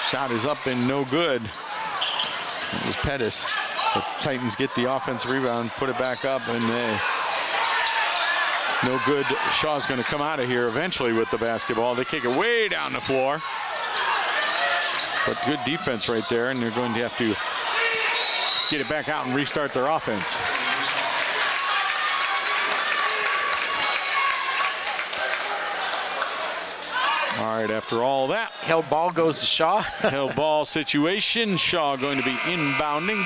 Shot is up and no good. It was Pettis. The Titans get the offensive rebound, put it back up, and no good. Shaw's going to come out of here eventually with the basketball. They kick it way down the floor. But good defense right there, and they're going to have to get it back out and restart their offense. All right, after all that. Held ball goes to Shaw. Held ball situation. Shaw going to be inbounding.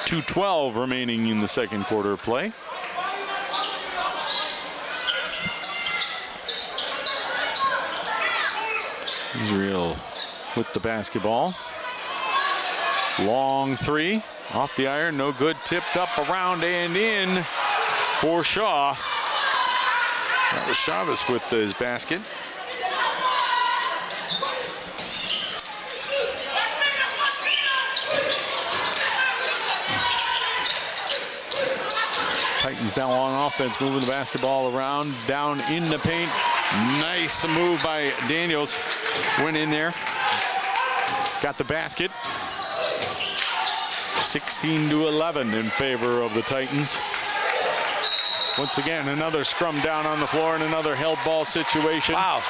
2:12 remaining in the second quarter of play. Israel with the basketball. Long 3 off the iron, no good. Tipped up, around, and in for Shaw. That was Chavez with his basket. Titans now on offense, moving the basketball around, down in the paint. Nice move by Daniels. Went in there. Got the basket. 16-11 in favor of the Titans. Once again, another scrum down on the floor and another held ball situation. Wow.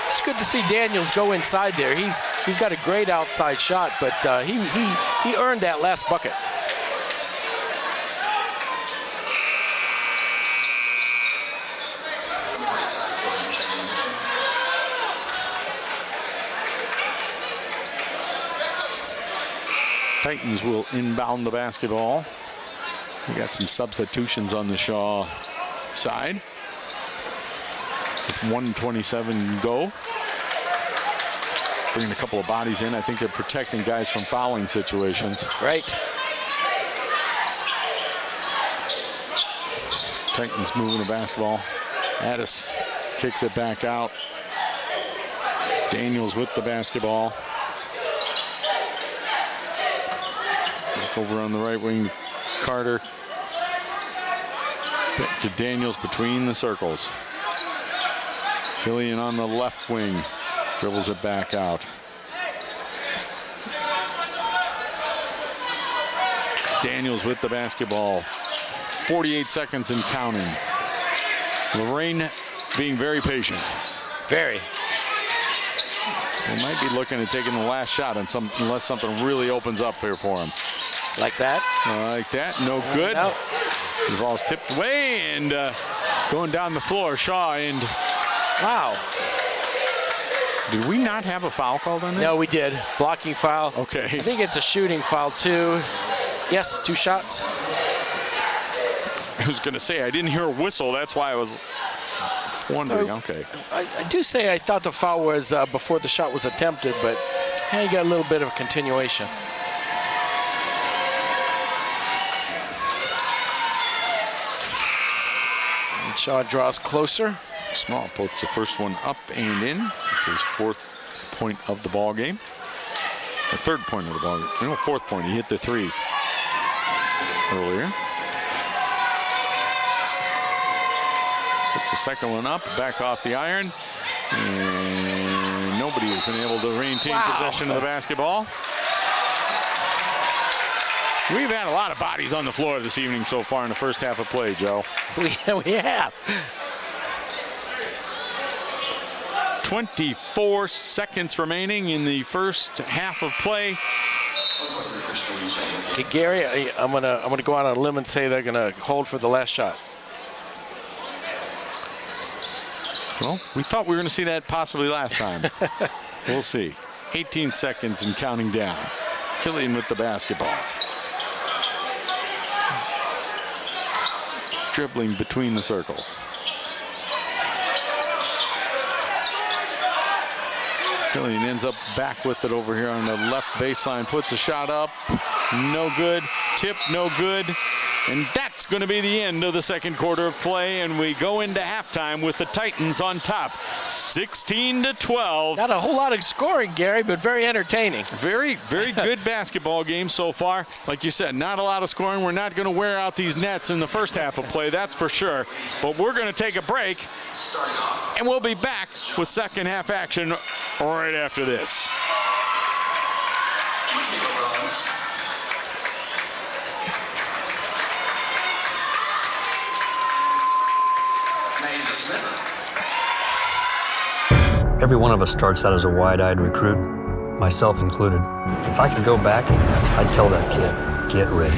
It's good to see Daniels go inside there. He's got a great outside shot, but he earned that last bucket. Titans will inbound the basketball. We got some substitutions on the Shaw side. with 1:27 to go. Bringing a couple of bodies in. I think they're protecting guys from fouling situations. Right. Titans moving the basketball. Addis kicks it back out. Daniels with the basketball. Back over on the right wing, Carter. Back to Daniels between the circles. Killian on the left wing. Dribbles it back out. Daniels with the basketball. 48 seconds and counting. Lorain being very patient. Very. They might be looking at taking the last shot unless something really opens up here for him. Like that? Like that, no good. No. The ball's tipped away and going down the floor, Shaw and... Wow. Did we not have a foul called on that? No, we did. Blocking foul. Okay. I think it's a shooting foul too. Yes, 2 shots. I was going to say, I didn't hear a whistle. That's why I was wondering. Okay. I do say I thought the foul was before the shot was attempted, but you got a little bit of a continuation. And Shaw draws closer. Small puts the first one up and in. It's his 4th point of the ball game. The 3rd point of the ball game. No, 4th point. He hit the 3 earlier. Puts the second one up, back off the iron. And nobody has been able to maintain possession of the basketball. We've had a lot of bodies on the floor this evening so far in the first half of play, Joe. We have. 24 seconds remaining in the first half of play. Okay, Gary, I'm gonna go out on a limb and say they're gonna hold for the last shot. Well, we thought we were going to see that possibly last time. We'll see. 18 seconds and counting down. Killian with the basketball. Dribbling between the circles. Killian ends up back with it over here on the left baseline. Puts a shot up. No good. Tip, no good. And that's going to be the end of the second quarter of play, and we go into halftime with the Titans on top, 16-12. Not a whole lot of scoring, Gary, but very entertaining. Very, very good basketball game so far. Like you said, not a lot of scoring. We're not going to wear out these nets in the first half of play, that's for sure. But we're going to take a break, and we'll be back with second half action right after this. Every one of us starts out as a wide-eyed recruit, myself included. If I could go back, I'd tell that kid, get ready.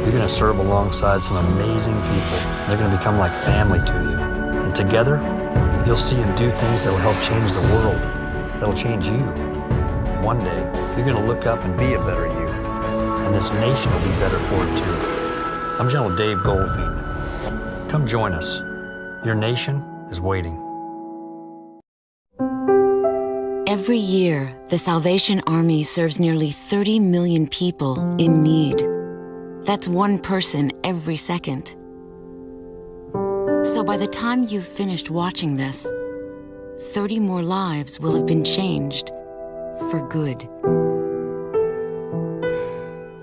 You're going to serve alongside some amazing people. They're going to become like family to you. And together, you'll see and do things that'll help change the world, that'll change you. One day, you're going to look up and be a better you. And this nation will be better for it too. I'm General Dave Goldfein. Come join us. Your nation is waiting. Every year, the Salvation Army serves nearly 30 million people in need. That's 1 person every second. So by the time you've finished watching this, 30 more lives will have been changed for good.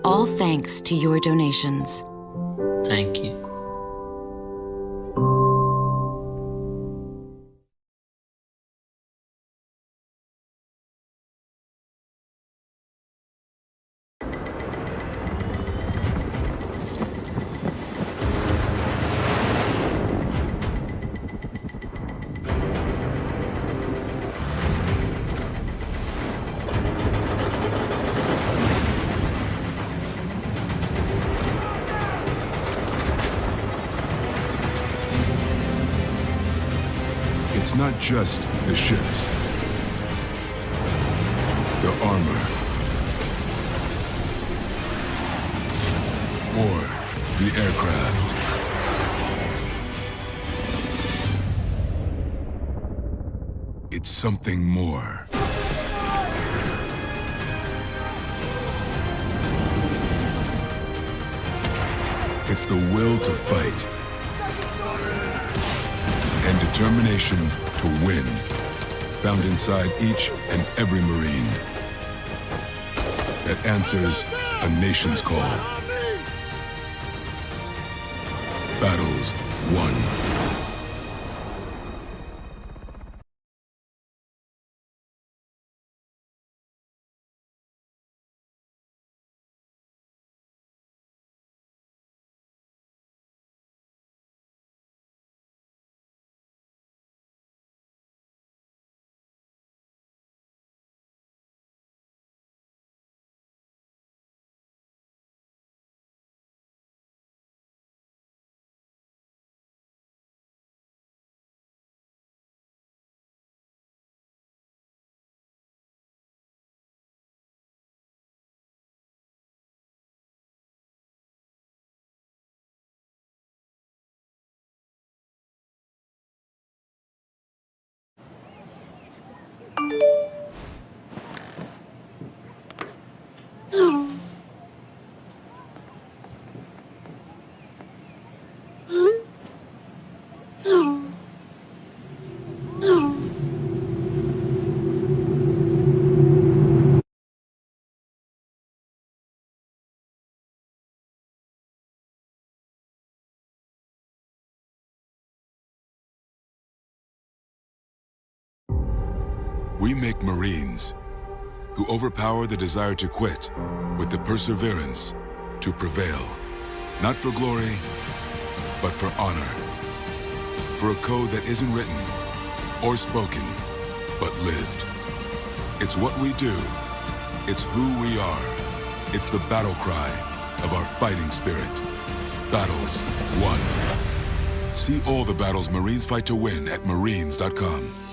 All thanks to your donations. Thank you. It's not just the ships, the armor, or the aircraft. something more. It's the will to fight and determination to win, found inside each and every Marine that answers a nation's call. Battles won. We make Marines who overpower the desire to quit with the perseverance to prevail. Not for glory, but for honor. For a code that isn't written or spoken, but lived. It's what we do. It's who we are. It's the battle cry of our fighting spirit. Battles won. See all the battles Marines fight to win at Marines.com.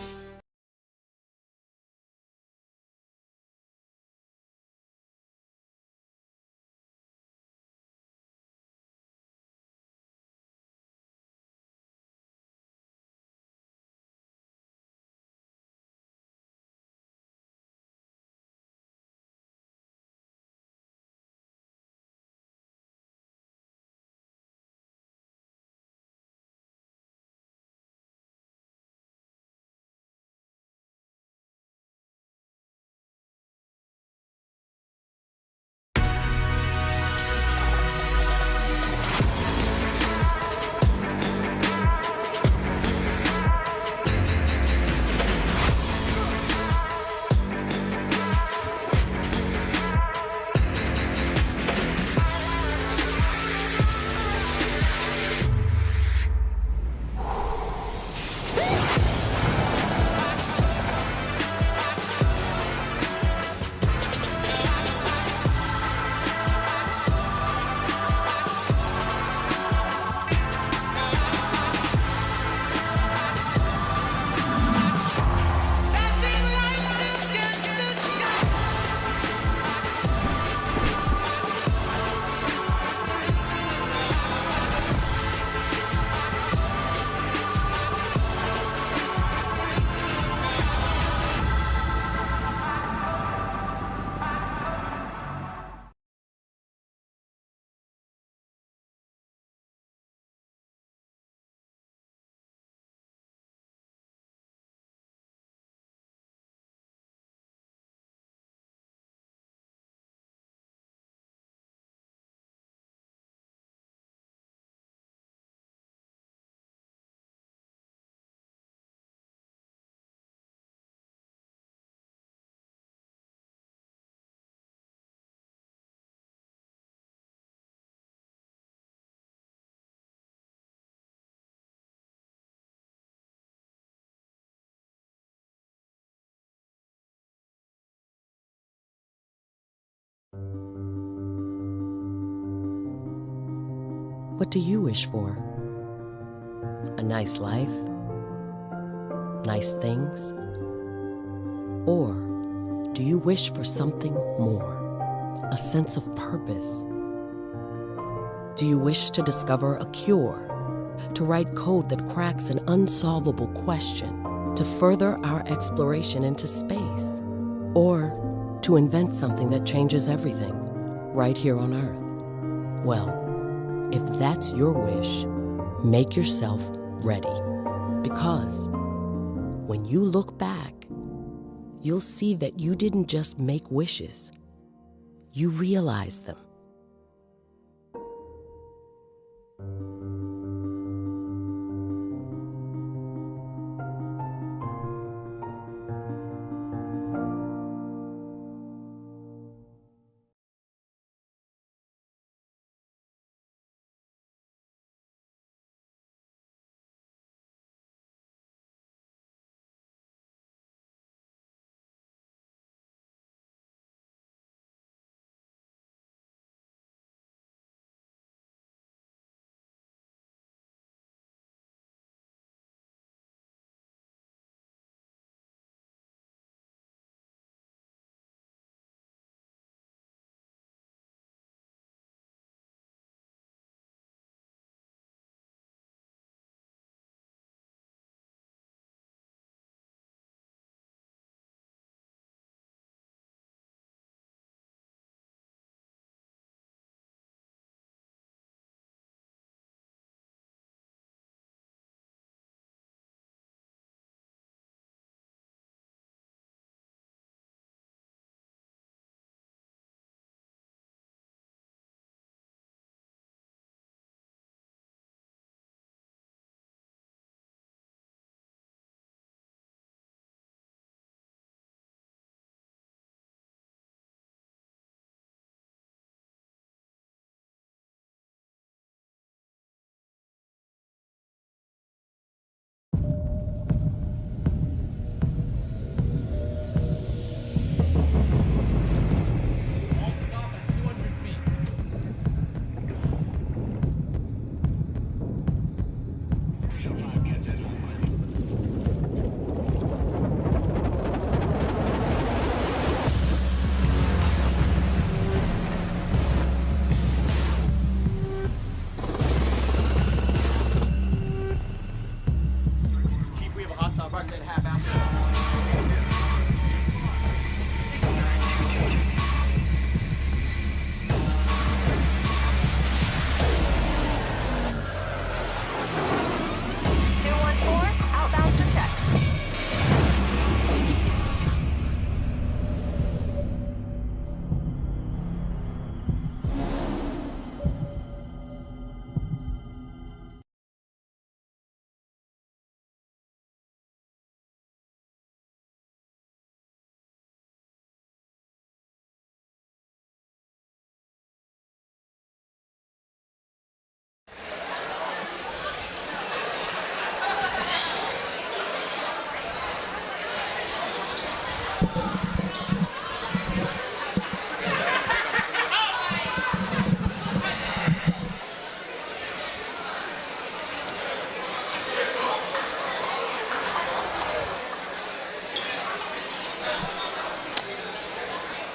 What do you wish for? A nice life? Nice things? Or do you wish for something more? A sense of purpose? Do you wish to discover a cure? To write code that cracks an unsolvable question? to further our exploration into space, or to invent something that changes everything right here on Earth? Well, if that's your wish, make yourself ready. Because when you look back, you'll see that you didn't just make wishes, you realized them.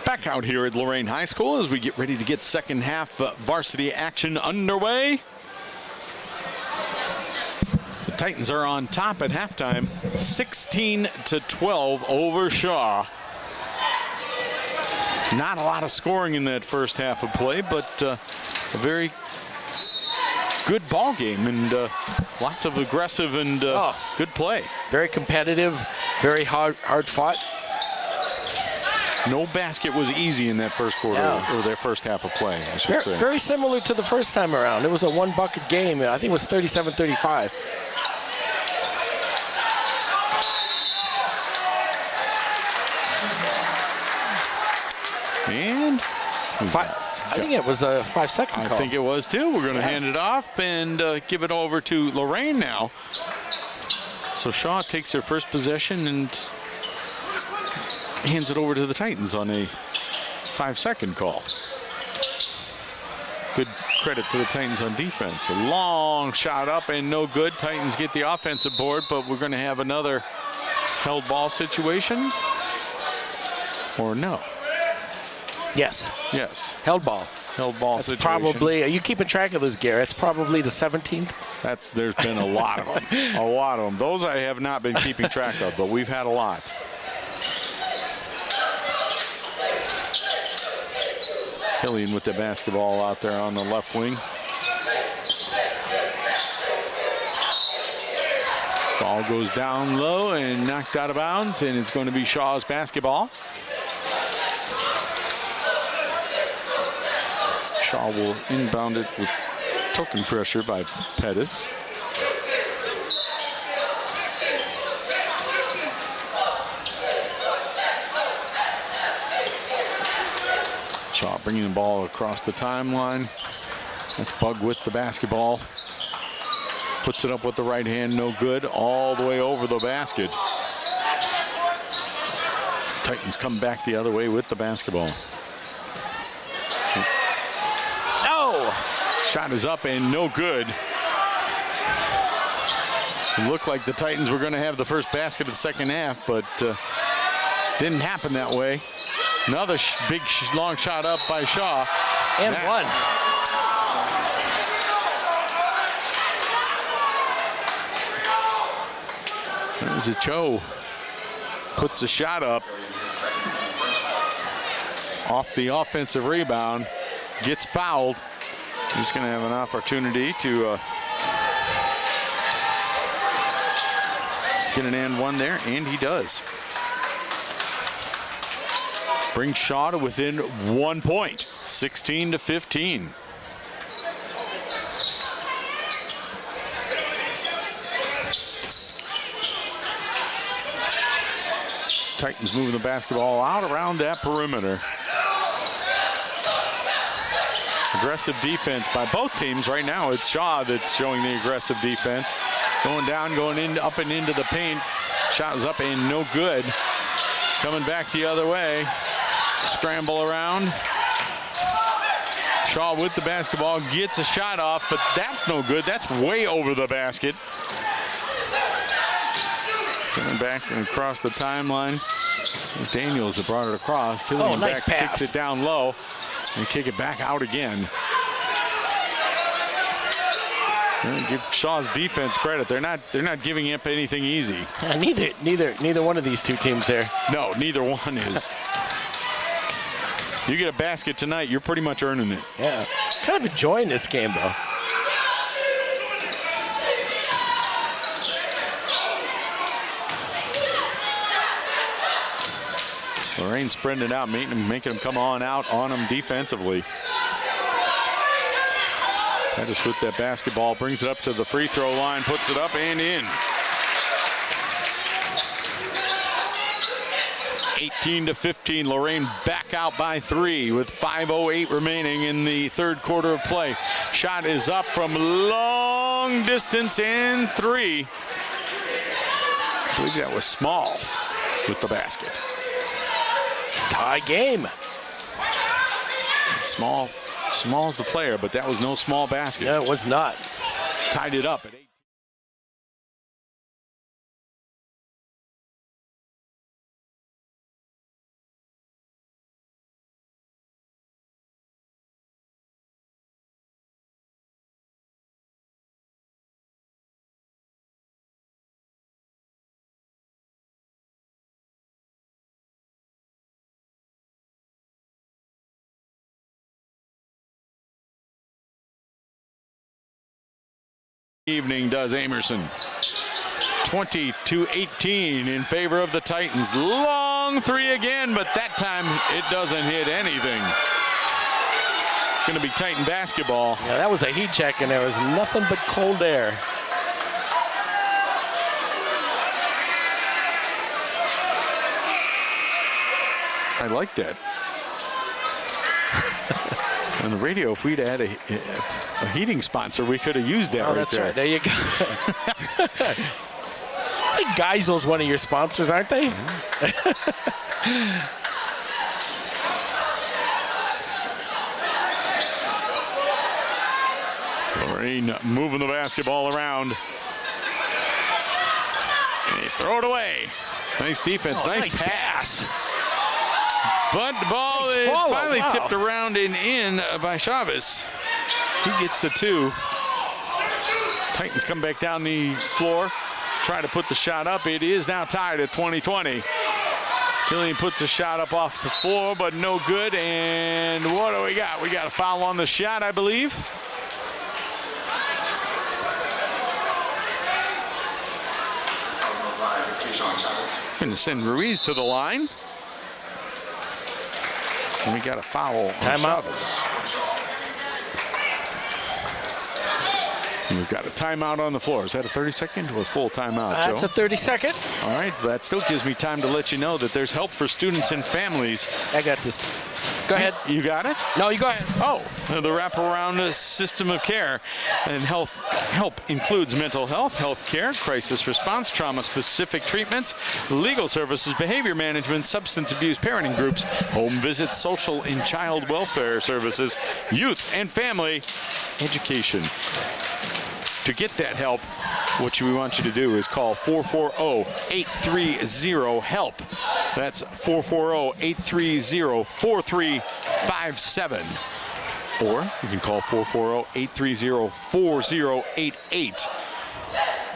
Back out here at Lorain High School as we get ready to get second half varsity action underway. The Titans are on top at halftime, 16-12 over Shaw. Not a lot of scoring in that first half of play, but a very good ball game and lots of aggressive and good play. Very competitive, very hard fought. No basket was easy in that first quarter, or their first half of play, I should say. Very similar to the first time around. It was a one-bucket game. I think it was 37-35. And I think it was a 5-second call. I think it was too. We're going to hand it off and give it over to Lorain now. So Shaw takes their first possession and hands it over to the Titans on a 5-second call. Good credit to the Titans on defense. A long shot up and no good. Titans get the offensive board, but we're going to have another held ball situation. Or no. Yes. Yes. Held ball. Held ball That's situation. probably, are you keeping track of those, Gary? It's probably the 17th. There's been a lot of them. A lot of them. Those I have not been keeping track of, but we've had a lot. Killian with the basketball out there on the left wing. Ball goes down low and knocked out of bounds, and it's going to be Shaw's basketball. Shaw will inbound it with token pressure by Pettis. Shaw bringing the ball across the timeline. That's Bug with the basketball. Puts it up with the right hand, no good, all the way over the basket. Titans come back the other way with the basketball. Oh! Shot is up and no good. It looked like the Titans were going to have the first basket of the second half, but didn't happen that way. Another big long shot up by Shaw. And one. There's a Cho. Puts a shot up. Off the offensive rebound. Gets fouled. He's going to have an opportunity to get an and one there, and he does. Brings Shaw to within 1 point, 16-15. Titans moving the basketball out around that perimeter. Aggressive defense by both teams right now. It's Shaw that's showing the aggressive defense. Going down, going in, up and into the paint. Shot is up and no good. Coming back the other way. Scramble around. Shaw with the basketball, gets a shot off, but that's no good. That's way over the basket. Coming back and across the timeline. It's Daniels that brought it across. Killian nice back, pass. kicks it down low, and kick it back out again. Give Shaw's defense credit. They're not giving up anything easy. Neither one of these two teams there. No, neither one is. You get a basket tonight, you're pretty much earning it. Yeah. Kind of enjoying this game, though. Lorain spreading it out, making them come on out on them defensively. Pettis with that basketball, brings it up to the free throw line, puts it up and in. 18-15, Lorain back out by 3 with 5:08 remaining in the third quarter of play. Shot is up from long distance and 3. I believe that was Small with the basket. Tie game. Small's the player, but that was no small basket. No, it was not. Tied it up at 8. Evening does Amerson. 20-18 in favor of the Titans. Long 3 again, but that time it doesn't hit anything. It's going to be Titan basketball. Yeah, that was a heat check, and there was nothing but cold air. I like that. On the radio, if we'd had a heating sponsor, we could have used that right that's there. right. There you go. I think Geisel's one of your sponsors, aren't they? Lorain moving the basketball around. And they throw it away. Nice defense, nice pass. But the ball Nice is follow, finally wow. tipped around and in by Chavez. He gets the 2. Titans come back down the floor, try to put the shot up. It is now tied at 20-20. Killian puts a shot up off the floor, but no good. And what do we got? We got a foul on the shot, I believe. Going to send Ruiz to the line. And we got a foul. Timeout. And we've got a timeout on the floor. Is that a 30-second or a full timeout, Joe? That's a 30-second. All right, that still gives me time to let you know that there's help for students and families. I got this. Go ahead. You got it? No, you go ahead. Oh, the wraparound system of care and help includes mental health, health care, crisis response, trauma-specific treatments, legal services, behavior management, substance abuse, parenting groups, home visits, social and child welfare services, youth and family education. To get that help, what we want you to do is call 440-830-HELP. That's 440-830-4357. Or you can call 440-830-4088.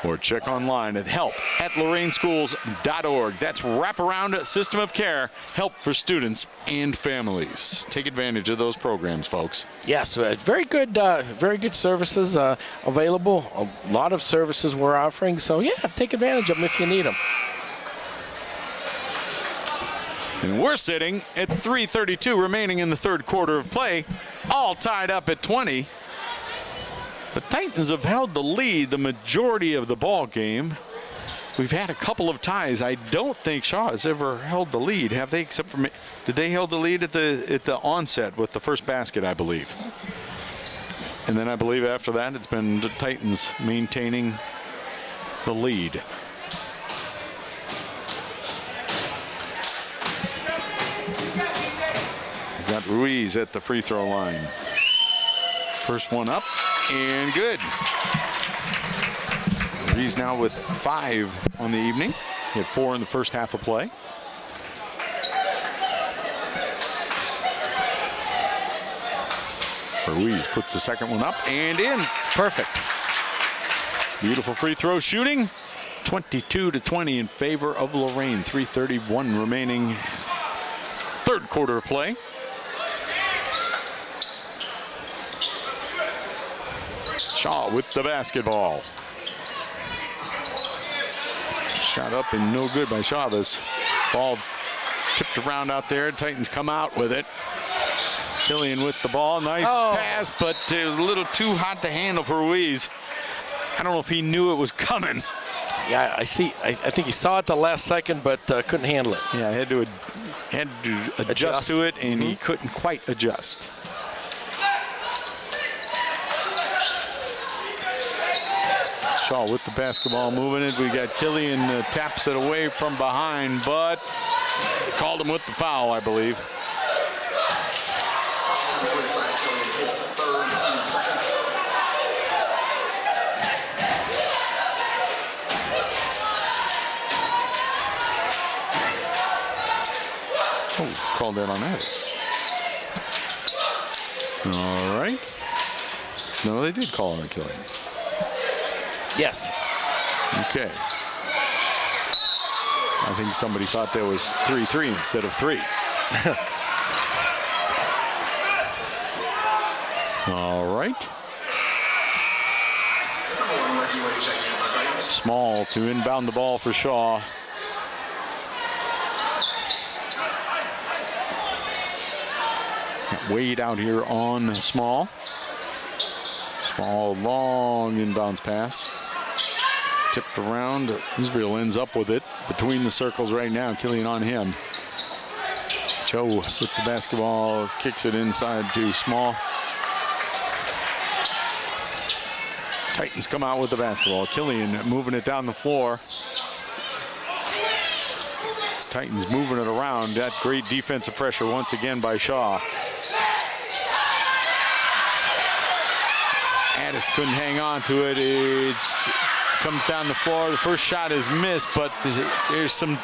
Or check online at help@loraineschools.org. That's wraparound system of care, help for students and families. Take advantage of those programs, folks. Yes, very good services available. A lot of services we're offering. So yeah, take advantage of them if you need them. And we're sitting at 3:32 remaining in the third quarter of play, all tied up at 20. The Titans have held the lead the majority of the ball game. We've had a couple of ties. I don't think Shaw has ever held the lead, have they? Except for me. Did they hold the lead at the onset with the first basket, I believe? And then I believe after that it's been the Titans maintaining the lead. We've got Ruiz at the free throw line. First one up. And good. He's now with 5 on the evening. He had 4 in the first half of play. Ruiz puts the second one up and in. Perfect. Beautiful free throw shooting. 22-20 in favor of Lorain. 3:31 remaining. Third quarter of play. Shaw with the basketball. Shot up and no good by Chavez. Ball tipped around out there. Titans come out with it. Killian with the ball. Nice pass, but it was a little too hot to handle for Ruiz. I don't know if he knew it was coming. Yeah, I see. I think he saw it the last second, but couldn't handle it. Yeah, had to adjust to it, and he couldn't quite adjust. Shaw with the basketball moving it. We got Killian taps it away from behind, but called him with the foul, I believe. Oh, called that on Addis. All right. No, they did call on Killian. Yes. Okay. I think somebody thought there was 3-3 instead of 3. All right. Small to inbound the ball for Shaw. Wade out here on Small. Small, long inbounds pass. Tipped around. Israel ends up with it between the circles right now. Killian on him. Joe with the basketball kicks it inside to Small. Titans come out with the basketball. Killian moving it down the floor. Titans moving it around. That great defensive pressure once again by Shaw. Addis couldn't hang on to it. It comes down the floor. The first shot is missed, but there's some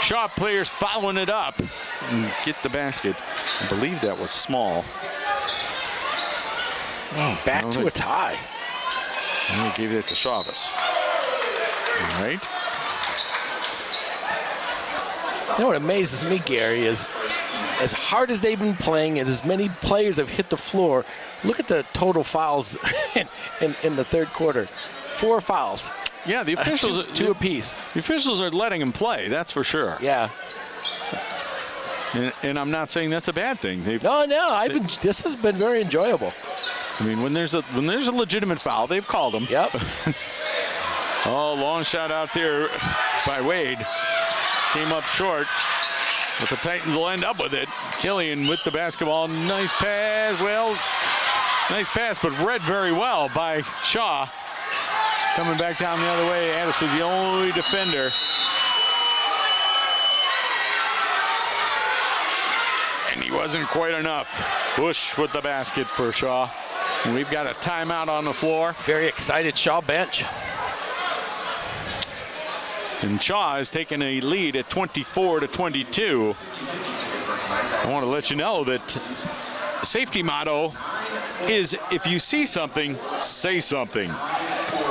Shaw players following it up and get the basket. I believe that was Small. Back to a tie. And they gave that to Chavez. All right. You know what amazes me, Gary, is as hard as they've been playing and as many players have hit the floor, look at the total fouls in the third quarter. 4 fouls. Yeah, the officials two apiece. The officials are letting him play. That's for sure. Yeah. And I'm not saying that's a bad thing. No. This has been very enjoyable. I mean, when there's a legitimate foul, they've called them. Yep. Oh, long shot out there by Wade. Came up short, but the Titans will end up with it. Killian with the basketball. Nice pass. Well, nice pass, but read very well by Shaw. Coming back down the other way, Addis was the only defender. And he wasn't quite enough. Bush with the basket for Shaw. And we've got a timeout on the floor. Very excited Shaw bench. And Shaw has taken a lead at 24-22. I want to let you know that safety motto is if you see something, say something.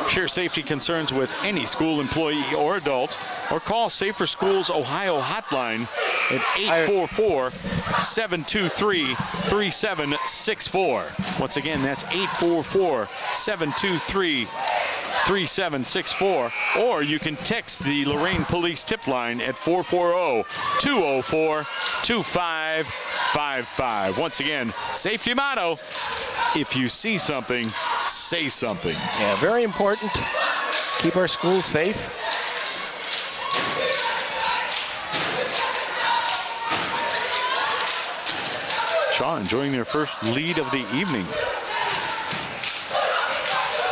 Share safety concerns with any school employee or adult, or call Safer Schools Ohio hotline at 844-723-3764. Once again, that's 844-723-3764. Or you can text the Lorain Police tip line at 440-204-2555. Once again, safety motto, if you see something, say something. Yeah, very important. Keep our schools safe. Shaw enjoying their first lead of the evening.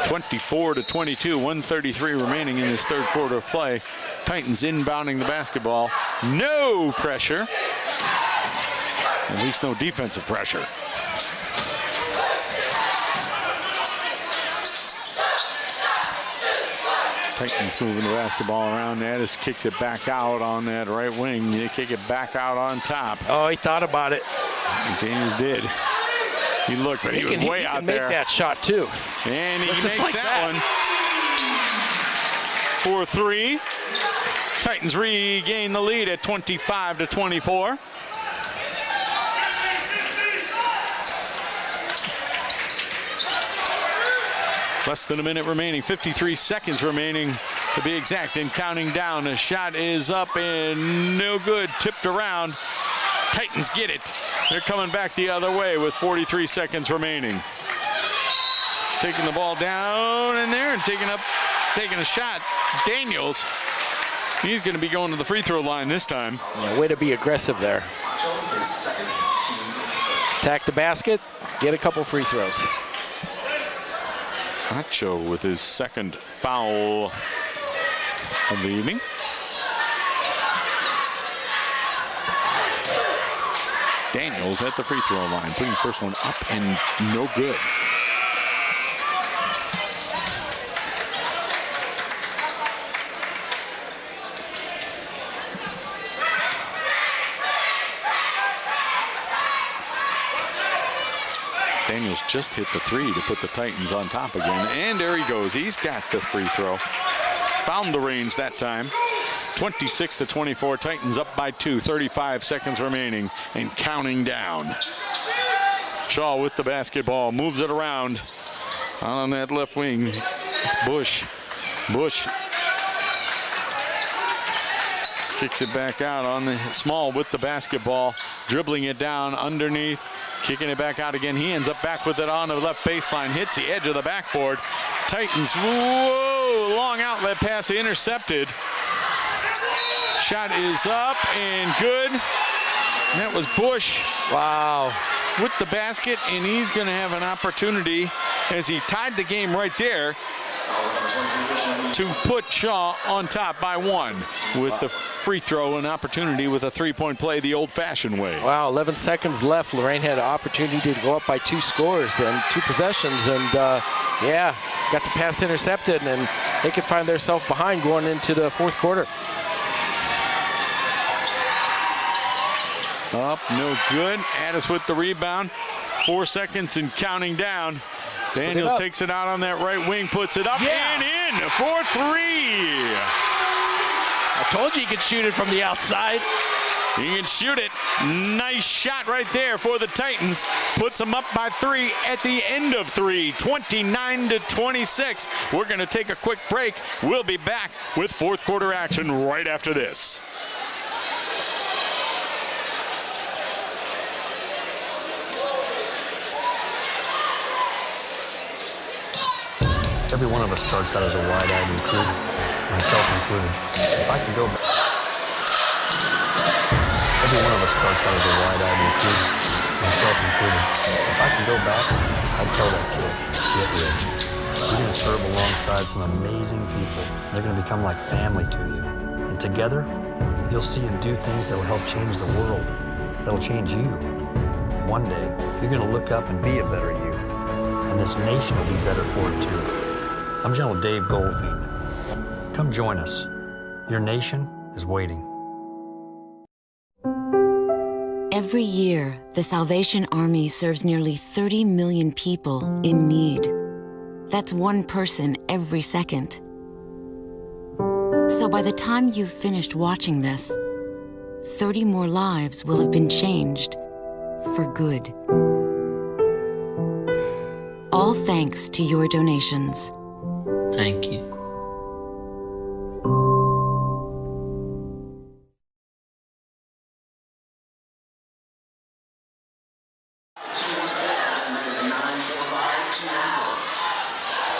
24-22, 1:33 remaining in this third quarter of play. Titans inbounding the basketball. No pressure. At least no defensive pressure. Titans moving the basketball around. Addis kicks it back out on that right wing. They kick it back out on top. Oh, he thought about it. Daniels did. He looked, but he was way out there. He can make that shot too. And he Just makes like that one. 4-3. Titans regain the lead at 25-24. Less than a minute remaining, 53 seconds remaining to be exact, and counting down. The shot is up and no good, tipped around. Titans get it. They're coming back the other way with 43 seconds remaining. Taking the ball down in there and taking a shot. Daniels, he's going to be going to the free throw line this time. Yeah, way to be aggressive there. Attack the basket, get a couple free throws. Acho with his second foul of the evening. Daniels at the free throw line, putting the first one up and no good. Daniels just hit the three to put the Titans on top again. And there he goes. He's got the free throw. Found the range that time. 26-24. Titans up by 2. 35 seconds remaining and counting down. Shaw with the basketball. Moves it around. On that left wing. It's Bush. Bush kicks it back out on the Small with the basketball. Dribbling it down underneath. Kicking it back out again. He ends up back with it on the left baseline. Hits the edge of the backboard. Titans, whoa, long outlet pass intercepted. Shot is up and good. And that was Bush. Wow. With the basket, and he's going to have an opportunity as he tied the game right there to put Shaw on top by 1 with the free throw, an opportunity with a three-point play the old-fashioned way. Wow, 11 seconds left. Lorain had an opportunity to go up by 2 scores and 2 possessions, and yeah, got the pass intercepted, and they could find themselves behind going into the fourth quarter. Up, no good. Addis with the rebound. 4 seconds and counting down. Daniels takes it out on that right wing, puts it up and in for 3. I told you could shoot it from the outside. He can shoot it. Nice shot right there for the Titans. Puts them up by 3 at the end of 3, 29-26. We're going to take a quick break. We'll be back with fourth quarter action right after this. Every one of us starts out as a wide-eyed recruit, myself included. If I could go back. Every one of us starts out as a wide-eyed recruit, myself included. If I could go back, I'd tell that kid, get ready. You're going to serve alongside some amazing people. They're going to become like family to you. And together, you'll see them do things that will help change the world. That'll change you. One day, you're going to look up and be a better you. And this nation will be better for it too. I'm General Dave Goldfein. Come join us. Your nation is waiting. Every year, the Salvation Army serves nearly 30 million people in need. That's one person every second. So by the time you've finished watching this, 30 more lives will have been changed for good. All thanks to your donations. Thank you.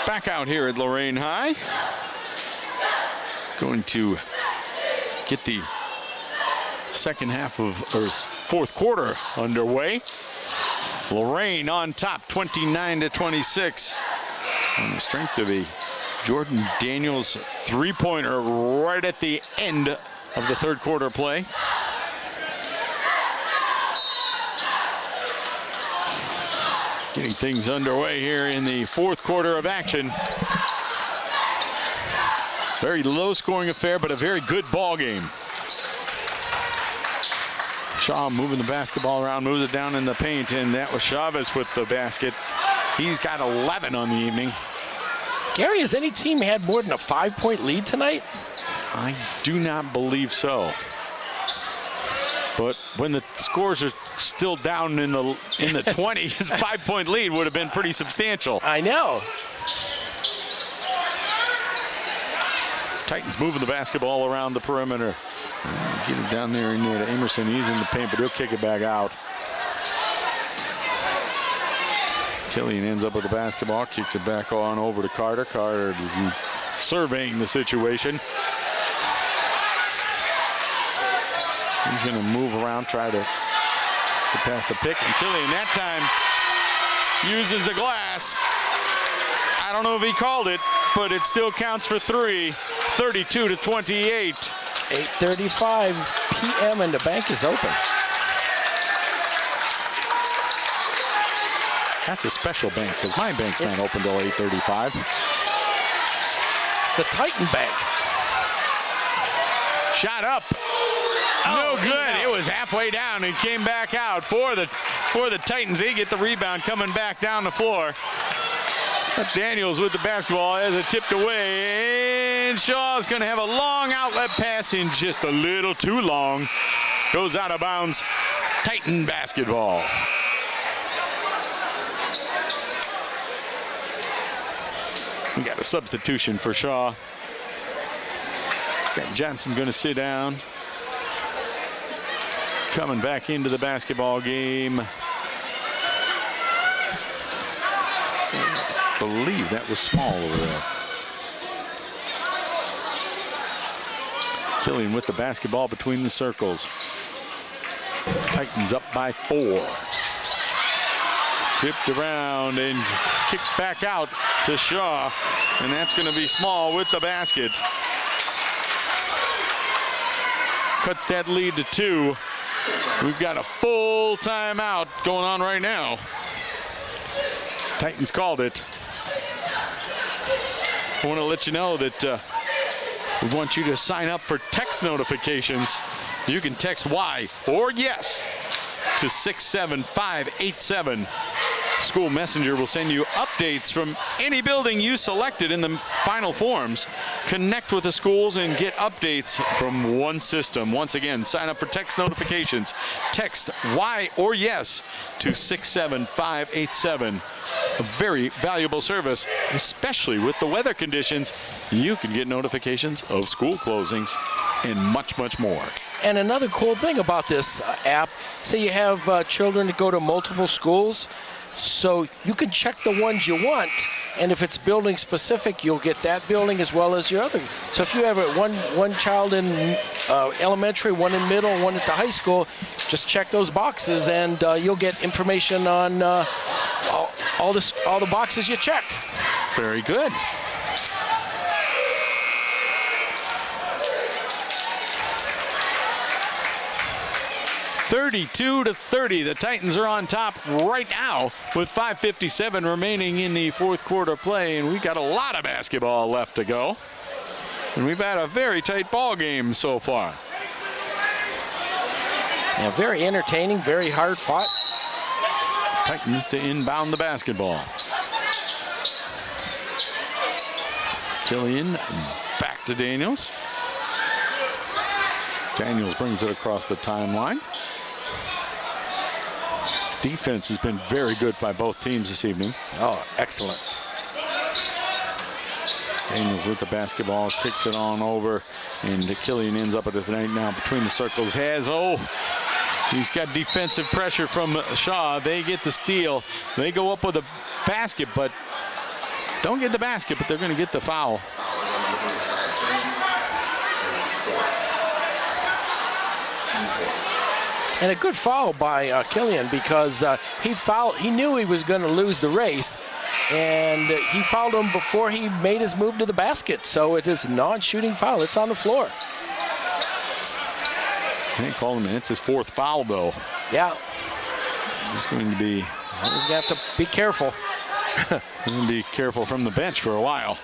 Back out here at Lorain High. Going to get the second half of, or fourth quarter underway. Lorain on top, 29-26. On the strength of a Jordan Daniels three-pointer right at the end of the third quarter play. Getting things underway here in the fourth quarter of action. Very low-scoring affair, but a very good ball game. Shaw moving the basketball around, moves it down in the paint, and that was Chavez with the basket. He's got 11 on the evening. Gary, has any team had more than a 5-point lead tonight? I do not believe so. But when the scores are still down in the 20s, 5-point lead would have been pretty substantial. I know. Titans moving the basketball around the perimeter. Get it down there near to Emerson. He's in the paint, but he'll kick it back out. Killian ends up with the basketball, kicks it back on over to Carter. Carter surveying the situation. He's going to move around, try to get past the pick. And Killian that time uses the glass. I don't know if he called it, but it still counts for 3. 32-28. 8:35 p.m. and the bank is open. That's a special bank because my bank's not open till 8:35. It's the Titan Bank. Shot up. No good. It was halfway down and came back out for the Titans. They get the rebound coming back down the floor. That's Daniels with the basketball as it tipped away. And Shaw's going to have a long outlet pass in just a little too long. Goes out of bounds. Titan basketball. We got a substitution for Shaw. Got Johnson going to sit down. Coming back into the basketball game. I believe that was Small over there. Killian with the basketball between the circles. Titans up by 4. Tipped around and kicked back out to Shaw. And that's going to be Small with the basket. Cuts that lead to 2. We've got a full timeout going on right now. Titans called it. I want to let you know that we want you to sign up for text notifications. You can text Y or yes to 67587. School Messenger will send you updates from any building you selected in the final forms. Connect with the schools and get updates from one system. Once again, sign up for text notifications. Text Y or yes to 67587. A very valuable service, especially with the weather conditions. You can get notifications of school closings and much, much more. And another cool thing about this app, say you have children that go to multiple schools, so you can check the ones you want, and if it's building specific, you'll get that building as well as your other. So if you have one child in elementary, one in middle, one at the high school, just check those boxes, and you'll get information on all the boxes you check. Very good. (32-30). The Titans are on top right now with 5:57 remaining in the fourth quarter play, and we got a lot of basketball left to go. And we've had a very tight ball game so far. Yeah, very entertaining, very hard fought. Titans to inbound the basketball. Killian back to Daniels. Daniels brings it across the timeline. Defense has been very good by both teams this evening. Oh, excellent. Daniels with the basketball, kicks it on over, and Killian ends up at the night now between the circles. He's got defensive pressure from Shaw. They get the steal. They go up with a basket, but don't get the basket, but they're going to get the foul. And a good foul by Killian, because he knew he was going to lose the race, and he fouled him before he made his move to the basket. So it is a non-shooting foul. It's on the floor. They called him in. It's his fourth foul, though. Yeah. He's going to be... He's going to have to be careful. He's going to be careful from the bench for a while.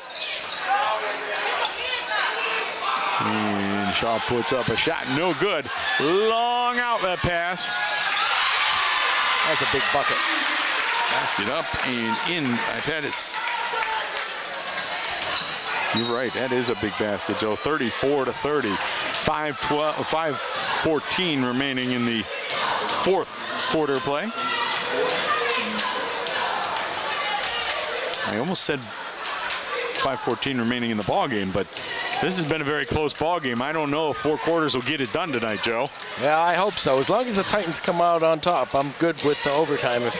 And Shaw puts up a shot. No good. Long outlet pass. That's a big bucket. Basket up and in. That is... You're right. That is a big basket, Joe. 34-30. 5:14 remaining in the fourth quarter play. I almost said 5:14 remaining in the ball game, but this has been a very close ball game. I don't know if 4 quarters will get it done tonight, Joe. Yeah, I hope so. As long as the Titans come out on top, I'm good with the overtime if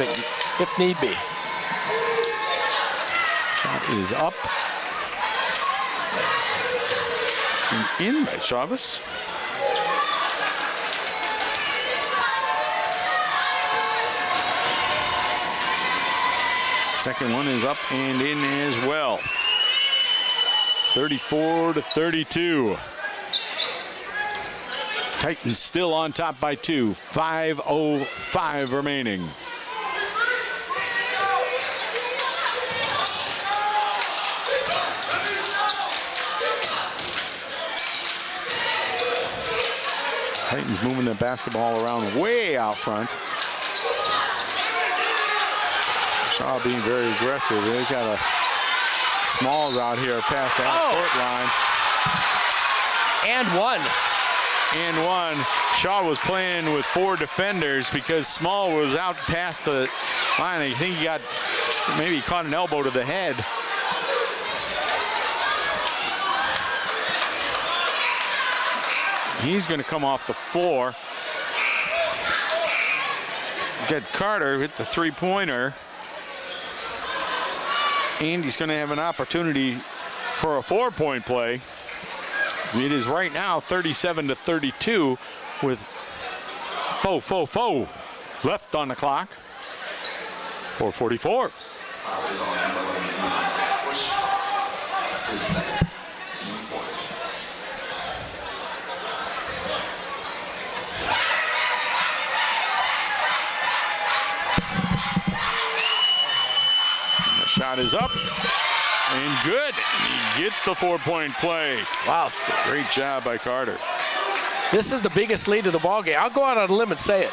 need be. Shot is up. And in by Chavez. Second one is up and in as well. 34-32. Titans still on top by 2. 5:05 remaining. Titans moving the basketball around way out front. Shaw being very aggressive. They got a Smalls out here past the half-court line. And one. Shaw was playing with 4 defenders because Small was out past the line. I think he maybe caught an elbow to the head. He's going to come off the floor. Got Carter hit the three-pointer. And he's going to have an opportunity for a 4-point play. It is right now 37-32 with left on the clock. 4:44. His second, team fourth. And the shot is up and good. And he gets the 4-point play. Wow. Great job by Carter. This is the biggest lead of the ballgame. I'll go out on a limb and say it.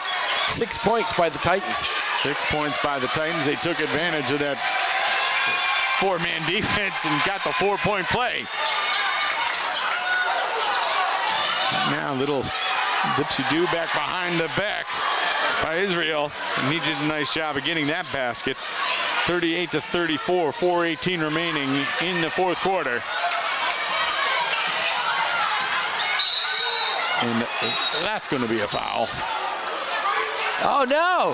6 points by the Titans. 6 points by the Titans. They took advantage of that 4-man defense and got the 4-point play. Now a little dipsy-do back behind the back by Israel. And he did a nice job of getting that basket. 38-34, 4:18 remaining in the fourth quarter. And that's going to be a foul. Oh no,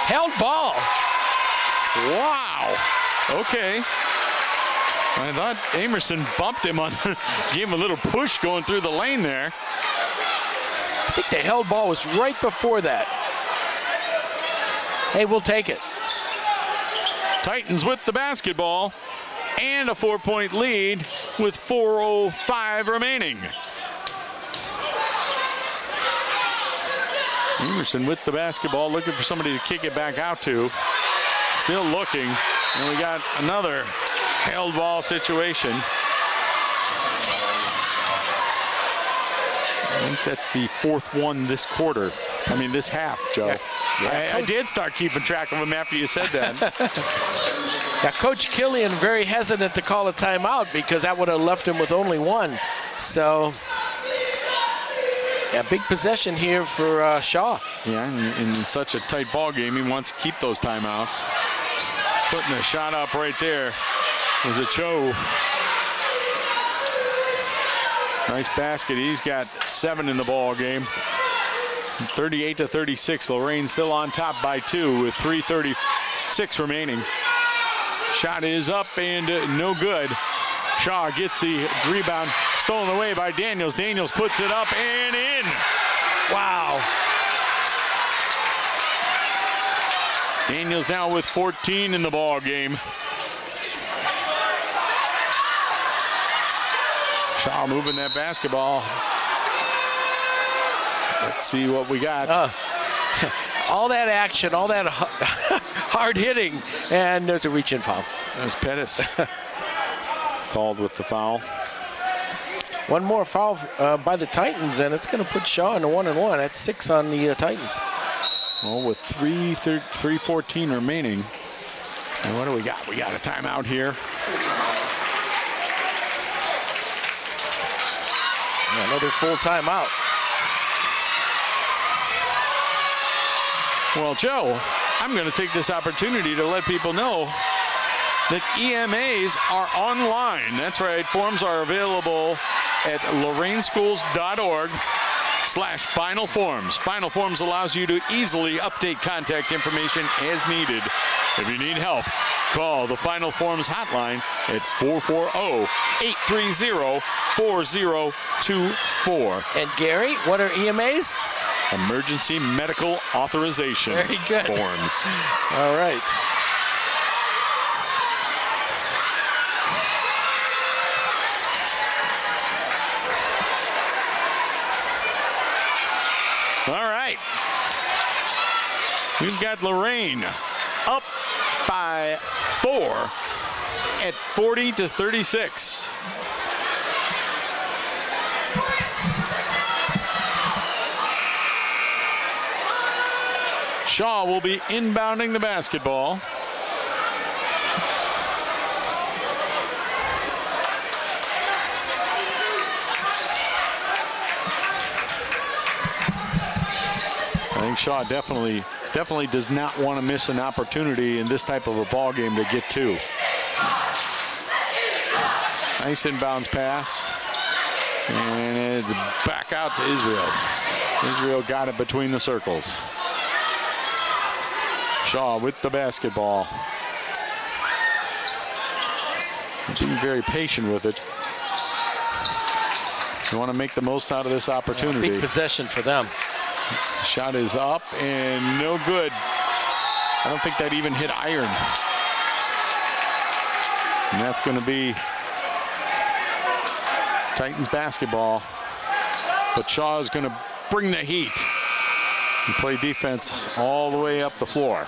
held ball. Wow, okay. I thought Amerson bumped him on, gave him a little push going through the lane there. I think the held ball was right before that. Hey, we'll take it. Titans with the basketball and a 4-point lead with 4:05 remaining. Emerson with the basketball, looking for somebody to kick it back out to. Still looking, and we got another held ball situation. I think that's the fourth one this quarter. I mean, this half, Joe. Yeah. I did start keeping track of them after you said that. Yeah, Coach Killian very hesitant to call a timeout because that would have left him with only one. So, yeah, big possession here for Shaw. Yeah, in such a tight ball game, he wants to keep those timeouts. Putting a shot up right there was a Cho. Nice basket. He's got 7 in the ball game. 38-36. Lorain still on top by 2 with 3:36 remaining. Shot is up and no good. Shaw gets the rebound, stolen away by Daniels. Daniels puts it up and in. Wow. Daniels now with 14 in the ball game. Shaw moving that basketball. Let's see what we got. All that action, all that hard hitting, and there's a reach-in foul. There's Pettis called with the foul. One more foul by the Titans, and it's going to put Shaw in a 1-and-1. That's 6 on the Titans. Well, with 3:14 remaining. And what do we got? We got a timeout here. Another full timeout. Well, Joe, I'm going to take this opportunity to let people know that EMAs are online. That's right. Forms are available at loraineschools.org/Final Forms. Final Forms allows you to easily update contact information as needed. If you need help, call the Final Forms hotline at 440-830-4024. And Gary, what are EMAs? Emergency Medical Authorization Very good. Forms. All right. All right. We've got Lorain up by 4 at 40-36. Shaw will be inbounding the basketball. I think Shaw definitely does not want to miss an opportunity in this type of a ball game to get 2. Nice inbounds pass. And it's back out to Israel. Israel got it between the circles. Shaw with the basketball. Being very patient with it. You want to make the most out of this opportunity. Big possession for them. Shot is up and no good. I don't think that even hit iron. And that's going to be Titans basketball. But Shaw is going to bring the heat and play defense all the way up the floor.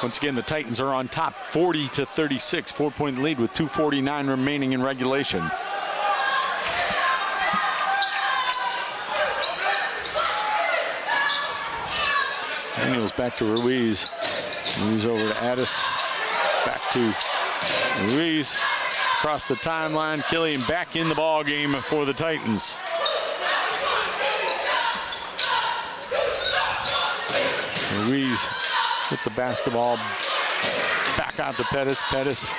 Once again, the Titans are on top, 40-36, 4-point lead with 2:49 remaining in regulation. Daniels back to Ruiz. Ruiz over to Addis. Back to Ruiz. Across the timeline. Killian back in the ball game for the Titans. Ruiz with the basketball. Back out to Pettis. Pettis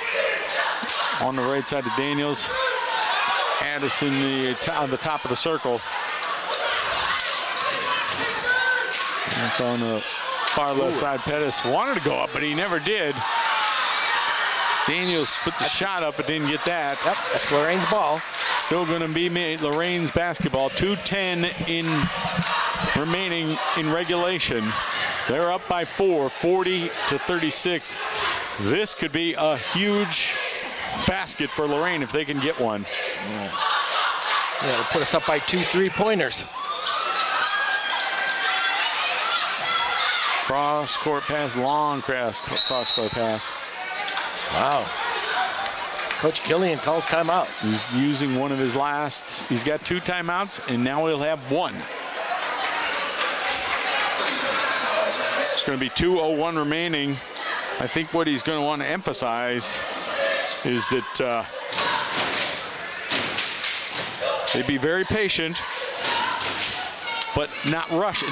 on the right side of Daniels. Addis on the top of the circle. Back on the far left side, Pettis wanted to go up, but he never did. Daniels put the shot up, but didn't get that. Yep, that's Lorain's ball. Still going to be Lorain's basketball. 2:10 remaining in regulation. They're up by 4, 40-36. This could be a huge basket for Lorain if they can get one. Yeah, it'll put us up by 2 3-pointers. Cross-court pass, long cross-court pass. Wow. Coach Killian calls timeout. He's using one of his last. He's got 2 timeouts, and now he'll have 1. It's going to be 2:01 remaining. I think what he's going to want to emphasize is that they be very patient, but not rush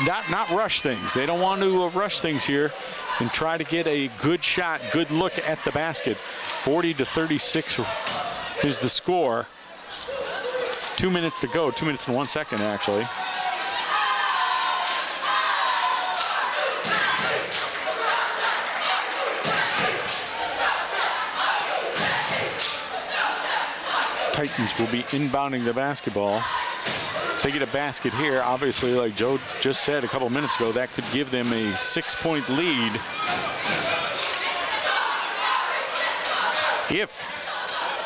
things. They don't want to rush things here and try to get a good shot, good look at the basket. 40-36 is the score. 2 minutes to go, 2 minutes and 1 second actually. Titans will be inbounding the basketball. If they get a basket here, obviously, like Joe just said a couple minutes ago, that could give them a 6-point lead. If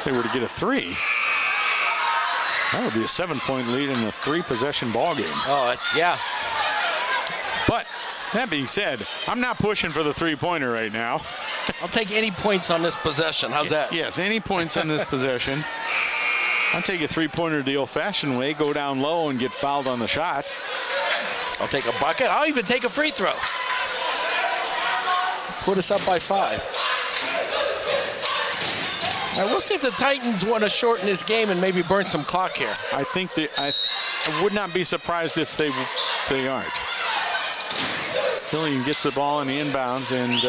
they were to get a 3, that would be a 7-point lead in a 3-possession ball game. Oh, yeah. But that being said, I'm not pushing for the 3-pointer right now. I'll take any points on this possession. How's that? Yes, any points on this possession. I'll take a 3-pointer the old-fashioned way, go down low and get fouled on the shot. I'll take a bucket. I'll even take a free throw. Put us up by 5. All right, we'll see if the Titans want to shorten this game and maybe burn some clock here. I think I would not be surprised if they aren't. Killian gets the ball in the inbounds, and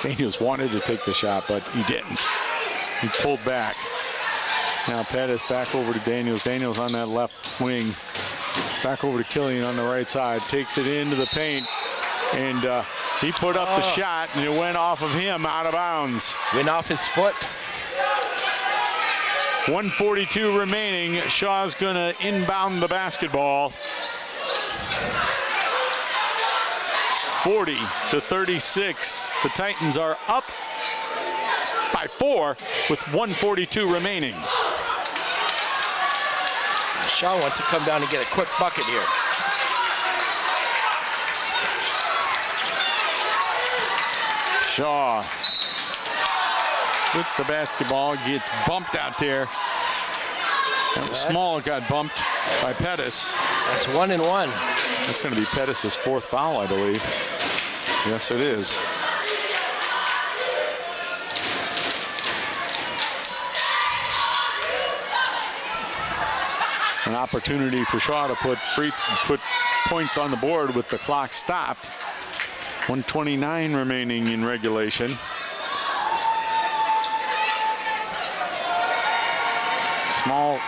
Daniels wanted to take the shot, but he didn't. He pulled back. Now Pettis back over to Daniels. Daniels on that left wing. Back over to Killian on the right side. Takes it into the paint. And he put up the shot, and it went off of him out of bounds. Went off his foot. 1:42 remaining. Shaw's going to inbound the basketball. 40-36. The Titans are up by 4 with 1:42 remaining. Shaw wants to come down and get a quick bucket here. Shaw with the basketball, gets bumped out there. That was small, it got bumped by Pettis. That's 1 and 1. That's going to be Pettis' 4th foul, I believe. Yes, it is. An opportunity for Shaw to put points on the board with the clock stopped. 1:29 remaining in regulation. Small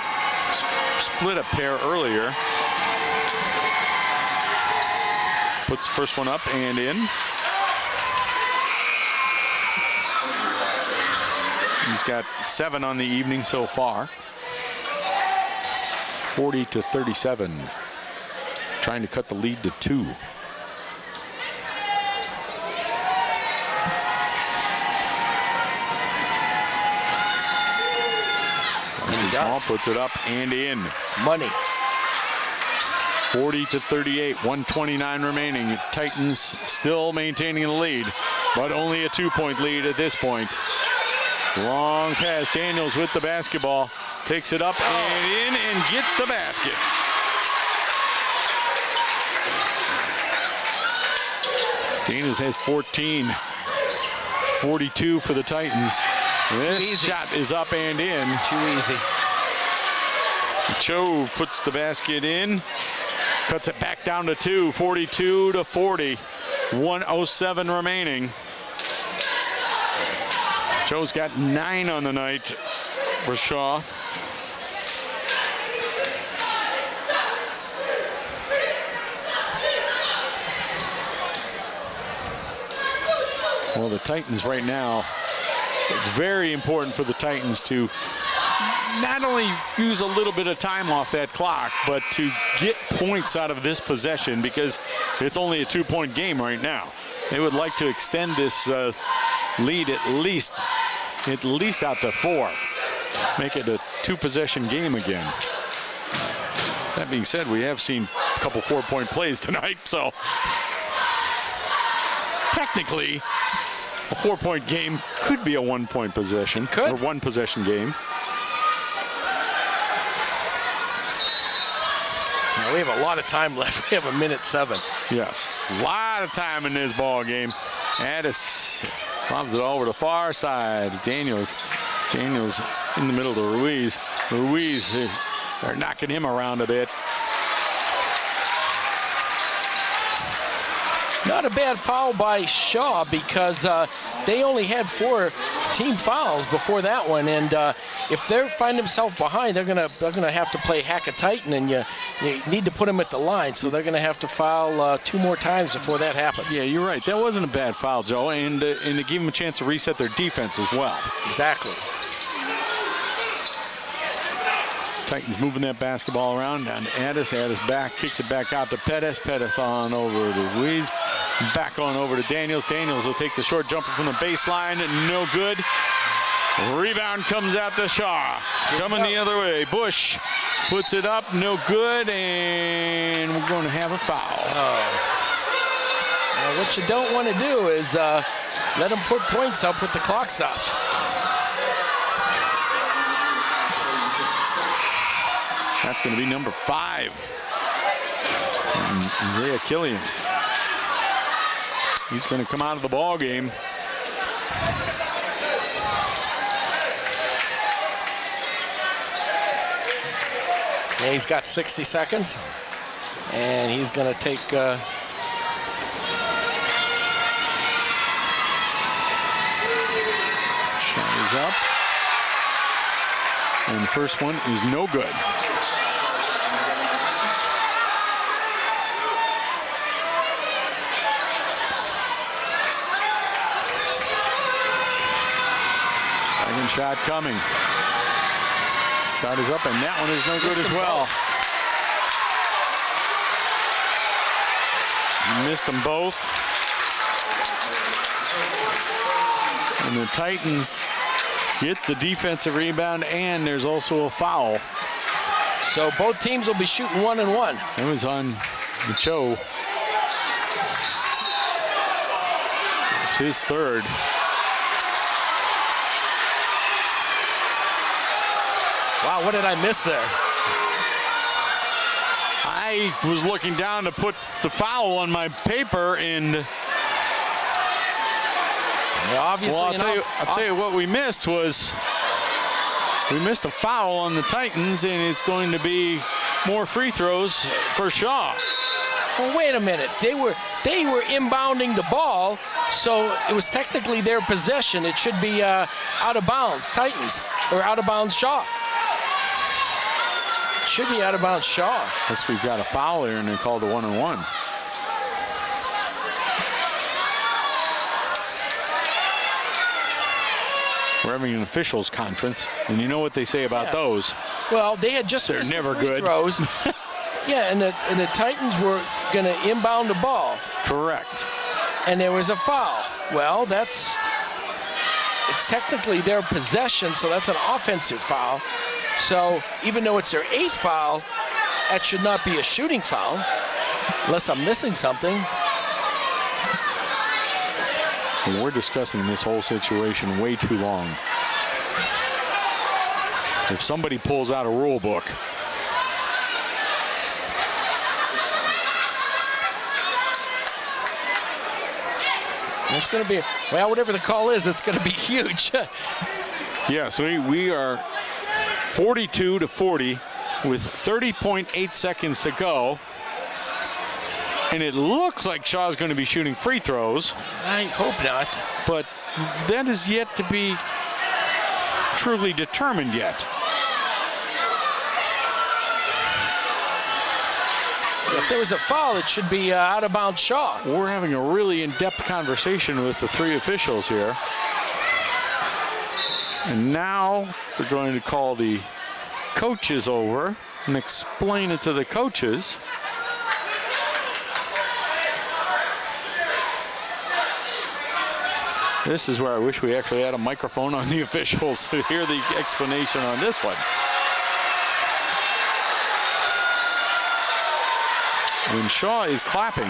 split a pair earlier. Puts the first one up and in. He's got 7 on the evening so far. 40-37. Trying to cut the lead to 2. Small puts it up and in. Money. 40-38, 1:29 remaining. Titans still maintaining the lead, but only a 2-point lead at this point. Long pass. Daniels with the basketball. Takes it up and in and gets the basket. Daniels has 14. 42 for the Titans. This shot is up and in. Too easy. Cho puts the basket in. Cuts it back down to 2. 42-40. 1:07 remaining. Cho's got 9 on the night for Shaw. Well, the Titans right now, it's very important for the Titans to not only use a little bit of time off that clock, but to get points out of this possession, because it's only a 2-point game right now. They would like to extend this lead at least out to 4. Make it a 2-possession game again. That being said, we have seen a couple 4-point plays tonight, so technically a 4-point game could be a 1-point possession, or 1-possession game. We have a lot of time left. We have 1:07. Yes, a lot of time in this ball game. Addis lobs it over the far side. Daniels in the middle to Ruiz. They're knocking him around a bit. Not a bad foul by Shaw, because they only had 4 team fouls before that one, and if they find themselves behind, they're gonna have to play hack a Titan, and you need to put them at the line, so they're gonna have to foul 2 more times before that happens. Yeah, you're right. That wasn't a bad foul, Joe, and to give them a chance to reset their defense as well. Exactly. Titans moving that basketball around, down to Addis. Addis back, kicks it back out to Pettis. Pettis on over to Ruiz. Back on over to Daniels. Daniels will take the short jumper from the baseline. No good. Rebound comes out to Shaw. Coming the other way. Bush puts it up. No good. And we're going to have a foul. Now, what you don't want to do is let them put points up with the clock stopped. That's going to be number 5. Isaiah Killian. He's going to come out of the ball game. Yeah, he's got 60 seconds, and he's going to take. Shot is up, and the first one is no good. Second shot coming. Shot is up, and that one is no good as well. Missed them both. And the Titans get the defensive rebound, and there's also a foul. So both teams will be shooting 1 and 1. It was on Cho. It's his third. Wow, what did I miss there? I was looking down to put the foul on my paper, and obviously, well, I'll tell you what we missed was we missed a foul on the Titans, and it's going to be more free throws for Shaw. Well, wait a minute. They were inbounding the ball, so it was technically their possession. It should be out of bounds, Titans, or out of bounds Shaw. Should be out of bounds Shaw. Unless we've got a foul here, and they called a 1-and-1. We're having an officials conference, and you know what they say about those. Well, they had just missed never the free good. throws. Yeah, and the Titans were going to inbound the ball. Correct. And there was a foul. Well, it's technically their possession, so that's an offensive foul. So even though it's their 8th foul, that should not be a shooting foul, unless I'm missing something. And we're discussing this whole situation way too long. If somebody pulls out a rule book, It's going to be, well, whatever the call is, it's going to be huge. Yes, we are 42-40 with 30.8 seconds to go. And it looks like Shaw's going to be shooting free throws. I hope not. But that is yet to be truly determined yet. If there was a foul, it should be out of bounds Shaw. We're having a really in-depth conversation with the three officials here. And now they're going to call the coaches over and explain it to the coaches. This is where I wish we actually had a microphone on the officials to hear the explanation on this one. When Shaw is clapping,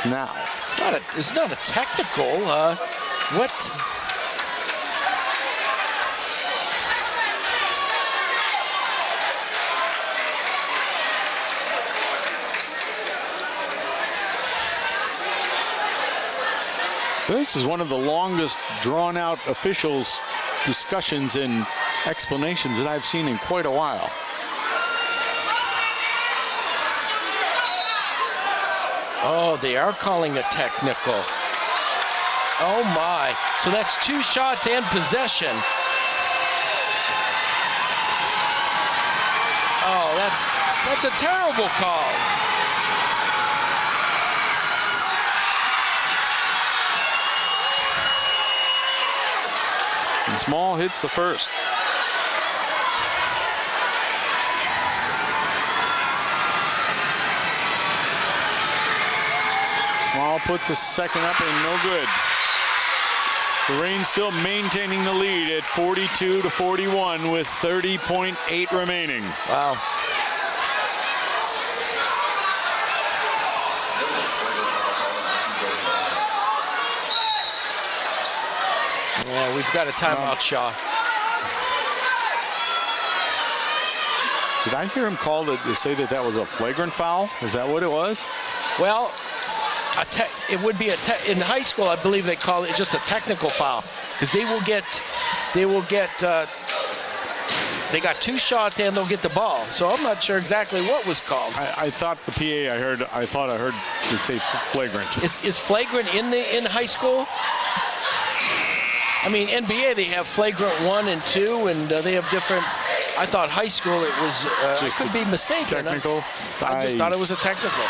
now it's not a technical. What? this is one of the longest drawn-out officials discussions and explanations that I've seen in quite a while. Oh, they are calling a technical. Oh my! So that's 2 shots and possession. Oh, that's a terrible call. And Small hits the first. Small puts a second up and no good. Lorain still maintaining the lead at 42-41 with 30.8 remaining. Wow. Yeah, we've got a timeout, Shaw. Did I hear him call to say that that was a flagrant foul? Is that what it was? Well, it would be in high school. I believe they call it just a technical foul because they got 2 shots and they'll get the ball. So I'm not sure exactly what was called. I thought the PA. I thought I heard to say flagrant. Is flagrant in high school? I mean, NBA they have flagrant 1 and 2, and they have different. I thought high school it was. I could be mistaken. Technical. I just thought it was a technical.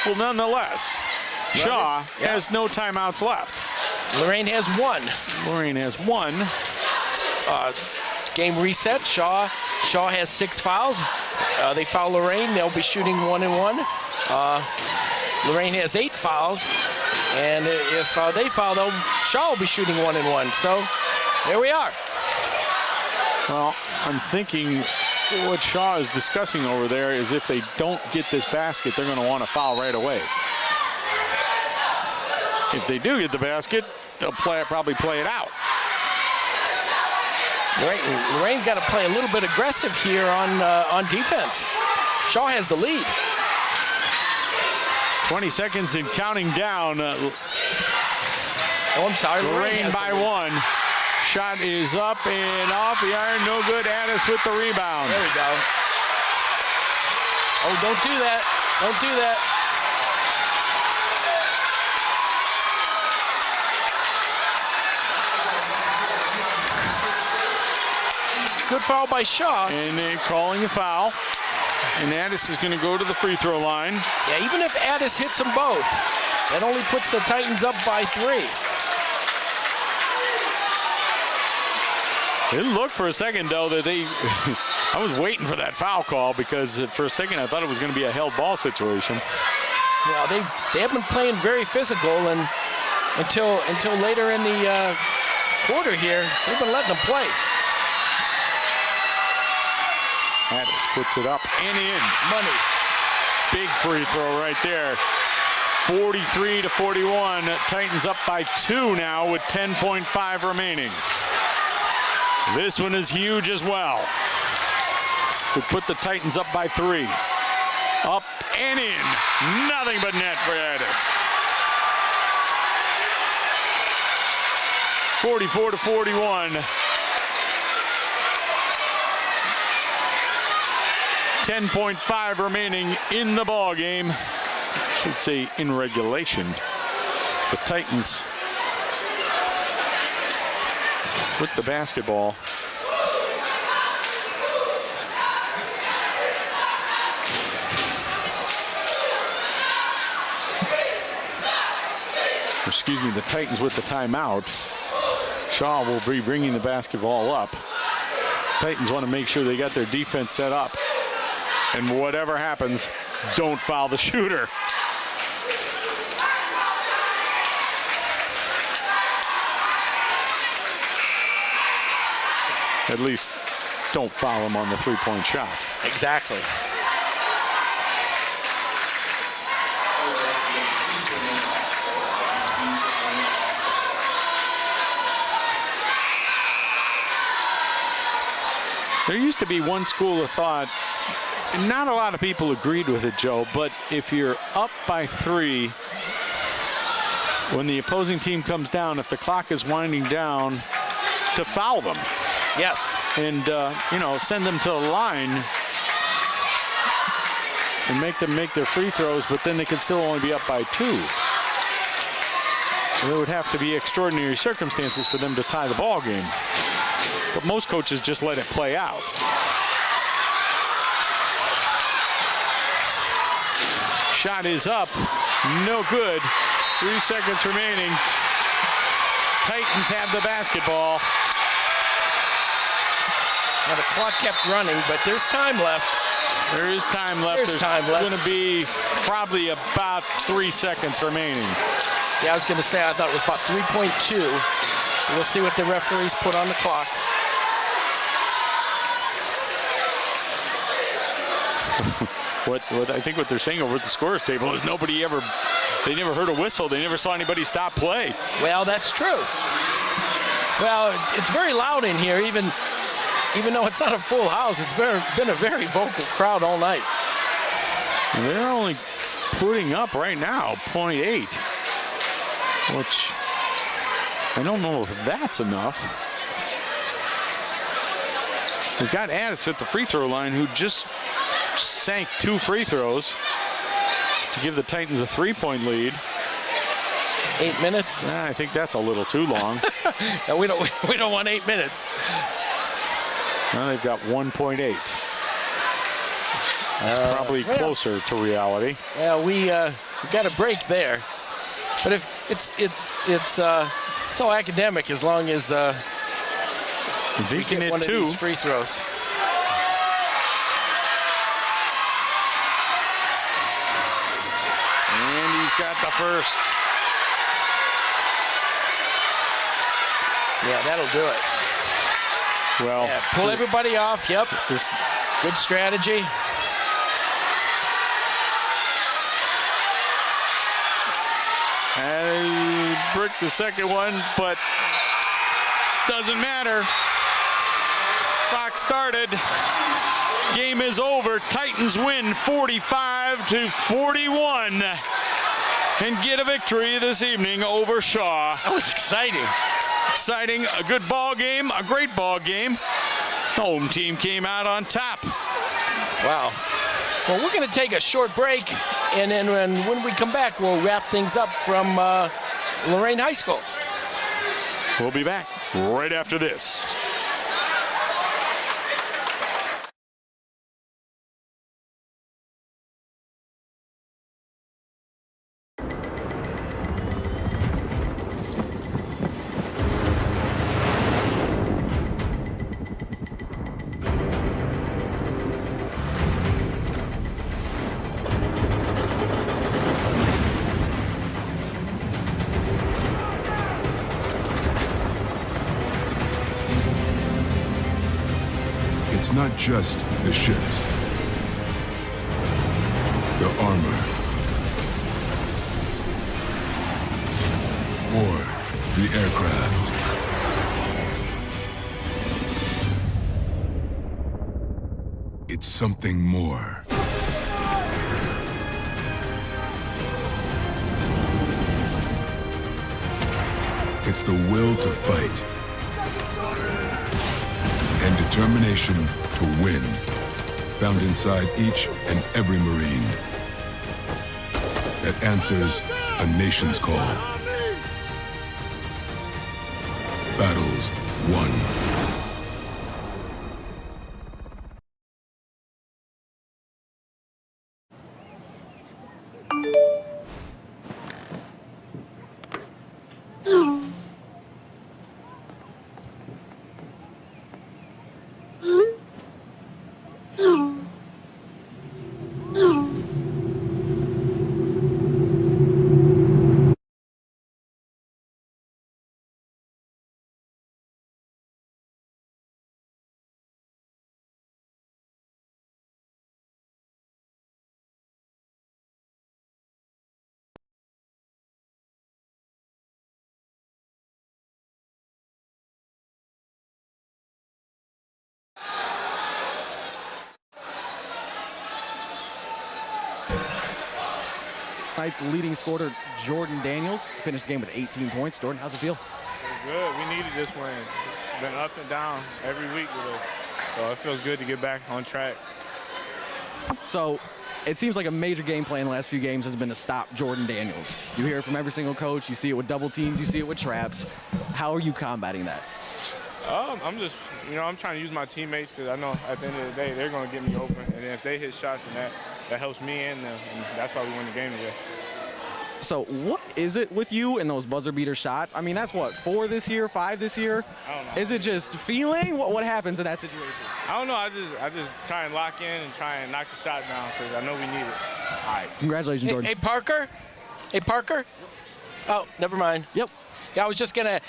Well, nonetheless, Shaw has no timeouts left. Lorain has 1. Lorain has 1. Game reset. Shaw has 6 fouls. They foul Lorain. They'll be shooting 1 and 1. Lorain has 8 fouls, and if they foul, Shaw will be shooting 1 and 1. So there we are. Well, I'm thinking what Shaw is discussing over there is if they don't get this basket, they're going to want to foul right away. If they do get the basket, they'll probably play it out. Lorain's got to play a little bit aggressive here on defense. Shaw has the lead. 20 seconds and counting down. Oh, I'm sorry. Lorain by 1. Shot is up and off the iron. No good. Addis with the rebound. There we go. Oh, don't do that. Don't do that. Good foul by Shaw. And they're calling a foul. And Addis is going to go to the free throw line. Yeah, even if Addis hits them both, that only puts the Titans up by 3. It looked for a second, though, that I was waiting for that foul call because for a second I thought it was going to be a held ball situation. Well, they have been playing very physical, and until later in the quarter here, they've been letting them play. Addis puts it up and in. Money. Big free throw right there 43-41. Titans up by 2 now with 10.5 remaining. This one is huge as well. Could put the Titans up by 3. Up and in. Nothing but net for Addis. 44-41. 10.5 remaining in the ball game. Should say in regulation. The Titans with the basketball. Excuse me, the Titans with the timeout. Shaw will be bringing the basketball up. Titans want to make sure they got their defense set up. And whatever happens, don't foul the shooter. At least don't foul him on the three-point shot. Exactly. There used to be one school of thought, and not a lot of people agreed with it, Joe, but if you're up by 3, when the opposing team comes down, if the clock is winding down, to foul them. Yes. And, you know, send them to the line and make them make their free throws, but then they can still only be up by 2. There would have to be extraordinary circumstances for them to tie the ball game. But most coaches just let it play out. Shot is up, no good. 3 seconds remaining. Titans have the basketball. Now the clock kept running, but there's time left. There is time left. There's time left. There's going to be probably about 3 seconds remaining. Yeah, I was going to say I thought it was about 3.2. We'll see what the referees put on the clock. What I think what they're saying over at the scorer's table is they never heard a whistle. They never saw anybody stop play. Well, that's true. Well, it's very loud in here, even though it's not a full house. It's been a very vocal crowd all night. And they're only putting up right now 0.8, which I don't know if that's enough. We've got Addis at the free throw line, who just sank 2 free throws to give the Titans a 3-point lead. 8 minutes? I think that's a little too long. No, we don't want 8 minutes. Now they've got 1.8. That's probably closer to reality. Yeah, we got a break there, but if it's all academic as long as we get one of these free throws. And he's got the first. Yeah, that'll do it. Well, yeah, pull everybody off. Yep. Good strategy. And he bricked the second one, but doesn't matter. Clock started. Game is over. Titans win 45-41 and get a victory this evening over Shaw. That was exciting. Exciting, a good ball game, a great ball game. Home team came out on top. Wow. Well, we're going to take a short break, and then when we come back, we'll wrap things up from Lorain High School. We'll be back right after this. It's not just the ships, the armor, something more. It's the will to fight and determination to win, found inside each and every Marine that answers a nation's call. Battles won. Tonight's leading scorer, Jordan Daniels, finished the game with 18 points. Jordan, how's it feel? Good. We needed this win. It's been up and down every week with us, so it feels good to get back on track. So it seems like a major game plan in the last few games has been to stop Jordan Daniels. You hear it from every single coach. You see it with double teams. You see it with traps. How are you combating that? I'm just, I'm trying to use my teammates because I know at the end of the day they're going to get me open, and then if they hit shots, then that helps me and them, and that's why we win the game today. So what is it with you and those buzzer beater shots? I mean, that's what, 4 this year, 5 this year? I don't know. Is it just feeling? What happens in that situation? I don't know. I just try and lock in and try and knock the shot down because I know we need it. All right. Congratulations, Jordan. Hey, Parker? Hey, Parker? Oh, never mind. Yep. Yeah, I was just gonna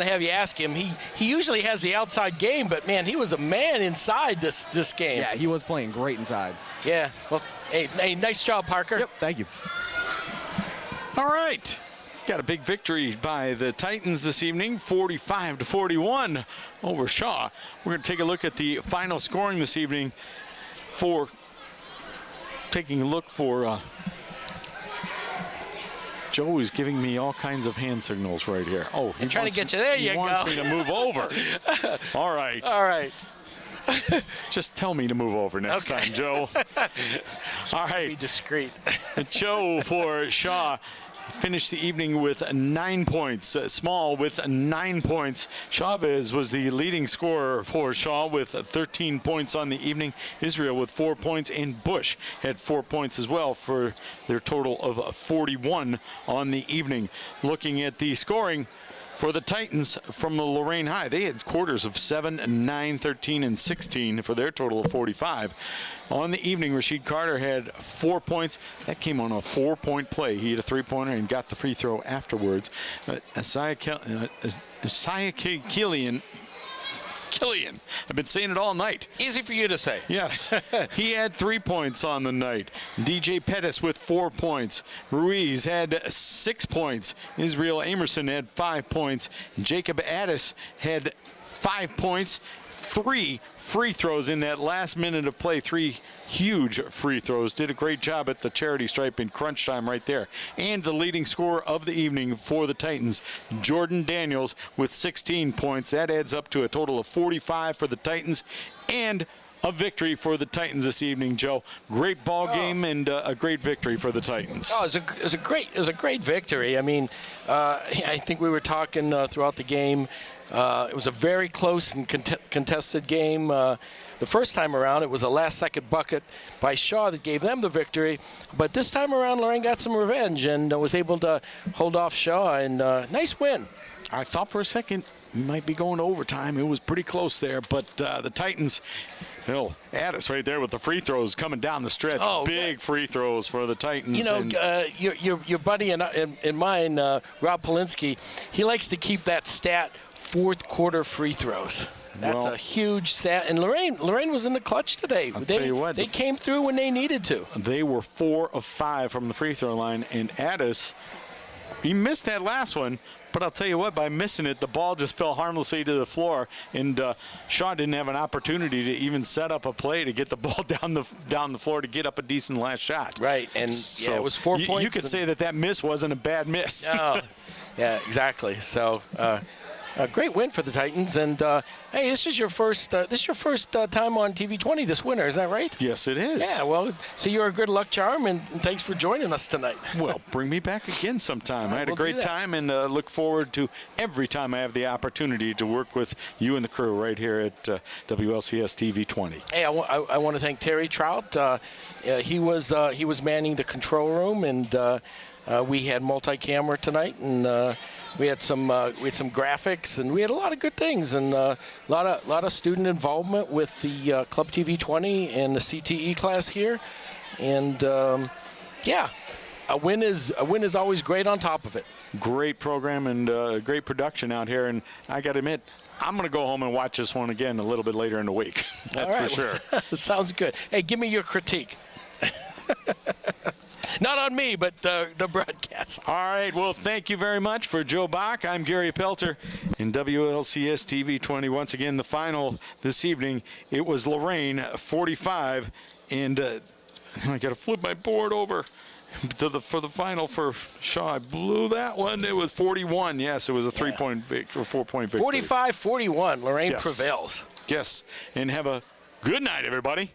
have you ask him. He usually has the outside game, but man, he was a man inside this game. Yeah, he was playing great inside. Yeah. Well, hey, nice job, Parker. Yep. Thank you. All right. Got a big victory by the Titans this evening, 45-41 over Shaw. We're going to take a look at the final scoring this evening for taking a look for Joe is giving me all kinds of hand signals right here. Oh, I'm trying to get you there. He wants me to move over. All right. All right. Just tell me to move over next time, Joe. All right. Be discreet. Joe for Shaw finished the evening with 9 points. Small with 9 points. Chavez was the leading scorer for Shaw with 13 points on the evening. Israel with 4 points, and Bush had 4 points as well for their total of 41 on the evening. Looking at the scoring for the Titans from the Lorain High, they had quarters of 7, 9, 13, and 16 for their total of 45. On the evening, Rasheed Carter had 4 points. That came on a 4-point play. He had a 3-pointer and got the free throw afterwards. Isaiah Killian. I've been saying it all night. Easy for you to say. Yes. He had 3 points on the night. DJ Pettis with 4 points. Ruiz had 6 points. Israel Amerson had 5 points. Jacob Addis had 5 points. 3 free throws in that last minute of play. 3 huge free throws. Did a great job at the charity stripe in crunch time right there. And the leading scorer of the evening for the Titans, Jordan Daniels, with 16 points. That adds up to a total of 45 for the Titans and a victory for the Titans this evening, Joe. Great ball game and a great victory for the Titans. Oh, it was a great victory. I mean, I think we were talking throughout the game. It was a very close and contested game. The first time around, it was a last-second bucket by Shaw that gave them the victory. But this time around, Lorain got some revenge and was able to hold off Shaw. And nice win. I thought for a second we might be going to overtime. It was pretty close there, but the Titans, Addis right there with the free throws coming down the stretch. Oh, big free throws for the Titans. You know, your buddy and mine, Rob Polinsky, he likes to keep that stat, fourth quarter free throws. That's a huge stat. And Lorain was in the clutch today. I'll tell you what, they came through when they needed to. They were 4 of 5 from the free throw line, and Addis, he missed that last one, But I'll tell you what, by missing it, the ball just fell harmlessly to the floor, and Shaw didn't have an opportunity to even set up a play to get the ball down the floor to get up a decent last shot. Right, and So it was 4 points. You could say that miss wasn't a bad miss. No. Yeah, exactly. So a great win for the Titans. And hey, this is your first time on TV 20 this winter. Is that right? Yes, it is. Yeah. Well, so you're a good luck charm, and thanks for joining us tonight. Well, bring me back again sometime. I had a great time, and look forward to every time I have the opportunity to work with you and the crew right here at WLCS TV 20. Hey, I want to thank Terry Trout. He was manning the control room, and we had multi-camera tonight, and we had some graphics, and we had a lot of good things, and a lot of student involvement with the Club TV 20 and the CTE class here, and yeah, a win is always great on top of it. Great program and great production out here, and I got to admit, I'm going to go home and watch this one again a little bit later in the week. That's for sure. Sounds good. Hey, give me your critique. Not on me, but the broadcast. All right. Well, thank you very much for Joe Bach. I'm Gary Pelter in WLCS TV 20. Once again, the final this evening, it was Lorain 45, and I got to flip my board over for the final for Shaw. I blew that one. It was 41. Yes, it was a 3-point victory or 4-point victory. 45-41. Lorain prevails. Yes, and have a good night, everybody.